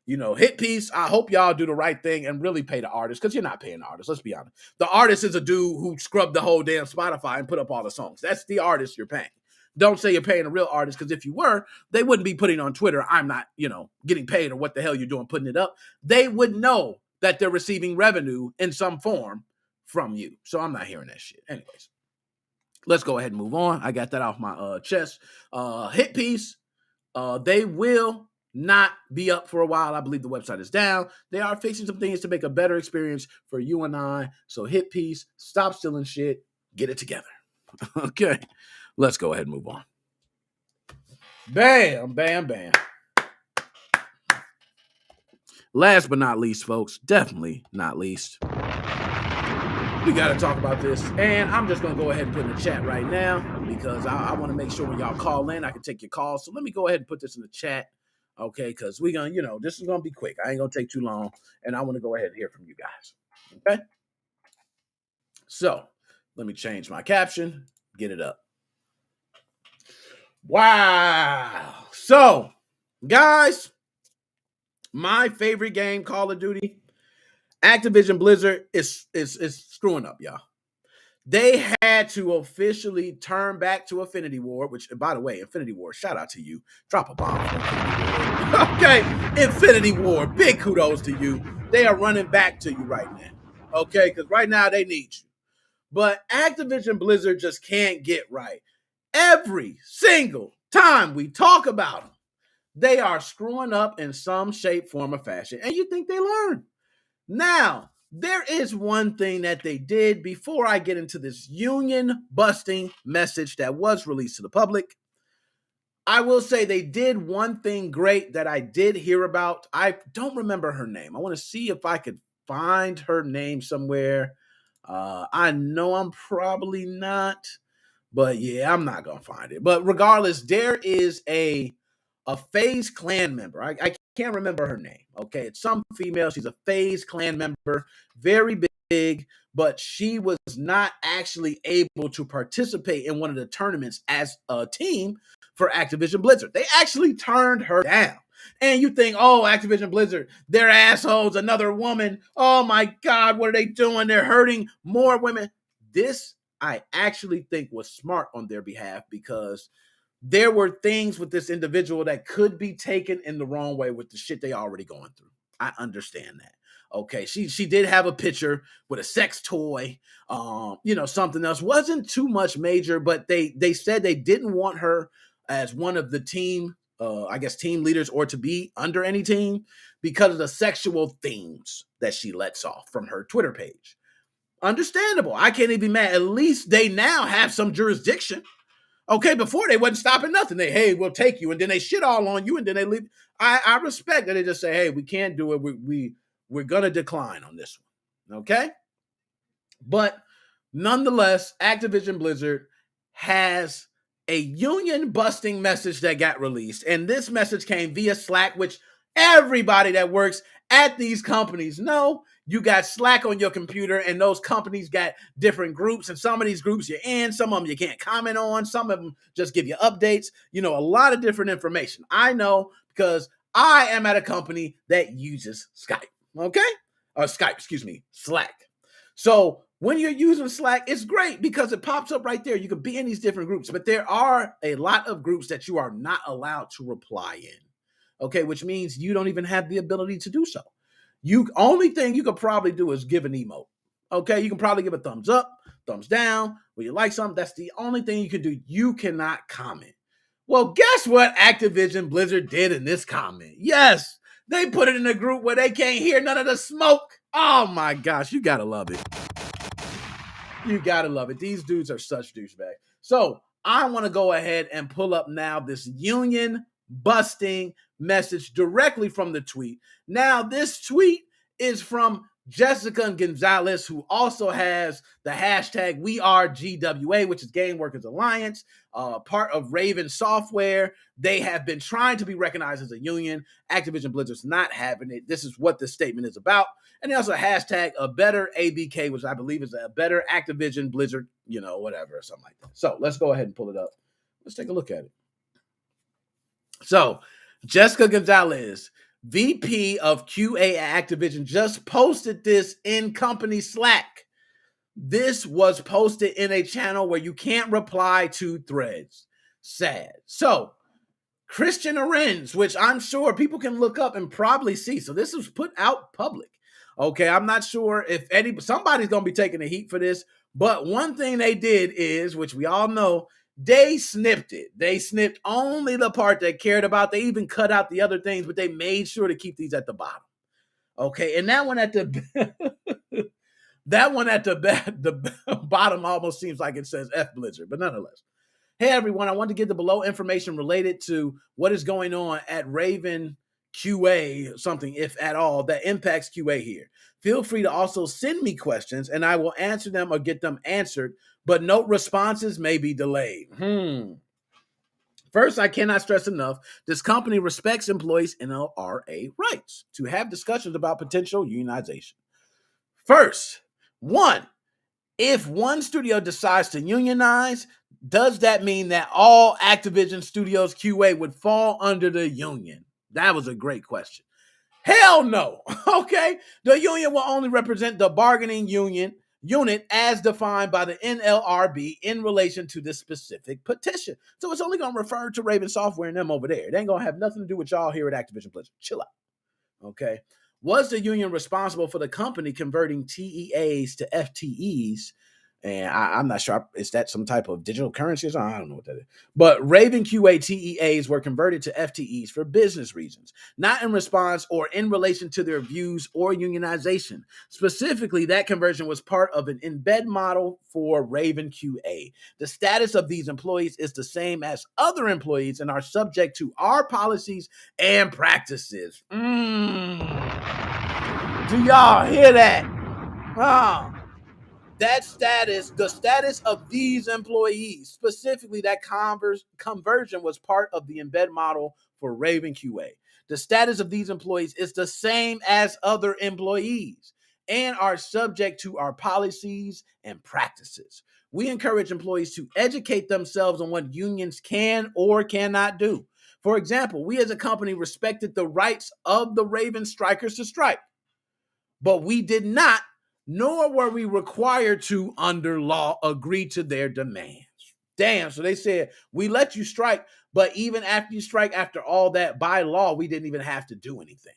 Hitpiece. I hope y'all do the right thing and really pay the artist, because you're not paying the artist. Let's be honest. The artist is a dude who scrubbed the whole damn Spotify and put up all the songs. That's the artist you're paying. Don't say you're paying a real artist, because if you were, they wouldn't be putting on Twitter, I'm not, getting paid, or what the hell you're doing putting it up. They would know that they're receiving revenue in some form from you. So I'm not hearing that shit. Anyways, let's go ahead and move on. I got that off my chest. Hitpiece, they will not be up for a while. I believe the website is down. They are fixing some things to make a better experience for you and I. So Hitpiece, stop stealing shit. Get it together. Okay. Let's go ahead and move on. Bam, bam, bam. Last but not least, folks, definitely not least, we got to talk about this. And I'm just going to go ahead and put in the chat right now, because I want to make sure when y'all call in, I can take your calls. So let me go ahead and put this in the chat, okay? Because we're going to, this is going to be quick. I ain't going to take too long. And I want to go ahead and hear from you guys, okay? So let me change my caption, get it up. Wow. So, guys, my favorite game, Call of Duty, Activision Blizzard is screwing up, y'all. they had to officially turn back to Infinity Ward, which, by the way, Infinity Ward, shout out to you. Drop a bomb for Infinity Ward. Okay, Infinity Ward, big kudos to you. They are running back to you right now. Okay, because right now they need you. But Activision Blizzard just can't get right. Every single time we talk about them, they are screwing up in some shape, form, or fashion. And you think they learn. Now, there is one thing that they did before I get into this union busting message that was released to the public. I will say they did one thing great that I did hear about. I don't remember her name. I want to see if I could find her name somewhere. I know I'm probably not, but yeah, I'm not going to find it. But regardless, there is a FaZe clan member. I can't remember her name. Okay, it's some female. She's a FaZe clan member, very big, but she was not actually able to participate in one of the tournaments as a team for Activision Blizzard. They actually turned her down. And you think, oh, Activision Blizzard, they're assholes, another woman. Oh my God, what are they doing? They're hurting more women. This, I actually think, was smart on their behalf because there were things with this individual that could be taken in the wrong way with the shit they already going through. I understand that. Okay, she did have a picture with a sex toy, something else. Wasn't too much major, but they said they didn't want her as one of the team, team leaders or to be under any team because of the sexual themes that she lets off from her Twitter page. Understandable. I can't even be mad. At least they now have some jurisdiction. Okay, before they wasn't stopping nothing. Hey, we'll take you, and then they shit all on you, and then they leave. I respect that they just say, hey, we can't do it. We're gonna decline on this one. Okay? But nonetheless, Activision Blizzard has a union busting message that got released. And this message came via Slack, which everybody that works at these companies know. You got Slack on your computer, and those companies got different groups. And some of these groups you're in, some of them you can't comment on. Some of them just give you updates. A lot of different information. I know because I am at a company that uses Skype. Okay? Or Slack. So when you're using Slack, it's great because it pops up right there. You can be in these different groups, but there are a lot of groups that you are not allowed to reply in. Okay, which means you don't even have the ability to do so. Only thing you could probably do is give an emote. Okay, you can probably give a thumbs up, thumbs down, when you like something. That's the only thing you can do. You cannot comment. Well, guess what Activision Blizzard did in this comment? Yes, they put it in a group where they can't hear none of the smoke. Oh my gosh, you gotta love it. You gotta love it. These dudes are such douchebags. So I want to go ahead and pull up now this union busting message directly from the tweet. Now, this tweet is from Jessica Gonzalez, who also has the hashtag WeAreGWA, which is Game Workers Alliance, part of Raven Software. They have been trying to be recognized as a union. Activision Blizzard's not having it. This is what the statement is about. And they also hashtag a better ABK, which I believe is a better Activision Blizzard, whatever, or something like that. So let's go ahead and pull it up. Let's take a look at it. So Jessica Gonzalez, VP of QA at Activision, just posted this in company Slack. This was posted in a channel where you can't reply to threads. Sad. So Christian Arends, which I'm sure people can look up and probably see. So this was put out public. Okay, I'm not sure if somebody's going to be taking the heat for this, but one thing they did is, which we all know, they snipped it. They snipped only the part they cared about. They even cut out the other things, but they made sure to keep these at the bottom. Okay, and that one at the bottom almost seems like it says F Blizzard, but nonetheless. Hey everyone, I want to give the below information related to what is going on at Raven QA, something if at all, that impacts QA here. Feel free to also send me questions and I will answer them or get them answered, but note responses may be delayed. First, I cannot stress enough, this company respects employees' NLRA rights to have discussions about potential unionization. First, if one studio decides to unionize, does that mean that all Activision Studios QA would fall under the union? That was a great question. Hell no. Okay. The union will only represent the bargaining unit unit as defined by the NLRB in relation to this specific petition. So it's only going to refer to Raven Software and them over there. It ain't going to have nothing to do with y'all here at Activision Blizzard. Chill out. Okay. Was the union responsible for the company converting TEAs to FTEs? And I'm not sure. Is that some type of digital currency? I don't know what that is. But Raven QA TEAs were converted to FTEs for business reasons, not in response or in relation to their views or unionization. Specifically, that conversion was part of an embed model for Raven QA. The status of these employees is the same as other employees and are subject to our policies and practices. Do y'all hear that? That status, the status of these employees, specifically that conversion was part of the embed model for Raven QA. The status of these employees is the same as other employees and are subject to our policies and practices. We encourage employees to educate themselves on what unions can or cannot do. For example, we as a company respected the rights of the Raven strikers to strike, but we did not, nor were we required to, under law, agree to their demands. Damn, so they said, we let you strike, but even after you strike, after all that, by law, we didn't even have to do anything.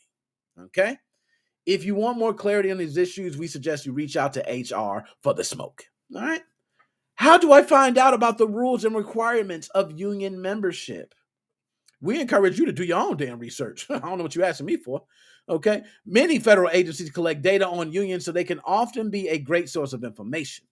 Okay? If you want more clarity on these issues, we suggest you reach out to HR for the smoke. All right? How do I find out about the rules and requirements of union membership? We encourage you to do your own damn research. I don't know what you're asking me for. Okay. Many federal agencies collect data on unions, so they can often be a great source of information.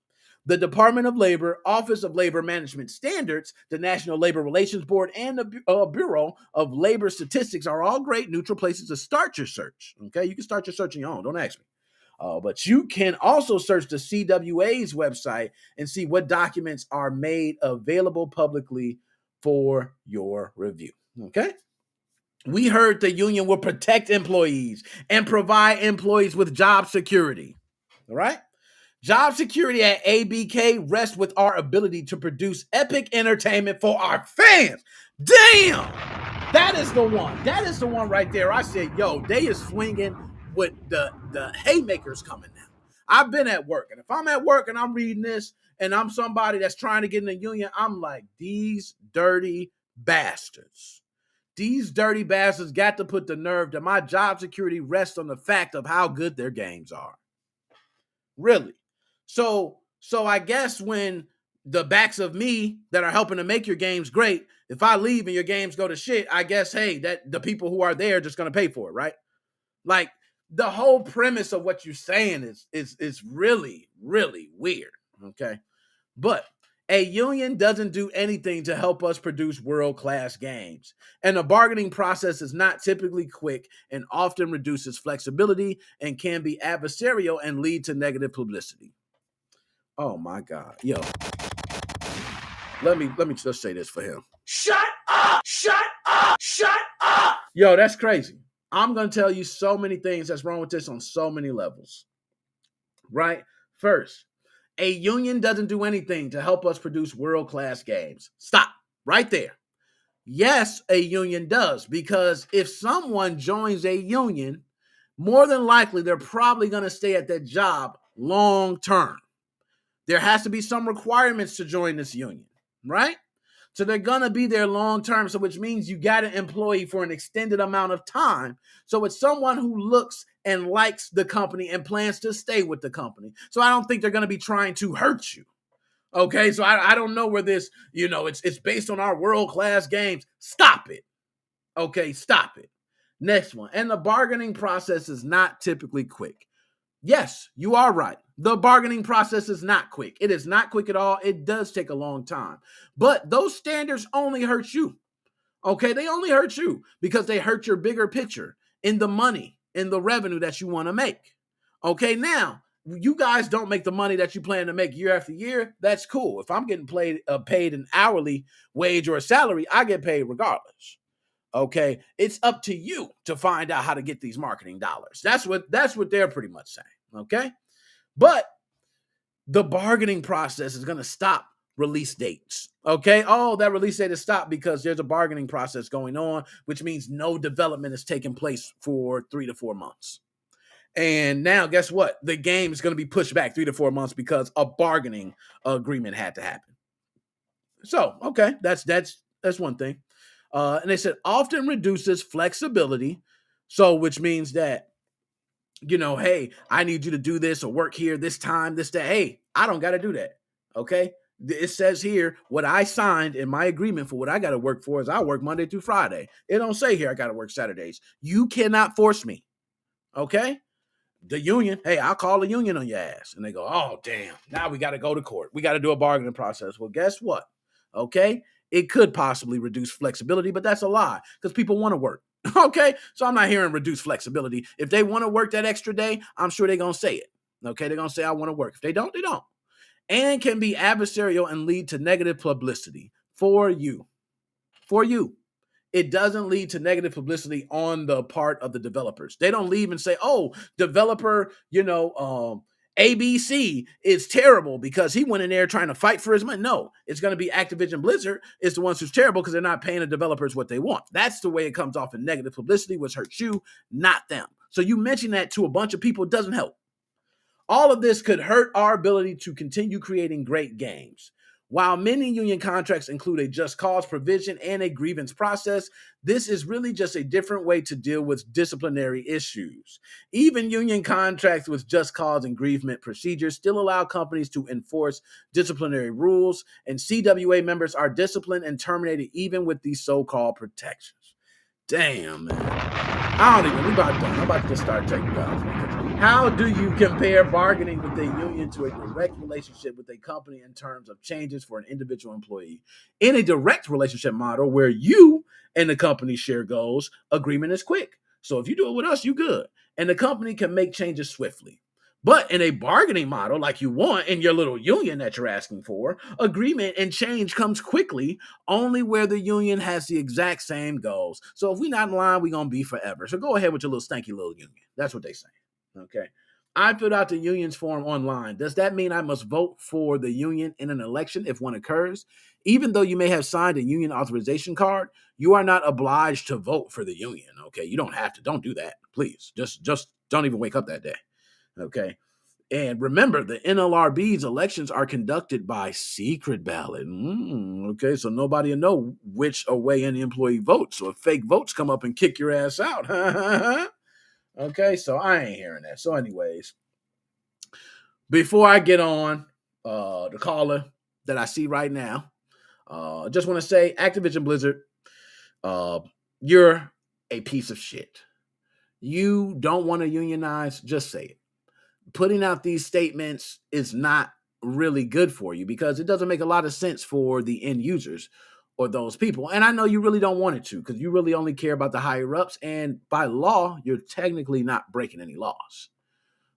The Department of Labor, Office of Labor Management Standards, the National Labor Relations Board, and the Bureau of Labor Statistics are all great neutral places to start your search. Okay. You can start your search on your own. Don't ask me. But you can also search the CWA's website and see what documents are made available publicly for your review. Okay. We heard the union will protect employees and provide employees with job security. All right. Job security at ABK rests with our ability to produce epic entertainment for our fans. Damn. That is the one. That is the one right there. I said, yo, they is swinging with the haymakers coming now. I've been at work, and if I'm at work and I'm reading this and I'm somebody that's trying to get in the union, I'm like, these dirty bastards. These dirty bastards got to put the nerve that my job security rests on the fact of how good their games are. Really. So I guess when the backs of me that are helping to make your games great, if I leave and your games go to shit, I guess, hey, that the people who are there are just going to pay for it, right? Like, the whole premise of what you're saying is really, really weird, okay? But a union doesn't do anything to help us produce world-class games, and the bargaining process is not typically quick and often reduces flexibility and can be adversarial and lead to negative publicity. Oh my God, yo. Let me just say this for him. Shut up! Shut up! Shut up! Yo, that's crazy. I'm going to tell you so many things that's wrong with this on so many levels. Right? First, a union doesn't do anything to help us produce world-class games. Stop. Right there. Yes, a union does, because if someone joins a union, more than likely they're probably going to stay at that job long term. There has to be some requirements to join this union, right? So they're going to be there long term, so which means you got an employee for an extended amount of time. So it's someone who looks and likes the company and plans to stay with the company. So I don't think they're going to be trying to hurt you. Okay, so I don't know where this, it's based on our world-class games. Stop it. Okay, stop it. Next one. And the bargaining process is not typically quick. Yes, you are right. The bargaining process is not quick. It is not quick at all. It does take a long time. But those standards only hurt you. Okay, they only hurt you because they hurt your bigger picture in the money, in the revenue that you want to make. Okay, now, you guys don't make the money that you plan to make year after year. That's cool. If I'm getting paid an hourly wage or a salary, I get paid regardless. Okay, it's up to you to find out how to get these marketing dollars. That's what they're pretty much saying. Okay, but the bargaining process is going to stop release dates. Okay, that release date is stopped because there's a bargaining process going on, which means no development is taking place for 3 to 4 months. And now, guess what? The game is going to be pushed back 3 to 4 months because a bargaining agreement had to happen. So, okay, that's one thing. And they said often reduces flexibility. So, which means that, hey, I need you to do this or work here this time, this, that. Hey, I don't got to do that. Okay. It says here what I signed in my agreement for what I got to work for is I work Monday through Friday. It don't say here I got to work Saturdays. You cannot force me. Okay. The union, hey, I'll call the union on your ass. And they go, oh, damn. Now we got to go to court. We got to do a bargaining process. Well, guess what? Okay. It could possibly reduce flexibility, but that's a lie because people want to work. Okay. So I'm not hearing reduce flexibility. If they want to work that extra day, I'm sure they're going to say it. Okay. They're going to say, I want to work. If they don't, they don't. And can be adversarial and lead to negative publicity for you. For you. It doesn't lead to negative publicity on the part of the developers. They don't leave and say, oh, developer, ABC is terrible because he went in there trying to fight for his money. No, it's going to be Activision Blizzard is the ones who's terrible because they're not paying the developers what they want. That's the way it comes off in negative publicity, which hurts you, not them. So you mention that to a bunch of people, it doesn't help. All of this could hurt our ability to continue creating great games. While many union contracts include a just cause provision and a grievance process, this is really just a different way to deal with disciplinary issues. Even union contracts with just cause and grievance procedures still allow companies to enforce disciplinary rules, and CWA members are disciplined and terminated even with these so-called protections. Damn, man. We about done. I'm about to just start taking off. How do you compare bargaining with a union to a direct relationship with a company in terms of changes for an individual employee? In a direct relationship model where you and the company share goals, agreement is quick. So if you do it with us, you good. And the company can make changes swiftly. But in a bargaining model like you want in your little union that you're asking for, agreement and change comes quickly only where the union has the exact same goals. So if we're not in line, we're going to be forever. So go ahead with your little stanky little union. That's what they say. Okay. I filled out the union's form online. Does that mean I must vote for the union in an election if one occurs? Even though you may have signed a union authorization card, you are not obliged to vote for the union. Okay. You don't have to. Don't do that. Please. Just don't even wake up that day. Okay. And remember, the NLRB's elections are conducted by secret ballot. Okay. So nobody will know which way any employee votes. So if fake votes come up and kick your ass out. Okay, so I ain't hearing that. So anyways, before I get on the caller that I see right now, I just want to say, Activision Blizzard, you're a piece of shit. You don't want to unionize, just say it. Putting out these statements is not really good for you because it doesn't make a lot of sense for the end users or those people. And I know you really don't want it to because you really only care about the higher ups. And by law, you're technically not breaking any laws.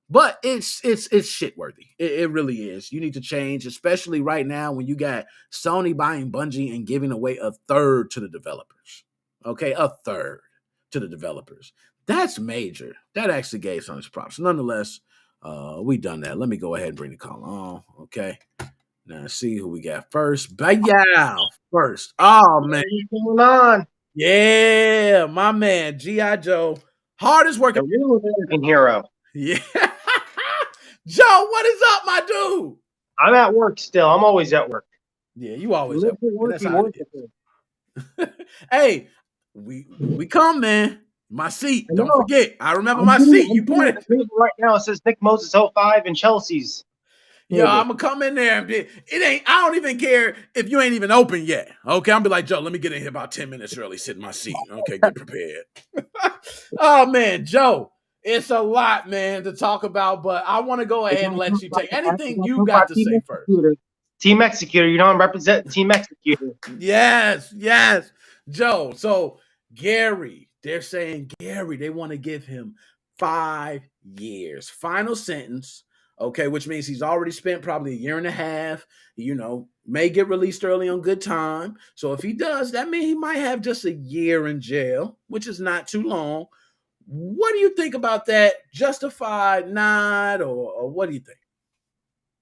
But it's shit worthy. It really is. You need to change, especially right now when you got Sony buying Bungie and giving away a third to the developers. Okay, a third to the developers. That's major. That actually gave some props. Nonetheless, we done that. Let me go ahead and bring the call on. Okay. Now see who we got first. Bayow first. Oh man. What's going on? Yeah, my man, G.I. Joe. Hardest working. The real American hero. Yeah. Joe, what is up, my dude? I'm at work still. I'm always at work. Yeah, you always Live at for work. work, That's you how work it for is. Hey, we come, man. My seat. I Don't know. forget. I remember I'm my doing- seat. I'm You doing pointed. the paper right now. It says Nick Moses 05 and Chelsea's. Yo, I'm gonna come in there and be, I don't even care if you ain't even open yet. Okay, I'll be like, Joe, let me get in here about 10 minutes early, sit in my seat. Okay, get prepared. Oh man, Joe, it's a lot, man, to talk about, but I want to go ahead and let you take anything you got to say first. Team Executor. You know I'm representing Team Executor. Yes. Joe, so Gary, they're saying Gary, they want to give him 5 years. Final sentence. Okay, which means he's already spent probably a year and a half, may get released early on good time. So if he does, that means he might have just a year in jail, which is not too long. What do you think about that? Justified, not, or what do you think?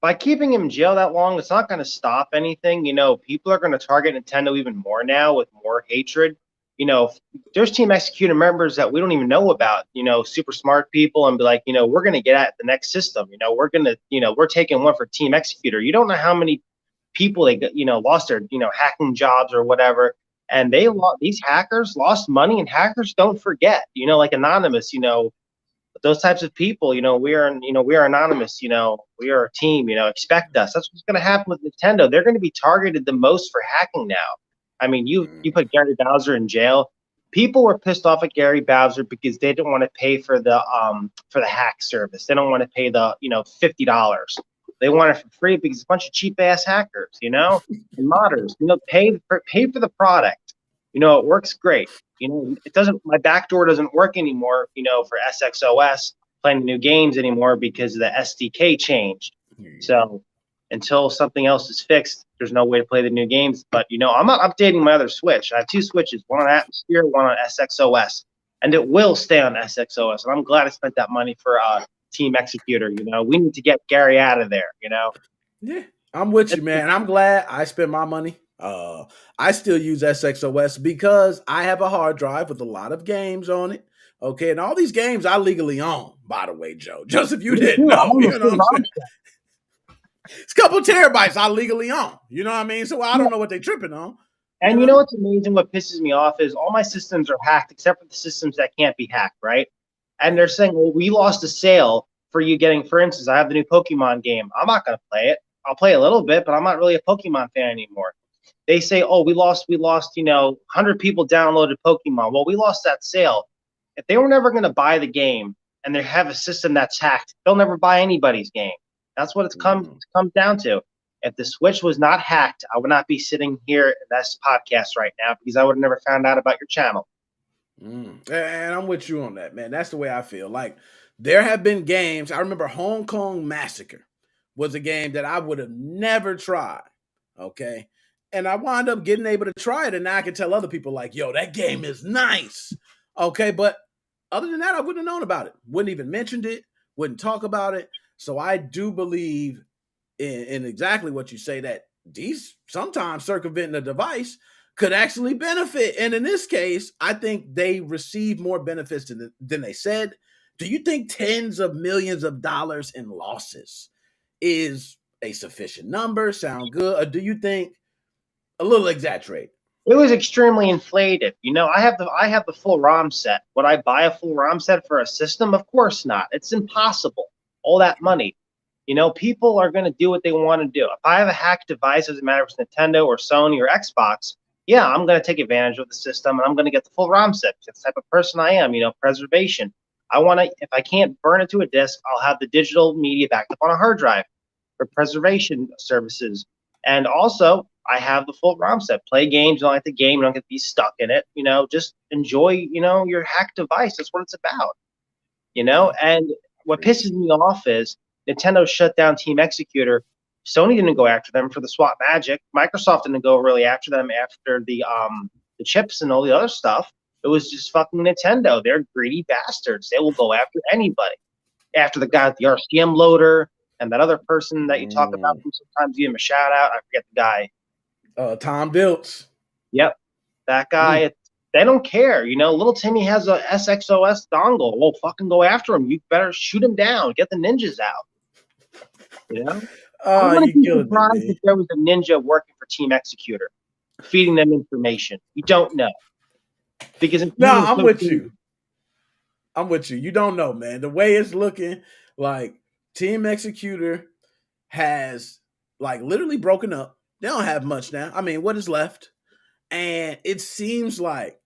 By keeping him in jail that long, it's not going to stop anything. People are going to target Nintendo even more now with more hatred. you know, there's Team Executor members that we don't even know about, you know, super smart people, and be like, you know, we're going to get at the next system. You know, we're going to, you know, we're taking one for Team Executor. You don't know how many people they, you know, lost their, you know, hacking jobs or whatever. And these hackers lost money, and hackers don't forget, you know, like Anonymous, you know, those types of people, you know, we are anonymous, you know, we are a team, you know, expect us. That's what's going to happen with Nintendo. They're going to be targeted the most for hacking now. I mean, you put Gary Bowser in jail. People were pissed off at Gary Bowser because they didn't want to pay for the hack service. They don't want to pay the, you know, $50. They want it for free because it's a bunch of cheap ass hackers, you know, and modders. You know, pay for the product. You know, it works great. You know, it doesn't. My backdoor doesn't work anymore. You know, for SXOS playing new games anymore because the SDK changed. So until something else is fixed, there's no way to play the new games. But you know, I'm not updating my other Switch. I have two Switches, one on Atmosphere, one on SXOS, and it will stay on SXOS. And I'm glad I spent that money for Team Executor. You know, we need to get Gary out of there. You know. Yeah, I'm with you, man. I'm glad I spent my money. I still use SXOS because I have a hard drive with a lot of games on it. Okay, and all these games I legally own, by the way, Joe. Just if you didn't know, you know what I'm saying? It's a couple terabytes I legally own. You know what I mean? So I don't know what they're tripping on. And you know what's amazing? What pisses me off is all my systems are hacked except for the systems that can't be hacked, right? And they're saying, well, we lost a sale for you getting, for instance, I have the new Pokemon game. I'm not going to play it. I'll play a little bit, but I'm not really a Pokemon fan anymore. They say, oh, we lost, you know, 100 people downloaded Pokemon. Well, we lost that sale. If they were never going to buy the game and they have a system that's hacked, they'll never buy anybody's game. That's what it comes down to. If the Switch was not hacked, I would not be sitting here in this podcast right now because I would have never found out about your channel. And I'm with you on that, man. That's the way I feel. Like, there have been games. I remember Hong Kong Massacre was a game that I would have never tried. Okay. And I wound up getting able to try it, and now I can tell other people like, yo, that game is nice. Okay, but other than that, I wouldn't have known about it. Wouldn't even mentioned it, wouldn't talk about it. So I do believe in exactly what you say, that these sometimes circumventing a device could actually benefit. And in this case, I think they received more benefits than they said. Do you think tens of millions of dollars in losses is a sufficient number? Sound good? Or do you think a little exaggerated? It was extremely inflated. You know, I have the full ROM set. Would I buy a full ROM set for a system? Of course not. It's impossible. All that money. You know, people are going to do what they want to do. If I have a hacked device, doesn't matter if it's Nintendo or Sony or Xbox, yeah, I'm going to take advantage of the system and I'm going to get the full ROM set. That's the type of person I am, you know, preservation. I want to, if I can't burn it to a disk, I'll have the digital media backed up on a hard drive for preservation services. And also, I have the full ROM set. Play games, don't like the game, you don't get to be stuck in it. You know, just enjoy, you know, your hacked device. That's what it's about. You know, and what pisses me off is Nintendo shut down Team Executor. Sony didn't go after them for the swap magic. Microsoft didn't go really after them after the chips and all the other stuff. It was just fucking Nintendo. They're greedy bastards. They will go after anybody. After the guy with the RCM loader and that other person that you talk about, who sometimes give him a shout out. I forget the guy. Tom Dilts. Yep, that guy. They don't care. You know, little Timmy has a SXOS dongle. Well, fucking go after him. You better shoot him down. Get the ninjas out. You know? I wouldn't be surprised if there was a ninja working for Team Executor, feeding them information. You don't know. Because I'm with you. I'm with you. You don't know, man. The way it's looking, like Team Executor has like literally broken up. They don't have much now. I mean, what is left? And it seems like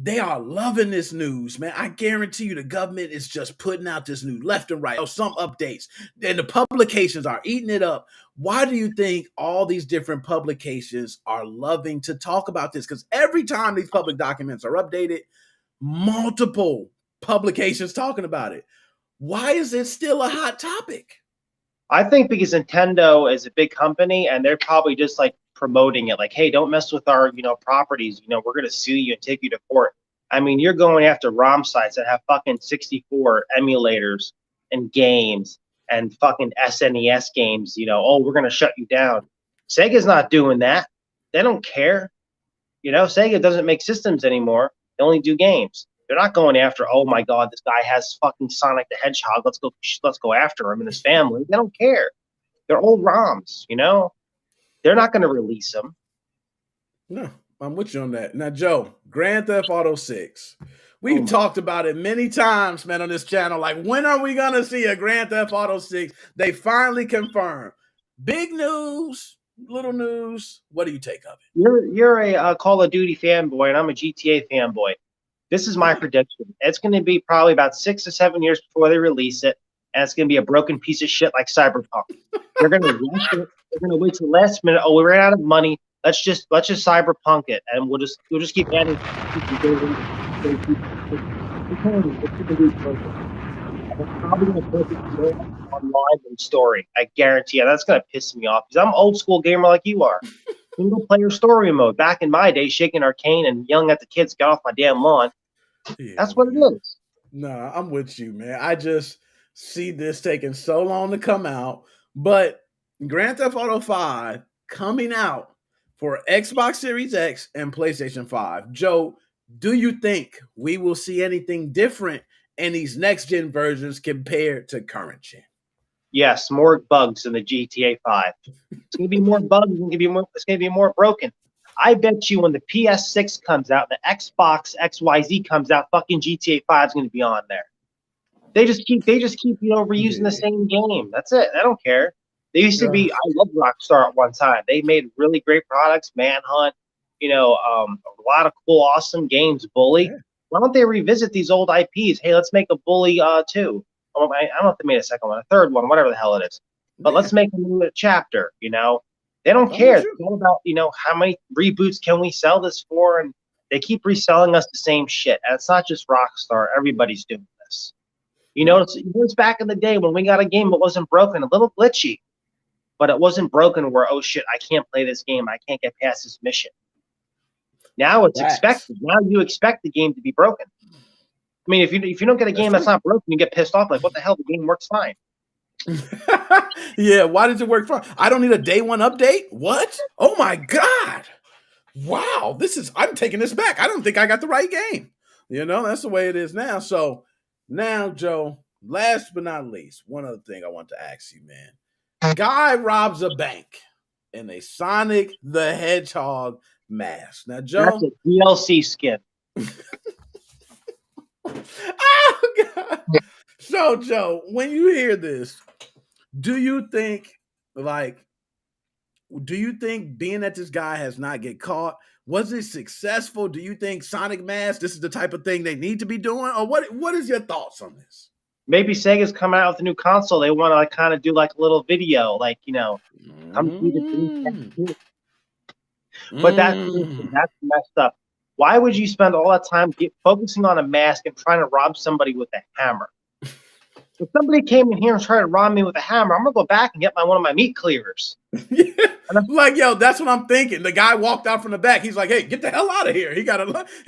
they are loving this news, man. I guarantee you the government is just putting out this news left and right. Some updates. And the publications are eating it up. Why do you think all these different publications are loving to talk about this? Because every time these public documents are updated, multiple publications talking about it. Why is it still a hot topic? I think because Nintendo is a big company and they're probably just like promoting it like, hey, don't mess with our, you know, properties. You know, we're going to sue you and take you to court. I mean, you're going after ROM sites that have fucking 64 emulators and games and fucking SNES games. You know, oh, we're going to shut you down. Sega's not doing that. They don't care. You know, Sega doesn't make systems anymore. They only do games. They're not going after, oh my God, this guy has fucking Sonic the Hedgehog. Let's go after him and his family. They don't care. They're old ROMs, you know? They're not going to release them. No, I'm with you on that. Now, Joe, Grand Theft Auto 6. We've talked about it many times, man, on this channel. Like, when are we going to see a Grand Theft Auto 6? They finally confirmed. Big news, little news. What do you take of it? You're a Call of Duty fanboy, and I'm a GTA fanboy. This is my prediction. It's going to be probably about 6 to 7 years before they release it, and it's going to be a broken piece of shit like Cyberpunk. They're going to rush it. They're going to wait to the last minute. Oh, we ran out of money. Let's just Cyberpunk it, and we'll just keep adding. It's probably going to focus more on live than story. I guarantee you. That's going to piss me off because I'm an old school gamer like you are. Single player story mode. Back in my day, shaking arcane and yelling at the kids, get off my damn lawn. Yeah, that's what it is. Nah, I'm with you, man. I just see this taking so long to come out. But Grand Theft Auto 5 coming out for Xbox Series X and PlayStation 5. Joe, do you think we will see anything different in these next-gen versions compared to current gen? Yes, more bugs in the GTA 5. It's going to be more bugs. It's going to be more broken. I bet you when the PS6 comes out, the Xbox XYZ comes out, fucking GTA 5 is going to be on there. They just keep reusing the same game. That's it. I don't care. They used to be. I loved Rockstar at one time. They made really great products. Manhunt, a lot of cool, awesome games. Bully. Yeah. Why don't they revisit these old IPs? Hey, let's make a Bully 2. I don't know if they made a second one, a third one, whatever the hell it is. But let's make a new chapter. They don't care. It's all about how many reboots can we sell this for, and they keep reselling us the same shit. And it's not just Rockstar. Everybody's doing this. It's back in the day when we got a game that wasn't broken, a little glitchy, but it wasn't broken where, oh shit, I can't play this game. I can't get past this mission. Now it's expected. Now you expect the game to be broken. I mean, if you don't get a game that's not broken, you get pissed off. Like, what the hell? The game works fine. Yeah, why does it work fine? I don't need a day one update? What? Oh my God. Wow, I'm taking this back. I don't think I got the right game. That's the way it is now. So now, Joe, last but not least, one other thing I want to ask you, man. Guy robs a bank in a Sonic the Hedgehog mask. Now, Joe. That's a DLC skin. Oh, God. So, Joe, when you hear this, do you think being that this guy has not get caught, was it successful? Do you think Sonic Mask, this is the type of thing they need to be doing? Or what is your thoughts on this? Maybe Sega's coming out with a new console. They want to kind of do like a little video, come see the But that's messed up. Why would you spend all that time focusing on a mask and trying to rob somebody with a hammer? If somebody came in here and tried to rob me with a hammer, I'm gonna go back and get one of my meat cleavers. Yeah. That's what I'm thinking. The guy walked out from the back. He's like, "Hey, get the hell out of here!" He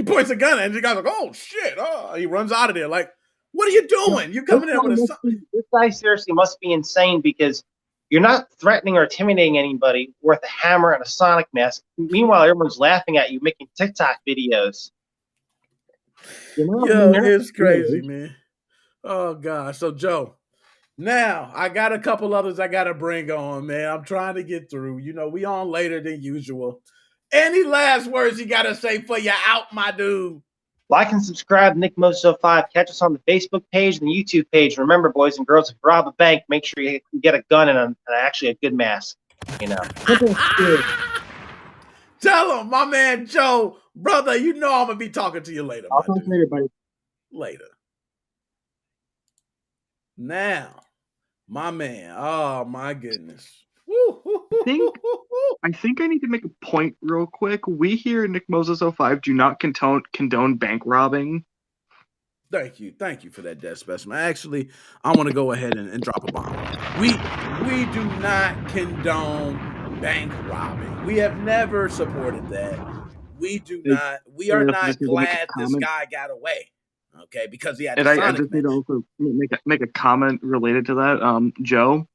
points a gun at him. The guy's like, "Oh shit!" Oh, he runs out of there. Like, what are you doing? You coming in with this guy seriously must be insane because you're not threatening or intimidating anybody with a hammer and a Sonic mask. Meanwhile, everyone's laughing at you making TikTok videos. It's crazy, man. Oh, God. So, Joe, now I got a couple others I got to bring on, man. I'm trying to get through. We on later than usual. Any last words you got to say for you out, my dude? Like and subscribe, Nick Mozo 5. Catch us on the Facebook page and the YouTube page. Remember, boys and girls, if you rob a bank, make sure you get a gun and actually a good mask. Tell him, my man Joe, brother, I'm going to be talking to you later. I'll talk to you later, buddy. Later. Now, my man, oh my goodness. I think I need to make a point real quick. We here at Nick Moses 05 do not condone bank robbing. Thank you for that, Death Specimen. Actually, I want to go ahead and drop a bomb. We do not condone bank robbing. We have never supported that. We are not glad this guy got away. Okay, because he had. And I just need to also make a comment related to that. Joe,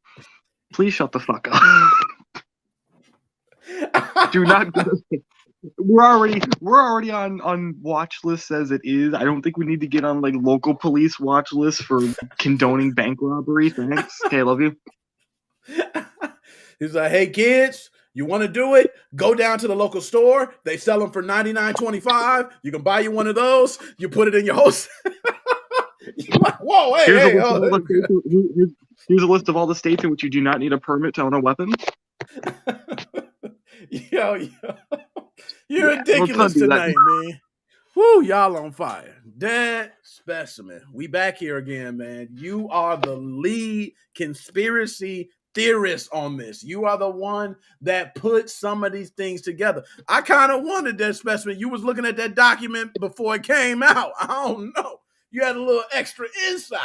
please shut the fuck up. Do not We're already on watch lists as it is. I don't think we need to get on like local police watch lists for condoning bank robbery. Thanks. Okay, I love you. He's like, hey kids, you want to do it? Go down to the local store. They sell them for $99.25. You can buy you one of those. You put it in your host. You're like, whoa, hey, Here's hey, a list of all the states. Here's a list of all the states in which you do not need a permit to own a weapon. yo, you're Yeah, ridiculous let's not do that. tonight, man. Whoo, y'all on fire. Dead specimen. We back here again, man. You are the lead conspiracy theorist on this. You are the one that put some of these things together. I kind of wondered, Dead specimen, you was looking at that document before it came out. I don't know. You had a little extra insight.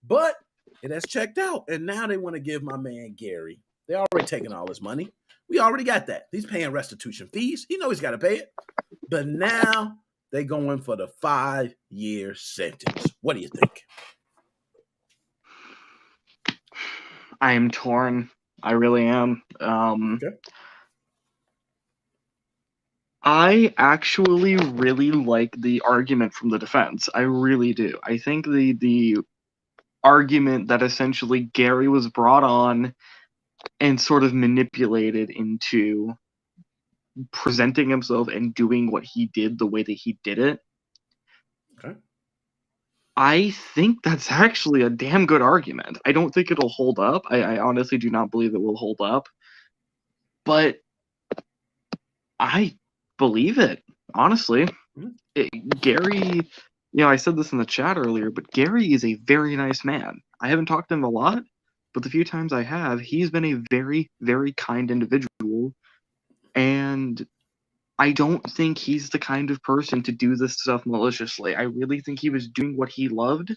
But it has checked out. And now they want to give my man Gary. They already taking all his money. We already got that. He's paying restitution fees. He knows he's got to pay it. But now they going for the 5-year sentence. What do you think? I am torn. I really am. Okay. I actually really like the argument from the defense. I really do. I think the argument that essentially Gary was brought on and sort of manipulated into presenting himself and doing what he did the way that he did it. Okay. I think that's actually a damn good argument. I don't think it'll hold up. I honestly do not believe it will hold up. But I believe it, honestly. Gary, I said this in the chat earlier, but Gary is a very nice man. I haven't talked to him a lot, but the few times I have, he's been a very, very kind individual. And I don't think he's the kind of person to do this stuff maliciously. I really think he was doing what he loved,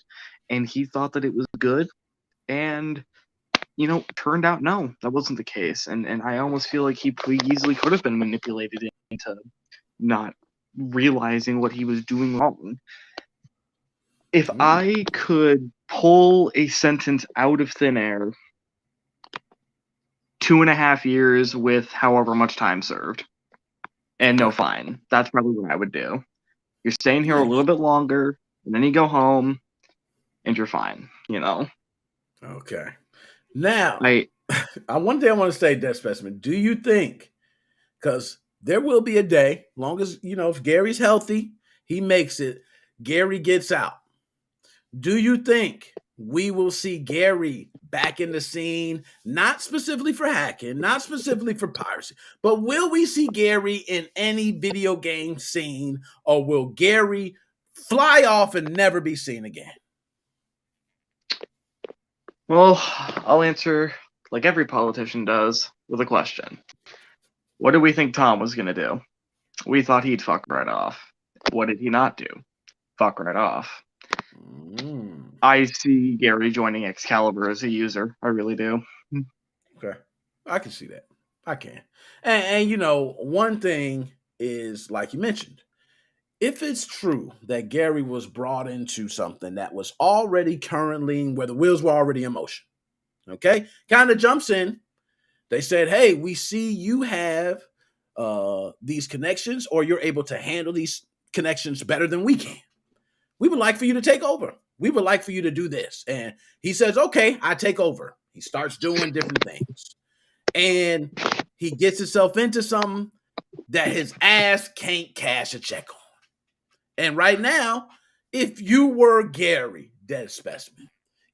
and he thought that it was good. And, turned out, no, that wasn't the case. And I almost feel like he easily could have been manipulated into not realizing what he was doing wrong. If I could pull a sentence out of thin air, 2.5 years with however much time served, and no fine, that's probably what I would do. You're staying here a little bit longer, and then you go home, and you're fine, Okay. Now, I one thing I want to say, Dead Specimen, do you think, because there will be a day, long as, if Gary's healthy, he makes it, Gary gets out. Do you think we will see Gary back in the scene, not specifically for hacking, not specifically for piracy, but will we see Gary in any video game scene, or will Gary fly off and never be seen again? Well, I'll answer like every politician does with a question. What do we think Tom was going to do? We thought he'd fuck right off. What did he not do? Fuck right off. I see Gary joining Excalibur as a user. I really do. Okay. I can see that. I can. And one thing is, like you mentioned, if it's true that Gary was brought into something that was already currently, where the wheels were already in motion, okay, kind of jumps in. They said, hey, we see you have these connections, or you're able to handle these connections better than we can. We would like for you to take over. We would like for you to do this. And he says, okay, I take over. He starts doing different things. And he gets himself into something that his ass can't cash a check on. And right now, if you were Gary, Dead Specimen,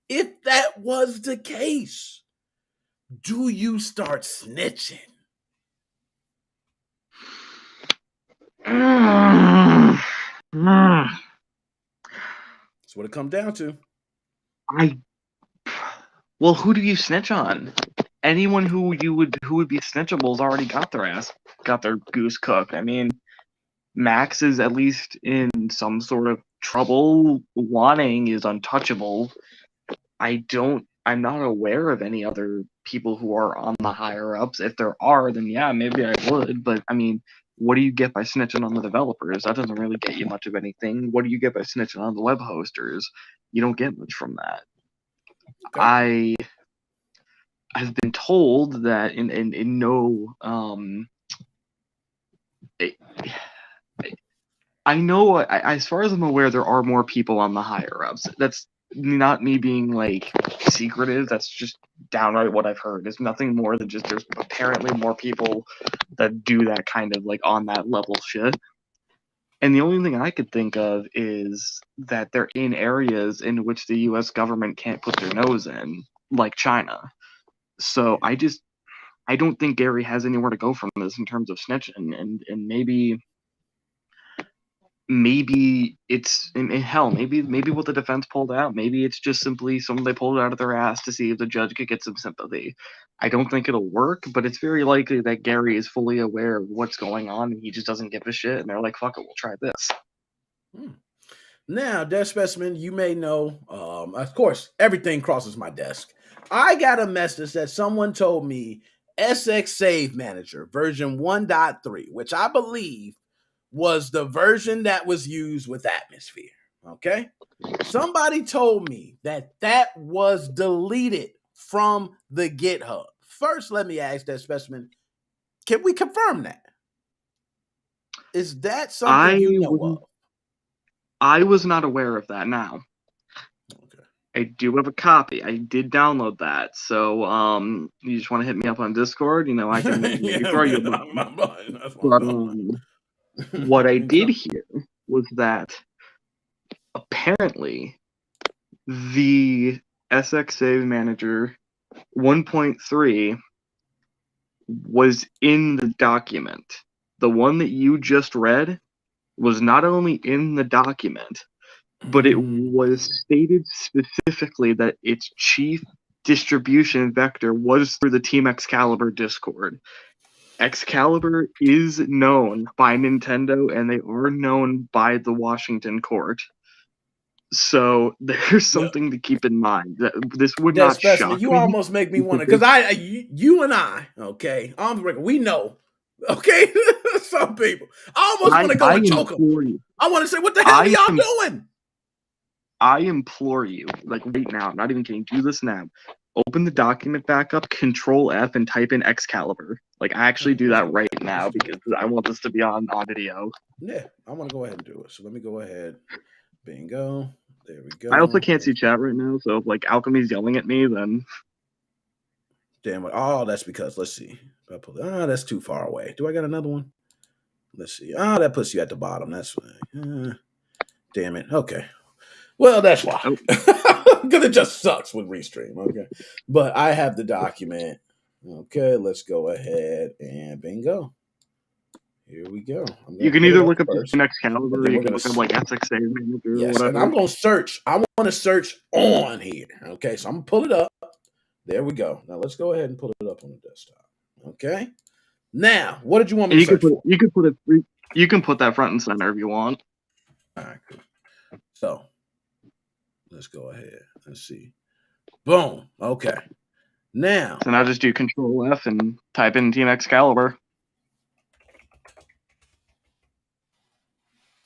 if that was the case, do you start snitching? That's what it comes down to. Well, who do you snitch on? Anyone who would be snitchable has already got their goose cooked. I mean, Max is at least in some sort of trouble. Wanting is untouchable. I'm not aware of any other people who are on the higher ups. If there are, then yeah, maybe I would. But I mean, what do you get by snitching on the developers? That doesn't really get you much of anything. What do you get by snitching on the web hosters? You don't get much from that. Okay. I've been told that in no I know, as far as I'm aware, there are more people on the higher ups. That's not me being like secretive. That's just downright what I've heard. It's nothing more than just there's apparently more people that do that kind of like on that level shit. And the only thing I could think of is that they're in areas in which the U.S. government can't put their nose in, like China. So I don't think Gary has anywhere to go from this in terms of snitching, and maybe it's in hell. Maybe what the defense pulled out. Maybe it's just simply something they pulled out of their ass to see if the judge could get some sympathy. I don't think it'll work, but it's very likely that Gary is fully aware of what's going on and he just doesn't give a shit. And they're like, "Fuck it, we'll try this." Now, Death Specimen, you may know, of course, everything crosses my desk. I got a message that someone told me SX Save Manager version 1.3, which I believe was the version that was used with Atmosphere. Okay? Somebody told me that was deleted from the GitHub. First, let me ask Death Specimen, can we confirm that? Is that something you know of? I was not aware of that now. Okay. I do have a copy. I did download that. So you just want to hit me up on Discord, I can maybe throw you what I did hear was that apparently the SX Save Manager 1.3 was in the document. The one that you just read was not only in the document, but it was stated specifically that its chief distribution vector was through the Team Excalibur Discord. Excalibur is known by Nintendo, and they are known by the Washington court. So there's something to keep in mind. That this would not shock you me. almost make me want to, because you and I, okay, on the record, we know, okay, some people. I almost want to go and choke them. I want to say, what the hell are y'all doing? I implore you, like right now, I'm not even kidding, do this now. Open the document back up, Control F, and type in Excalibur. Like, I actually do that right now because I want this to be on video. Yeah, I want to go ahead and do it. So let me go ahead. Bingo. There we go. I also can't see chat right now, so if like Alchemy's yelling at me, then damn it. Oh, that's because, let's see. That's too far away. Do I got another one? Let's see. That puts you at the bottom. That's fine. Damn it. Okay. Well, that's why. Because it just sucks with Restream. Okay. But I have the document. Okay, let's go ahead and bingo. Here we go. You can either look up the next calendar or you can look up like SX Save Manager or whatever. And I'm going to search. I want to search on here. Okay, so I'm going to pull it up. There we go. Now let's go ahead and pull it up on the desktop. Okay. Now, what did you want me to search for? You can put that front and center if you want. All right, cool. So let's go ahead. Let's see. Boom. Okay. Now. So now just do Control F and type in Team Excalibur.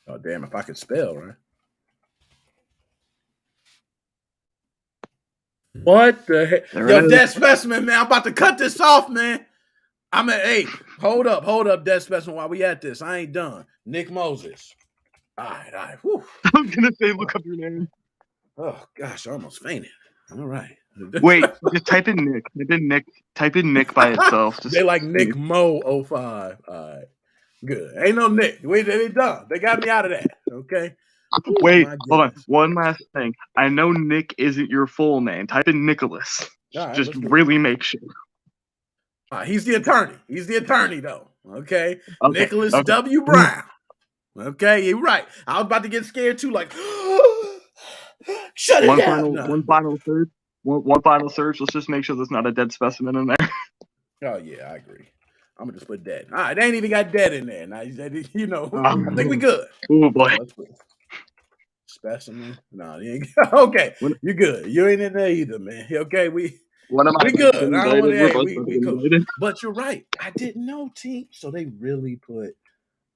Oh, damn, if I could spell, right? What the heck? Yo, Death Specimen, man, I'm about to cut this off, man. I'm at 8. Hold up, Death Specimen, while we at this. I ain't done. Nick Moses. All right. Whew. I was going to say, look up your name. Oh, gosh, I almost fainted. All right. Wait, just type in Nick. Type in Nick by itself. They like Nick Mo 05. All right. Good. Ain't no Nick. They done. They got me out of that. Okay. Wait, hold on. One last thing. I know Nick isn't your full name. Type in Nicholas. Right, just really make sure. He's the attorney. He's the attorney, though. Okay. Nicholas W. Brown. Okay, you're right. I was about to get scared too. Like, shut it down. One final search. One final search. Let's just make sure there's not a dead specimen in there. Oh yeah, I agree. I'm gonna just put dead. All right, they ain't even got dead in there. Now, I think we good. Oh boy. Specimen. No, you ain't. Okay, you're good. You ain't in there either, man. Okay, we good. We good. But you're right. I didn't know, team. So they really put.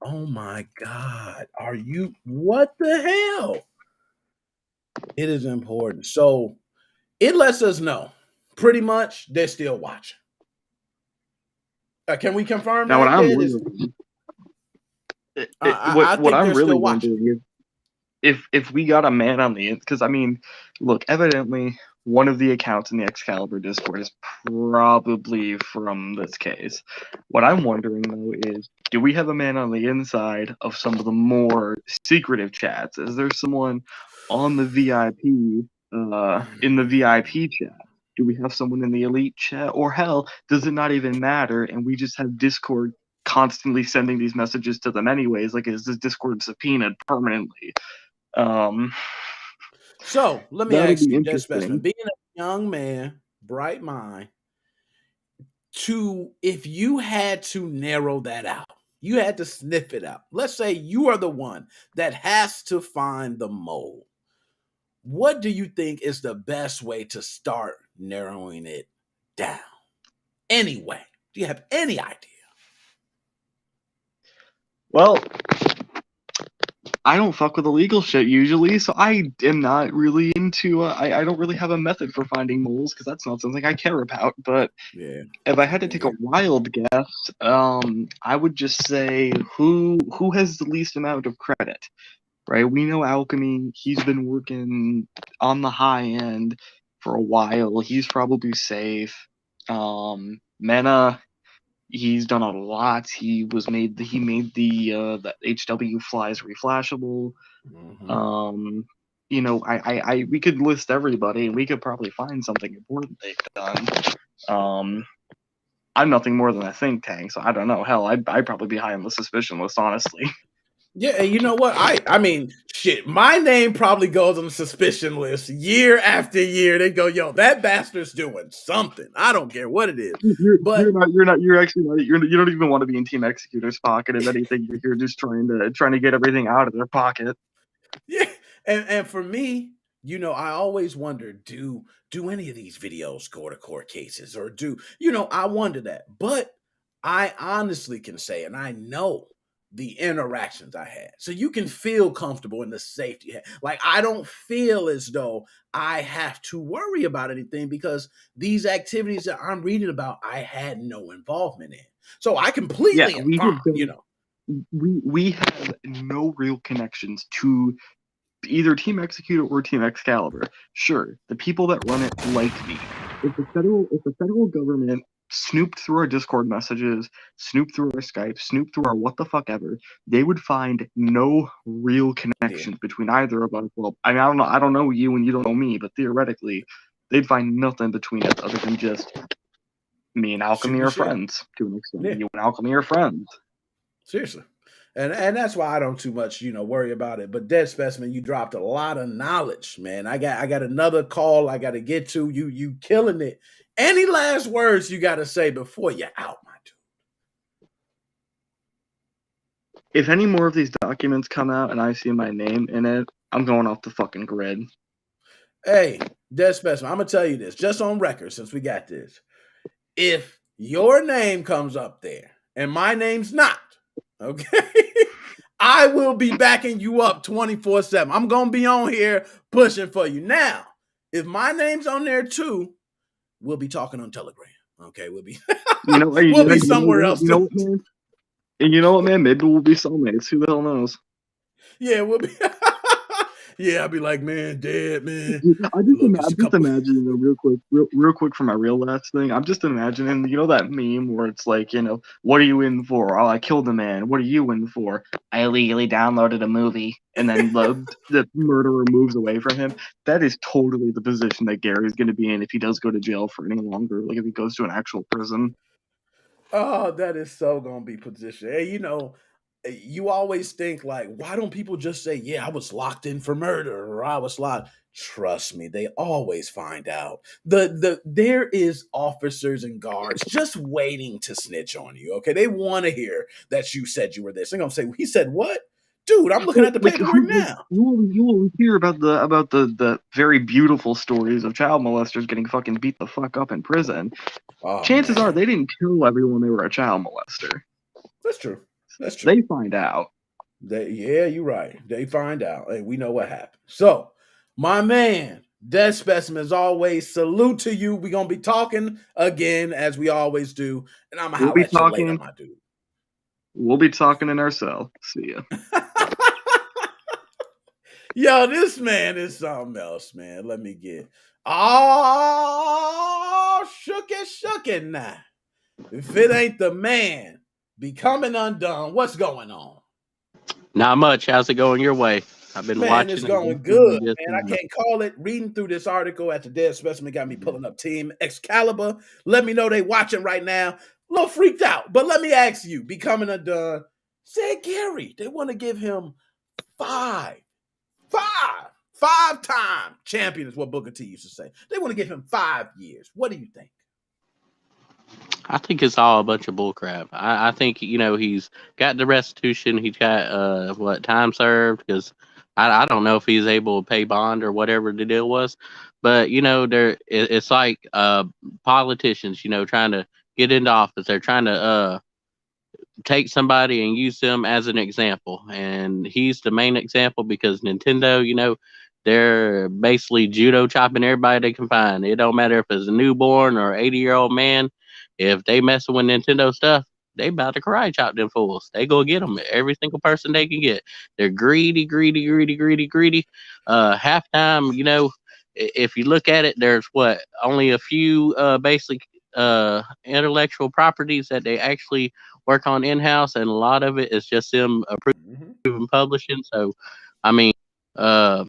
Oh my God! Are you? What the hell? It is important. So it lets us know. Pretty much, they're still watching. Can we confirm now that? I what think I'm they're really still watching. wondering is if we got a man on the because I mean, look, evidently one of the accounts in the Excalibur Discord is probably from this case. What I'm wondering though is, do we have a man on the inside of some of the more secretive chats? Is there someone on the VIP in the VIP chat? Do we have someone in the elite chat? Or hell, does it not even matter and we just have Discord constantly sending these messages to them anyways? Like, is this Discord subpoenaed permanently? So let me That'll ask be you, Dead Specimen, interesting. being a young man, bright mind, if you had to narrow that out, you had to sniff it out. Let's say you are the one that has to find the mole. What do you think is the best way to start narrowing it down? Anyway, do you have any idea? Well, I don't fuck with illegal shit usually, so I am not really into. I don't really have a method for finding moles because that's not something I care about. But Yeah, if I had to take a wild guess, I would just say who has the least amount of credit, right? We know Alchemy. He's been working on the high end for a while. He's probably safe. Mena. He's done a lot. He made the HW flies reflashable. Mm-hmm. You know, we could list everybody and we could probably find something important they've done. I'm nothing more than a think tank, so I don't know. Hell, I'd probably be high on the suspicion list, honestly. Yeah, you know what? I mean, shit, my name probably goes on the suspicion list year after year. They go, yo, that bastard's doing something. I don't care what it is. You don't even want to be in Team Executor's pocket. If anything, you're just trying to get everything out of their pocket. Yeah, and for me, you know, I always wonder, do any of these videos go to court cases, or I wonder that. But I honestly can say, and I know the interactions I had, so you can feel comfortable in the safety. Like, I don't feel as though I have to worry about anything because these activities that I'm reading about, I had no involvement in. So I completely we have no real connections to either Team Executor or Team Excalibur. Sure, the people that run it like me. If the federal government snooped through our Discord messages, snooped through our Skype, snooped through our what the fuck ever, they would find no real connections between either of us. Well, I mean, I don't know you and you don't know me, but theoretically, they'd find nothing between us other than just me and Alchemy are friends. To an extent, you and Alchemy are friends. Seriously. And that's why I don't too much, worry about it. But Dead Specimen, you dropped a lot of knowledge, man. I got another call I got to get to. You killing it. Any last words you got to say before you're out, my dude? If any more of these documents come out and I see my name in it, I'm going off the fucking grid. Hey, Dead Specimen, I'm gonna tell you this, just on record, since we got this. If your name comes up there and my name's not, okay, I will be backing you up 24/7. I'm going to be on here pushing for you. Now, if my name's on there too, we'll be talking on Telegram. Okay, we'll be we'll be somewhere else. You know what, man? Maybe we'll be soulmates. Who the hell knows? Yeah, we'll be. Yeah, I'll be like, man, dead, man. I'm just imagining real quick for my real last thing. I'm just imagining, that meme where it's like, what are you in for? Oh, I killed a man. What are you in for? I illegally downloaded a movie. And then the murderer moves away from him. That is totally the position that Gary's going to be in if he does go to jail for any longer. Like if he goes to an actual prison. Oh, that is so going to be position. Hey, you always think like, why don't people just say, yeah, I was locked in for murder or I was locked? Trust me, they always find out. There is officers and guards just waiting to snitch on you. Okay, they want to hear that you said you were this. They're gonna say, he said what? Dude, I'm looking at the paperwork now. You will hear about the very beautiful stories of child molesters getting fucking beat the fuck up in prison. Oh, chances are they didn't kill everyone they were a child molester. That's true. That's true. They find out. Yeah, you're right. They find out. Hey, we know what happened. So, my man, Dead Specimen, as always, salute to you. We're going to be talking again, as we always do. And I'm going to holler at you later, my dude. We'll be talking in our cell. See ya. Yo, this man is something else, man. Let me get. Oh, shook it now. If it ain't the man becoming undone, what's going on? Not much. How's it going your way? I've been Man, it's watching and going listening good, to man. I can't call it. Reading through this article at the Dead Specimen got me pulling up Team Excalibur. Let me know they watching right now. A little freaked out, but let me ask you, becoming undone, said Gary, they want to give him five-time champion is what Booker T used to say. They want to give him 5 years. What do you think? I think it's all a bunch of bullcrap. I think he's got the restitution. He's got time served because I don't know if he's able to pay bond or whatever the deal was. But it's like politicians. Trying to get into office. They're trying to take somebody and use them as an example, and he's the main example because Nintendo. They're basically judo chopping everybody they can find. It don't matter if it's a newborn or 80-year-old man. If they messing with Nintendo stuff, they about to karate chop them fools. They go get them, every single person they can get. They're greedy. Halftime, if you look at it, there's only a few basic intellectual properties that they actually work on in-house, and a lot of it is just them approving publishing. So, I mean, oh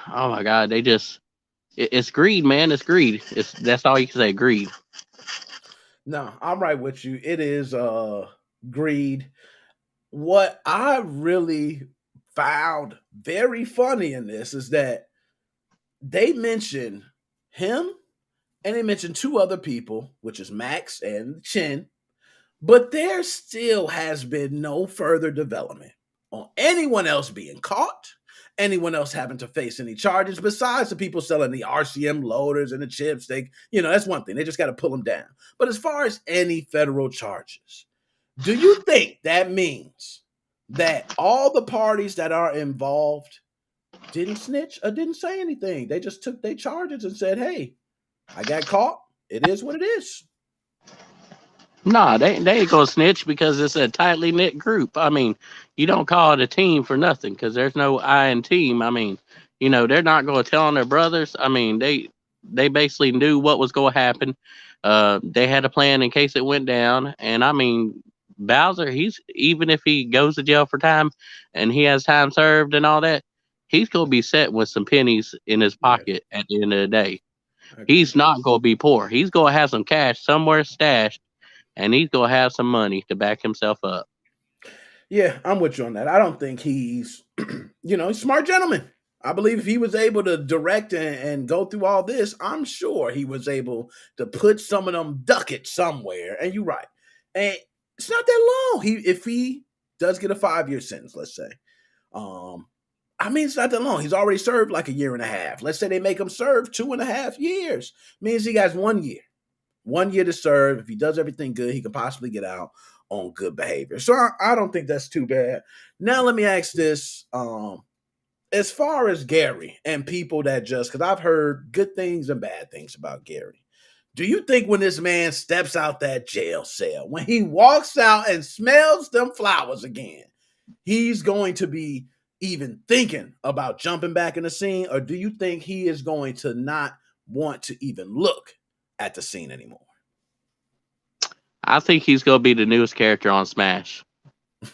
my God, it's greed, man. It's greed. That's all you can say, greed. No, I'm right with you. It is greed. What I really found very funny in this is that they mention him and they mention 2 other people, which is Max and Chin, but there still has been no further development on anyone else being caught, anyone else having to face any charges besides the people selling the RCM loaders and the chips. That's one thing. They just got to pull them down. But as far as any federal charges, do you think that means that all the parties that are involved didn't snitch or didn't say anything? They just took their charges and said, hey, I got caught. It is what it is. Nah, they ain't gonna snitch because it's a tightly knit group. I mean, you don't call it a team for nothing because there's no I in team. I mean, they're not gonna tell on their brothers. I mean, they basically knew what was gonna happen. They had a plan in case it went down. And I mean, Bowser, even if he goes to jail for time and he has time served and all that, he's gonna be set with some pennies in his pocket at the end of the day. He's not gonna be poor. He's gonna have some cash somewhere stashed, and he's going to have some money to back himself up. Yeah, I'm with you on that. I don't think he's, he's a smart gentleman. I believe if he was able to direct and go through all this, I'm sure he was able to put some of them ducats somewhere. And you're right. And it's not that long. If he does get a 5-year sentence, let's say, it's not that long. He's already served like 1.5 years. Let's say they make him serve 2.5 years. Means he has 1 year. 1 year to serve. If he does everything good, he can possibly get out on good behavior. So I don't think that's too bad. Now let me ask this. As far as Gary and people that because I've heard good things and bad things about Gary. Do you think when this man steps out that jail cell, when he walks out and smells them flowers again, he's going to be even thinking about jumping back in the scene? Or do you think he is going to not want to even look at the scene anymore? I think he's going to be the newest character on Smash.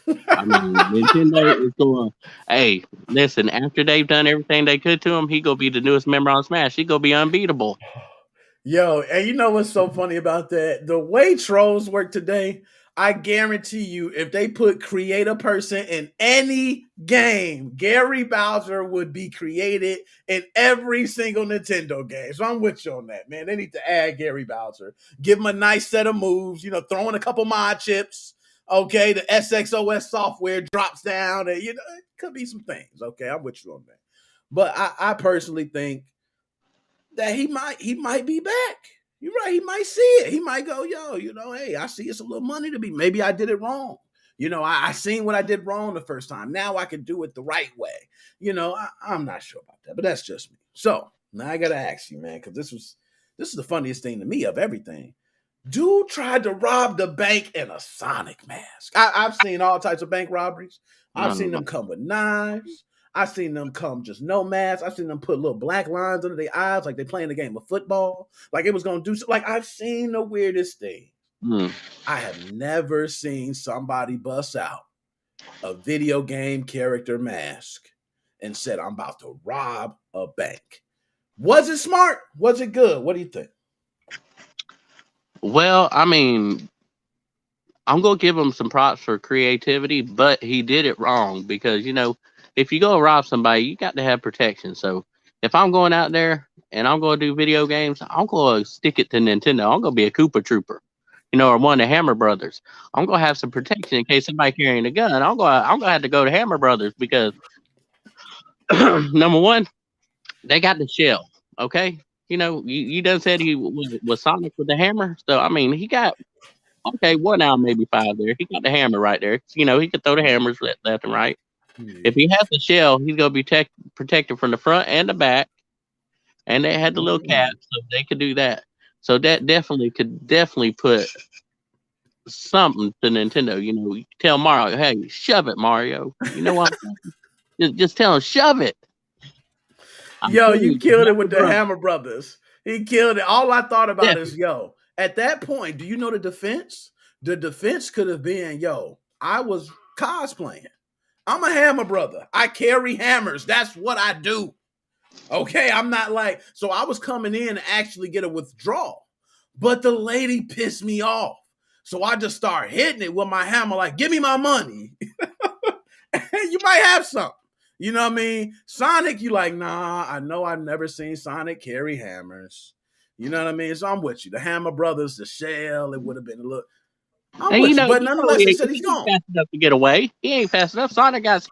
I mean, Nintendo is going, hey, listen, after they've done everything they could to him, he going to be the newest member on Smash. He going to be unbeatable. Yo, and you know what's so funny about that? The way trolls work today, I guarantee you, if they put create a person in any game, Gary Bowser would be created in every single Nintendo game. So I'm with you on that, man. They need to add Gary Bowser. Give him a nice set of moves, throw in a couple mod chips. Okay, the SXOS software drops down. And, it could be some things. Okay, I'm with you on that. But I personally think that he might be back. You're right. He might see it. He might go, hey, I see it's a little money to be. Maybe I did it wrong. I seen what I did wrong the first time. Now I can do it the right way. I'm not sure about that, but that's just me. So now I got to ask you, man, because this is the funniest thing to me of everything. Dude tried to rob the bank in a Sonic mask. I've seen all types of bank robberies. I've seen them come with knives. I've seen them come just no mask. I've seen them put little black lines under their eyes like they playing a game of football. Like it was going to do like I've seen the weirdest thing. I have never seen somebody bust out a video game character mask and said, I'm about to rob a bank. Was it smart? Was it good? What do you think? Well, I mean, I'm gonna give him some props for creativity, but he did it wrong because if you go rob somebody, you got to have protection. So if I'm going out there and I'm gonna do video games, I'm gonna stick it to Nintendo. I'm gonna be a Koopa Trooper, or one of the Hammer Brothers. I'm gonna have some protection in case somebody carrying a gun. I'm gonna have to go to Hammer Brothers because number one, they got the shell. Okay, you done said he was Sonic with the hammer, so I mean he got. Okay, 1 out, maybe 5 there. He got the hammer right there. He can throw the hammers left and right. If he has the shell, he's gonna be protected from the front and the back. And they had the little cap, so they could do that. So that could definitely put something to Nintendo. You tell Mario, hey, shove it, Mario. You know what? just tell him, shove it. Yo, you killed it with the Hammer Brothers. He killed it. All I thought about is, at that point, do you know the defense? The defense could have been, I was cosplaying. I'm a Hammer Brother. I carry hammers. That's what I do. Okay, I'm not so I was coming in to actually get a withdrawal. But the lady pissed me off. So I just start hitting it with my hammer, like, give me my money. You might have something. You know what I mean? Sonic, you like, nah, I know I've never seen Sonic carry hammers. You know what I mean? So I'm with you. The Hammer Brothers, the shell, it would have been a little. I'm with you, but nonetheless, they said he's gone. Fast enough to get away. He ain't fast enough. Sonic got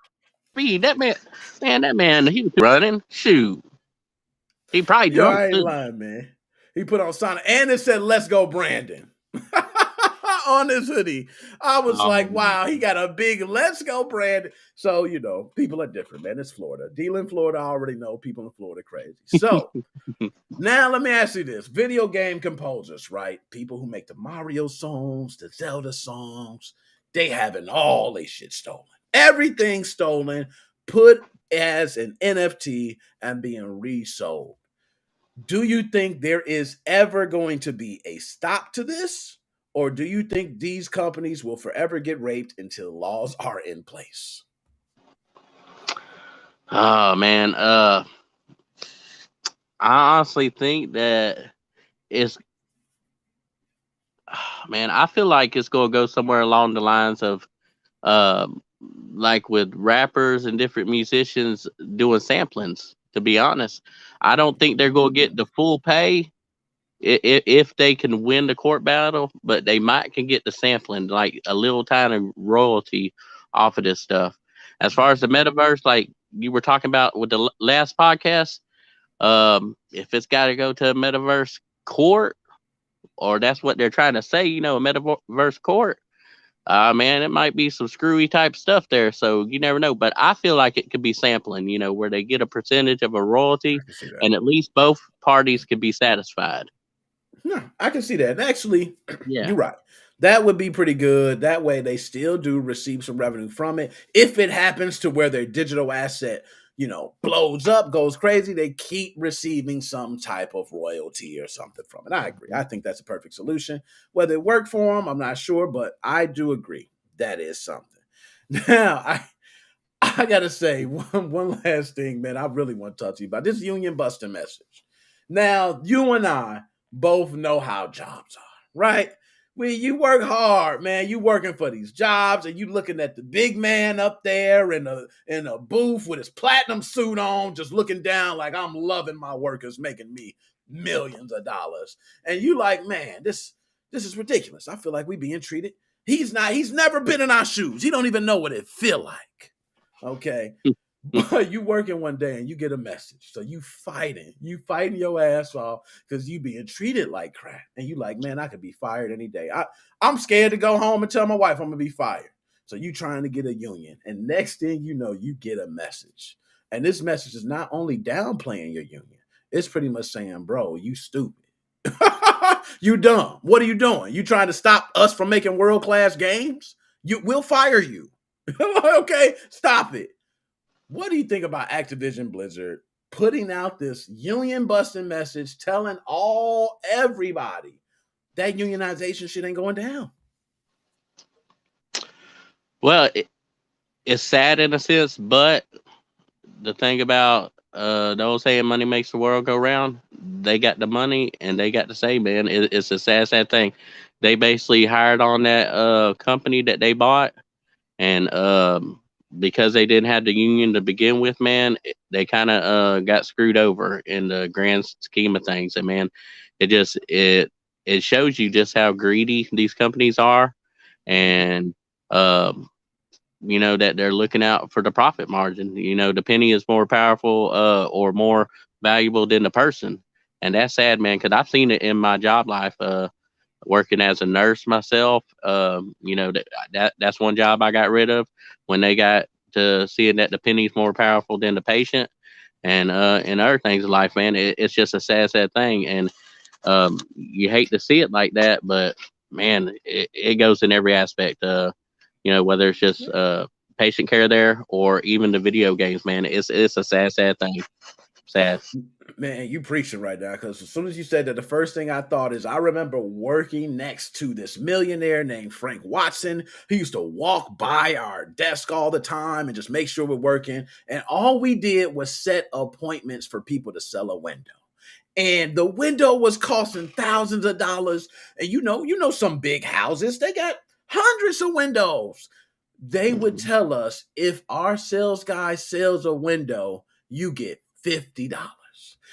speed. That man, he was running. Shoot. He probably drunk. I ain't lying, man. He put on Sonic, and it said, let's go, Brandon. On his hoodie. I was like, wow, he got a big let's go, Brandon. So, people are different, man. It's Florida. Dealing in Florida, I already know people in Florida crazy. So, now let me ask you this. Video game composers, right? People who make the Mario songs, the Zelda songs, they having all their shit stolen. Everything stolen, put as an NFT and being resold. Do you think there is ever going to be a stop to this? Or do you think these companies will forever get raped until laws are in place? Oh, man. I honestly think that I feel like it's going to go somewhere along the lines of like with rappers and different musicians doing samplings, to be honest. I don't think they're going to get the full pay if they can win the court battle, but they can get the sampling, like a little tiny royalty off of this stuff. As far as the metaverse, like you were talking about with the last podcast, if it's got to go to a metaverse court, or that's what they're trying to say, a metaverse court, man, it might be some screwy type stuff there. So you never know. But I feel like it could be sampling, where they get a percentage of a royalty, and at least both parties could be satisfied. No, I can see that. And actually, you're right. That would be pretty good. That way they still do receive some revenue from it. If it happens to where their digital asset, blows up, goes crazy, they keep receiving some type of royalty or something from it. I agree. I think that's a perfect solution. Whether it worked for them, I'm not sure, but I do agree. That is something. Now, I got to say one last thing, man, I really want to talk to you about this union busting message. Now, you and I both know how jobs are, right? When you work hard, man, you working for these jobs and you looking at the big man up there in a booth with his platinum suit on, just looking down like I'm loving my workers making me millions of dollars. And you like, man, this is ridiculous. I feel like we being treated. He's never been in our shoes. He don't even know what it feel like. Okay. But you working one day and you get a message. So you fighting your ass off because you being treated like crap. And you like, man, I could be fired any day. I'm scared to go home and tell my wife I'm going to be fired. So you trying to get a union. And next thing you know, you get a message. And this message is not only downplaying your union. It's pretty much saying, bro, you stupid. You dumb. What are you doing? You trying to stop us from making world-class games? We'll fire you. Okay, stop it. What do you think about Activision Blizzard putting out this union-busting message telling everybody that unionization shit ain't going down? Well, it's sad in a sense, but the thing about the old saying, money makes the world go round. They got the money and they got to say, man, it's a sad thing. They basically hired on that company that they bought, and because they didn't have the union to begin with, man, they kind of got screwed over in the grand scheme of things. And man, it shows you just how greedy these companies are, and that they're looking out for the profit margin. The penny is more powerful or more valuable than the person. And that's sad, man, because I've seen it in my job life, working as a nurse myself. That's one job I got rid of when they got to seeing that the penny's more powerful than the patient. And other things in life, man, it's just a sad thing. And you hate to see it like that, but man, it goes in every aspect. Whether it's just patient care there or even the video games, man, it's a sad thing. Sad. Man, you preaching right now, because as soon as you said that, the first thing I thought is I remember working next to this millionaire named Frank Watson. He used to walk by our desk all the time and just make sure we're working. And all we did was set appointments for people to sell a window. And the window was costing thousands of dollars. And you know some big houses, they got hundreds of windows. They would tell us, if our sales guy sells a window, you get $50.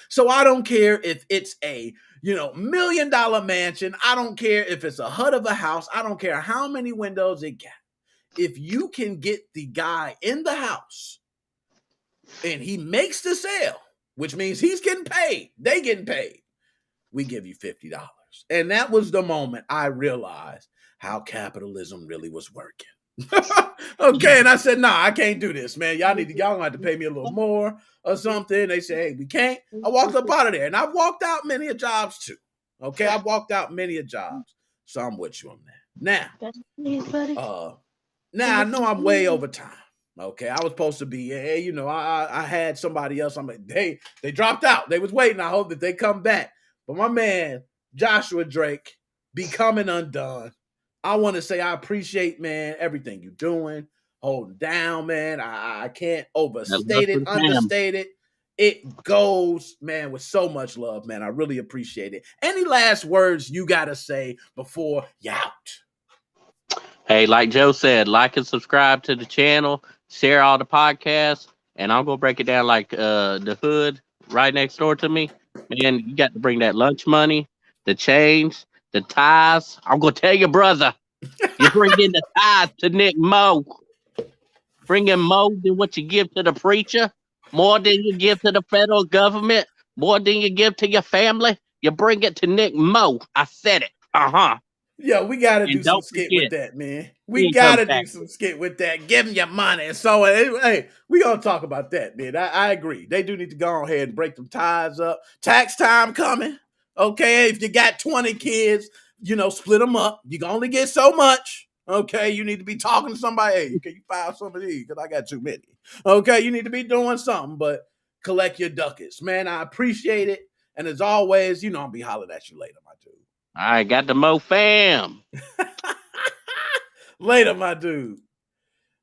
So I don't care if it's a $1 million mansion. I don't care if it's a hut of a house. I don't care how many windows it got. If you can get the guy in the house and he makes the sale, which means he's getting paid, they getting paid, we give you $50. And that was the moment I realized how capitalism really was working. Okay, and I said, nah, I can't do this, man. Y'all gonna have to pay me a little more or something. They say, hey, we can't. I walked up out of there, and I've walked out many of jobs too. Okay, I've walked out many of jobs, so I'm with you on that. Now I know I'm way over time. Okay, I was supposed to be, I had somebody else. I'm like, they dropped out. They was waiting. I hope that they come back. But my man Joshua Drake, Becoming Undone. I want to say I appreciate, man, everything you're doing, holding down, man. I can't overstate it, understate it. It goes, man, with so much love, man. I really appreciate it. Any last words you got to say before you out? Hey, like Joe said, like and subscribe to the channel, share all the podcasts, and I'm going to break it down like the hood right next door to me. Man, you got to bring that lunch money, the change, the ties. I'm going to tell you, brother, you bring in the ties to Nick Mo. Bring in more than what you give to the preacher, more than you give to the federal government, more than you give to your family. You bring it to Nick Mo. I said it. Yeah, we got to do some skit with that, man. We got to do some skit with that. Give them your money. So, hey, we going to talk about that, man. I agree. They do need to go ahead and break them ties up. Tax time coming. Okay, if you got 20 kids, split them up. You can only get so much. Okay, you need to be talking to somebody. Hey, can you file some of these? Because I got too many. Okay, you need to be doing something, but collect your ducats. Man, I appreciate it. And as always, I'll be hollering at you later, my dude. I got the MoFam. Later, my dude.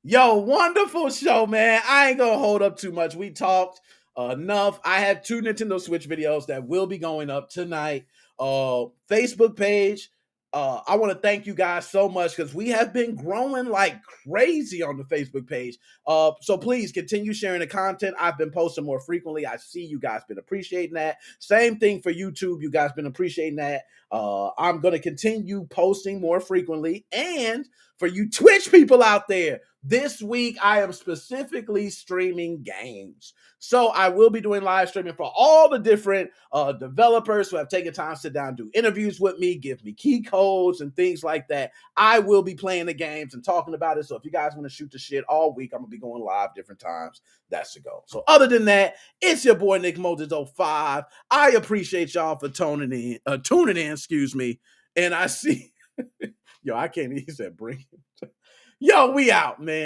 Yo, wonderful show, man. I ain't gonna hold up too much. We talked enough. I have 2 Nintendo Switch videos that will be going up tonight. Facebook page. I want to thank you guys so much, because we have been growing like crazy on the Facebook page. So please continue sharing the content. I've been posting more frequently. I see you guys been appreciating that. Same thing for YouTube. You guys been appreciating that. I'm going to continue posting more frequently. And for you Twitch people out there, this week I am specifically streaming games. So I will be doing live streaming for all the different developers who have taken time to sit down and do interviews with me, give me key codes and things like that. I will be playing the games and talking about it. So if you guys want to shoot the shit all week, I'm going to be going live different times. That's the goal. So other than that, it's your boy Nick Moses 05. I appreciate y'all for tuning in, and I see, yo, I can't even say bring. Yo, we out, man.